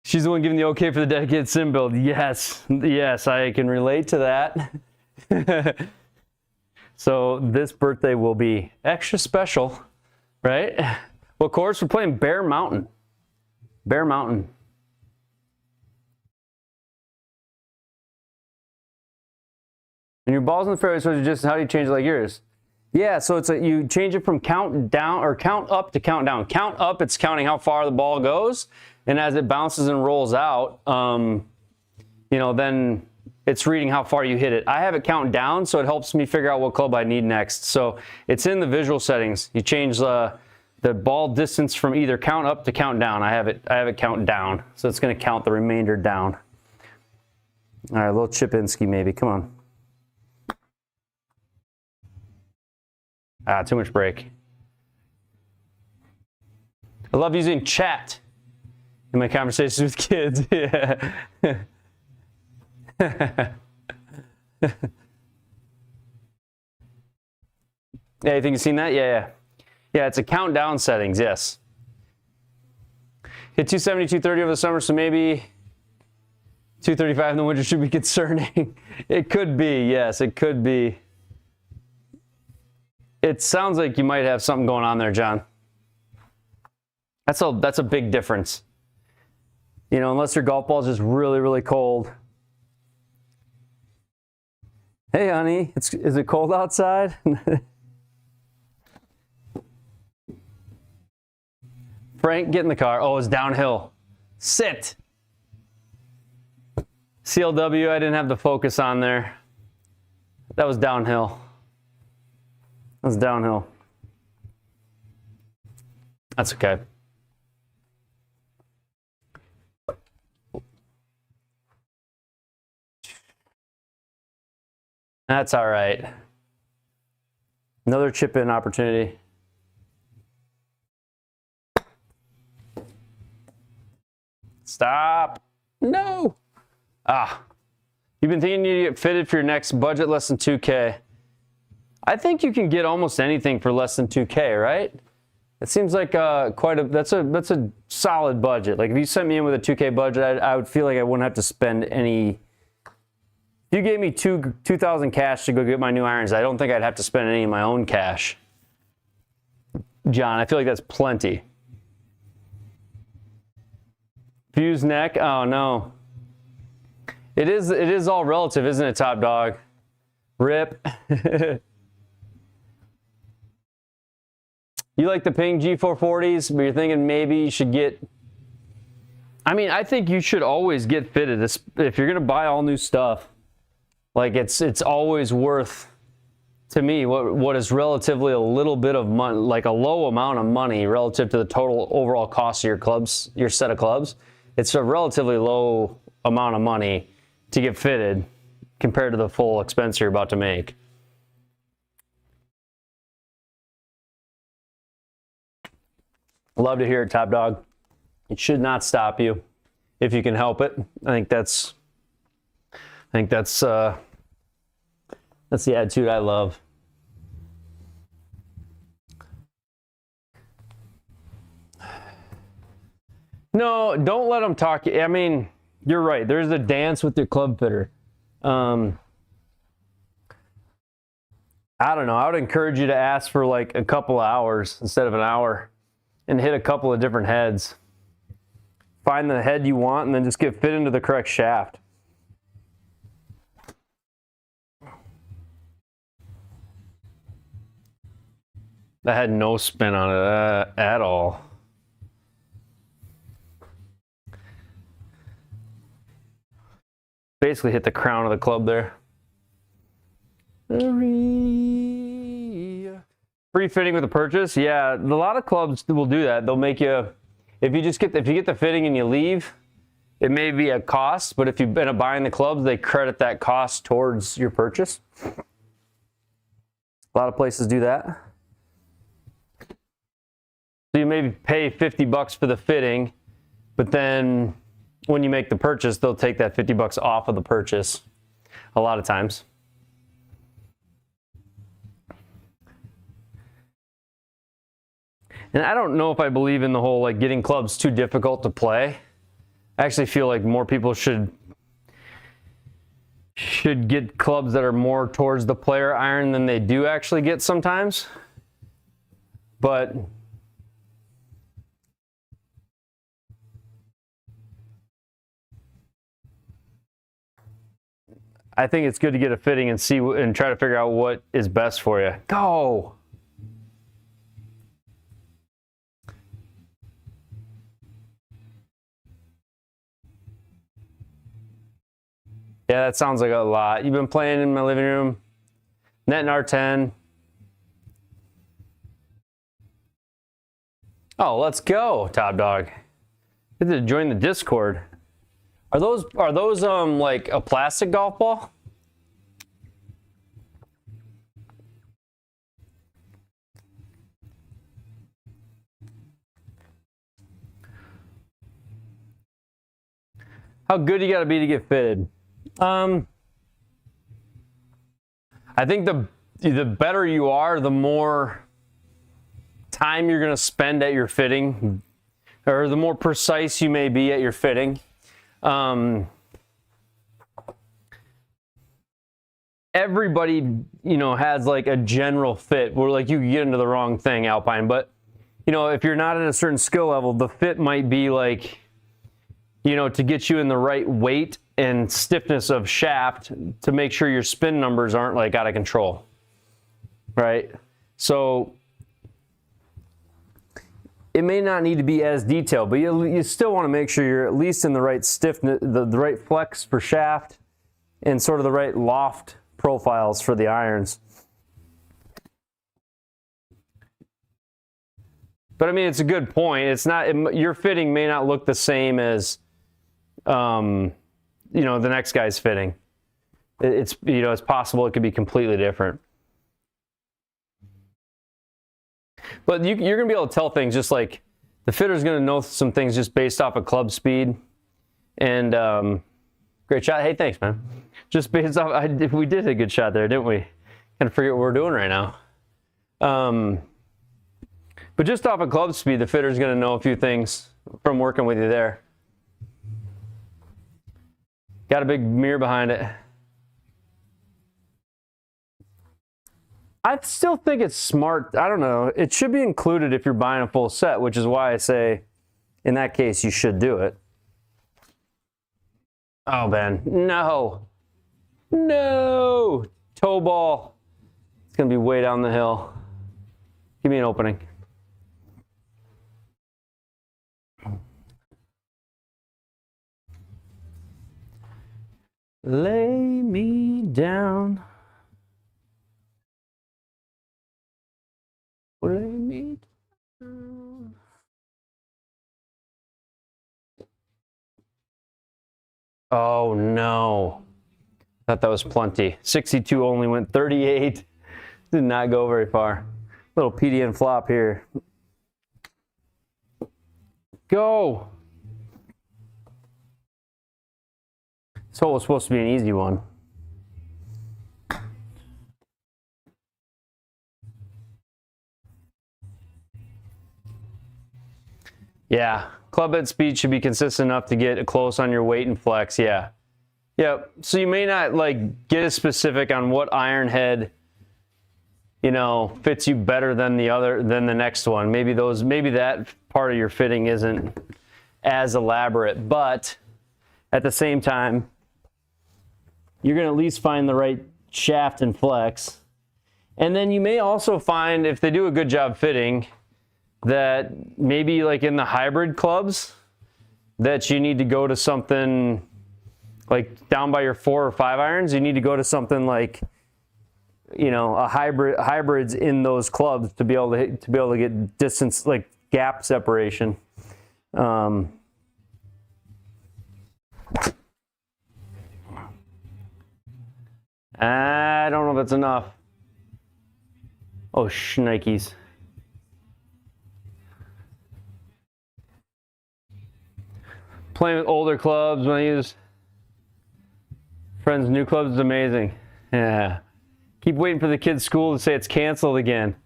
She's the one giving the okay for the dedicated sim build. Yes, yes, I can relate to that. So this birthday will be extra special, right? Well, of course, we're playing Bear Mountain. Bear Mountain. And your ball's in the fairway, so just how do you change it like yours? Yeah, so it's you change it from count down or count up to count down. Count up, it's counting how far the ball goes, and as it bounces and rolls out, you know, then it's reading how far you hit it. I have it count down, so it helps me figure out what club I need next. So it's in the visual settings. You change the ball distance from either count up to count down. I have it count down, so it's going to count the remainder down. All right, a little Chipinski maybe. Come on. Ah, too much break. I love using chat in my conversations with kids. Yeah. Yeah, you think you've seen that? Yeah. Yeah, it's a countdown settings, yes. Hit 270, 230 over the summer, so maybe 235 in the winter should be concerning. It could be, yes, it could be. It sounds like you might have something going on there, John. That's a big difference. You know, unless your golf ball is just really, really cold. Hey, honey, is it cold outside? Frank, get in the car. Oh, it's downhill. Sit. CLW, I didn't have the focus on there. That was downhill. That's downhill. That's okay. That's all right. Another chip in opportunity. Stop. No. Ah. You've been thinking you get fitted for your next budget less than 2K. I think you can get almost anything for less than 2K, right? It seems like that's a solid budget. Like if you sent me in with a 2K budget, I would feel like I wouldn't have to spend any. If you gave me 2,000 cash to go get my new irons, I don't think I'd have to spend any of my own cash. John, I feel like that's plenty. Fuse neck? Oh no. It is all relative, isn't it, Top Dog? Rip. You like the Ping G440s, but you're thinking maybe you should get... I mean, I think you should always get fitted. If you're going to buy all new stuff, like it's always worth, to me, what is relatively a little bit of money, like a low amount of money relative to the total overall cost of your clubs, your set of clubs. It's a relatively low amount of money to get fitted compared to the full expense you're about to make. Love to hear it, Top Dog. It should not stop you if you can help it. I think that's the attitude I love. No, don't let them talk. I mean, you're right. There's a dance with your club fitter. I don't know. I would encourage you to ask for like a couple of hours instead of an hour and hit a couple of different heads. Find the head you want and then just get fit into the correct shaft. That had no spin on it at all. Basically hit the crown of the club there. Free fitting with a purchase? Yeah, a lot of clubs will do that. They'll make you, if you get the fitting and you leave, it may be a cost, but if you've been buying the clubs, they credit that cost towards your purchase. A lot of places do that. So you maybe pay $50 for the fitting, but then when you make the purchase, they'll take that $50 off of the purchase a lot of times. And I don't know if I believe in the whole like getting clubs too difficult to play. I actually feel like more people should get clubs that are more towards the player iron than they do actually get sometimes. But I think it's good to get a fitting and see and try to figure out what is best for you. Go. Yeah, that sounds like a lot. You've been playing in my living room. Net and R10. Oh, let's go, Top Dog. Get to join the Discord. Are those like a plastic golf ball? How good you gotta be to get fitted? I think the better you are, the more time you're gonna spend at your fitting, or the more precise you may be at your fitting. Everybody, has like a general fit where like you can get into the wrong thing, Alpine, but if you're not at a certain skill level, the fit might be like, to get you in the right weight and stiffness of shaft to make sure your spin numbers aren't like out of control, right? So it may not need to be as detailed, but you still want to make sure you're at least in the right stiffness, the right flex for shaft, and sort of the right loft profiles for the irons. But I mean, it's a good point. It's not, your fitting may not look the same as, the next guy's fitting. It's possible it could be completely different. But you're going to be able to tell things just like the fitter's going to know some things just based off of club speed. And great shot. Hey, thanks, man. Just based off, we did a good shot there, didn't we? Kind of forget what we're doing right now. But just off of club speed, the fitter's going to know a few things from working with you there. Got a big mirror behind it. I still think it's smart. I don't know. It should be included if you're buying a full set, which is why I say, in that case, you should do it. Oh, Ben. No. No. Toe ball. It's going to be way down the hill. Give me an opening. Lay me down. Lay me down. Oh no. Thought that was plenty. 62 only went 38. Did not go very far. Little PDN flop here. Go. This hole was supposed to be an easy one. Yeah, club head speed should be consistent enough to get close on your weight and flex. Yeah. Yep. So you may not like get as specific on what iron head, you know, fits you better than the next one. Maybe that part of your fitting isn't as elaborate, but at the same time, you're going to at least find the right shaft and flex. And then you may also find, if they do a good job fitting, that maybe like in the hybrid clubs, that you need to go to something like down by your 4 or 5 irons, you need to go to something like, you know, a hybrids in those clubs to be able to get distance, like gap separation. I don't know if that's enough. Oh, shnikes. Playing with older clubs when I use friends' new clubs is amazing. Yeah. Keep waiting for the kids' school to say it's canceled again.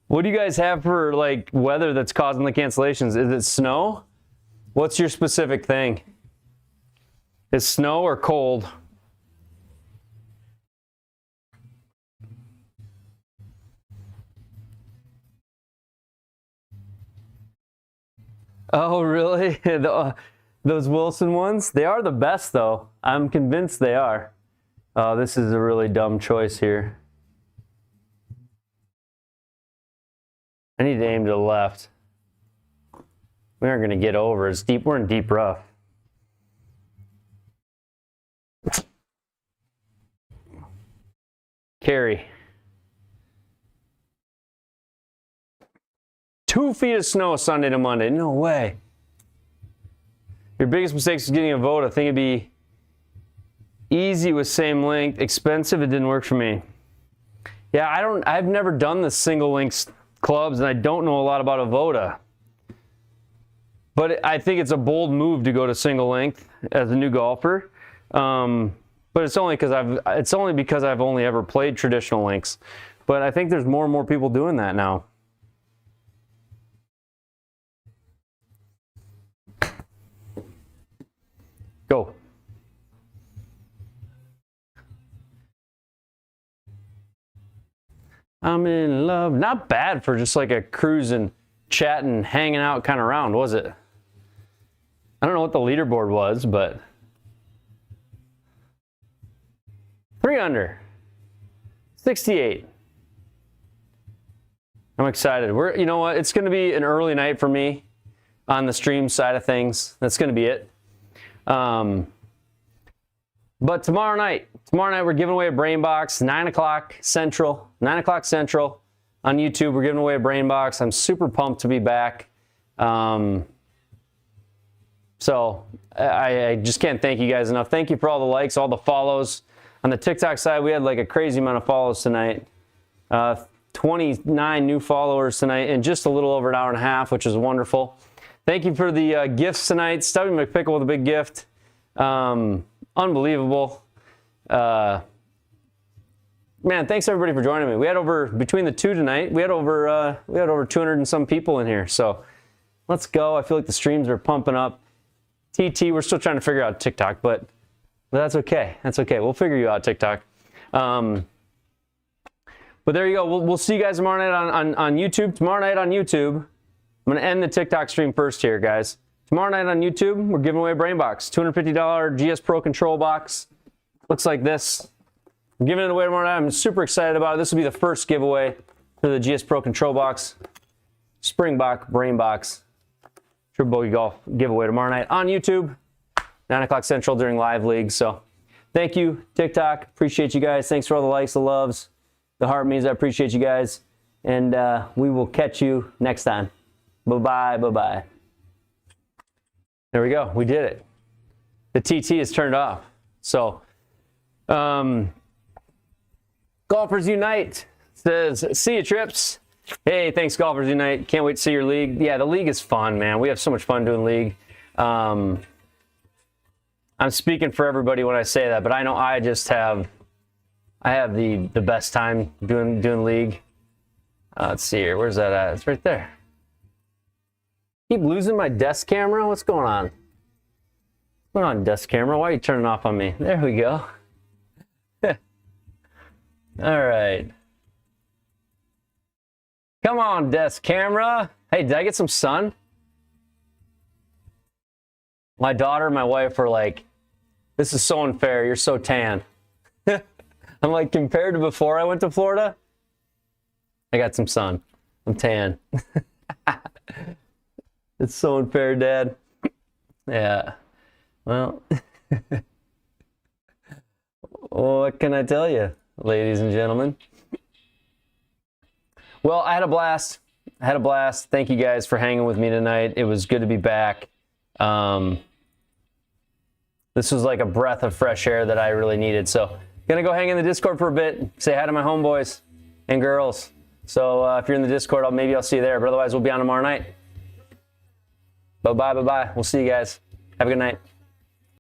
What do you guys have for like weather that's causing the cancellations? Is it snow? What's your specific thing? Is snow or cold? Oh, really? Those Wilson ones? They are the best, though. I'm convinced they are. Oh, this is a really dumb choice here. I need to aim to the left. We aren't going to get over. It's deep. We're in deep rough. Carry. 2 feet of snow Sunday to Monday. No way. Your biggest mistake is getting a vote. I think it'd be easy with same length. Expensive, it didn't work for me. Yeah, I've never done the single length clubs, and I don't know a lot about a Voda. But I think it's a bold move to go to single length as a new golfer. But it's only because I've only ever played traditional lengths. But I think there's more and more people doing that now. Go. I'm in love. Not bad for just like a cruising, chatting, hanging out kind of round, was it? I don't know what the leaderboard was, but 3 under, 68. I'm excited. You know what? It's going to be an early night for me on the stream side of things. That's going to be it. But tomorrow night we're giving away a brain box, 9 o'clock Central on YouTube. We're giving away a brain box. I'm super pumped to be back. So I just can't thank you guys enough. Thank you for all the likes, all the follows. On the TikTok side, we had like a crazy amount of follows tonight. 29 new followers tonight in just a little over an hour and a half, which is wonderful. Thank you for the gifts tonight. Stubby McPickle with a big gift. Unbelievable. Man, thanks everybody for joining me. We had between the two tonight, we had over 200 and some people in here. So let's go. I feel like the streams are pumping up. TT, we're still trying to figure out TikTok, but that's okay. That's okay. We'll figure you out, TikTok. But there you go. We'll see you guys tomorrow night on YouTube. Tomorrow night on YouTube. I'm going to end the TikTok stream first here, guys. Tomorrow night on YouTube, we're giving away a brain box. $250 GS Pro control box. Looks like this. I'm giving it away tomorrow night. I'm super excited about it. This will be the first giveaway for the GS Pro control box. Springbok brain box. Triple Bogey Golf giveaway tomorrow night on YouTube. 9 o'clock Central during live leagues. So thank you, TikTok. Appreciate you guys. Thanks for all the likes, the loves, the heart means. I appreciate you guys. And we will catch you next time. Bye-bye, bye-bye. There we go. We did it. The TT is turned off. So, Golfers Unite says, see you, Trips. Hey, thanks, Golfers Unite. Can't wait to see your league. Yeah, the league is fun, man. We have so much fun doing league. I'm speaking for everybody when I say that, but I know I have the best time doing league. Let's see here. Where's that at? It's right there. Keep losing my desk camera? What's going on? What's going on, desk camera? Why are you turning off on me? There we go. All right. Come on, desk camera. Hey, did I get some sun? My daughter and my wife are like, this is so unfair. You're so tan. I'm like, compared to before I went to Florida, I got some sun. I'm tan. It's so unfair, Dad. Yeah. Well, what can I tell you, ladies and gentlemen? Well, I had a blast. Thank you guys for hanging with me tonight. It was good to be back. This was like a breath of fresh air that I really needed. So, gonna go hang in the Discord for a bit. Say hi to my homeboys and girls. So if you're in the Discord, maybe I'll see you there. But otherwise, we'll be on tomorrow night. Bye-bye, bye-bye. We'll see you guys. Have a good night.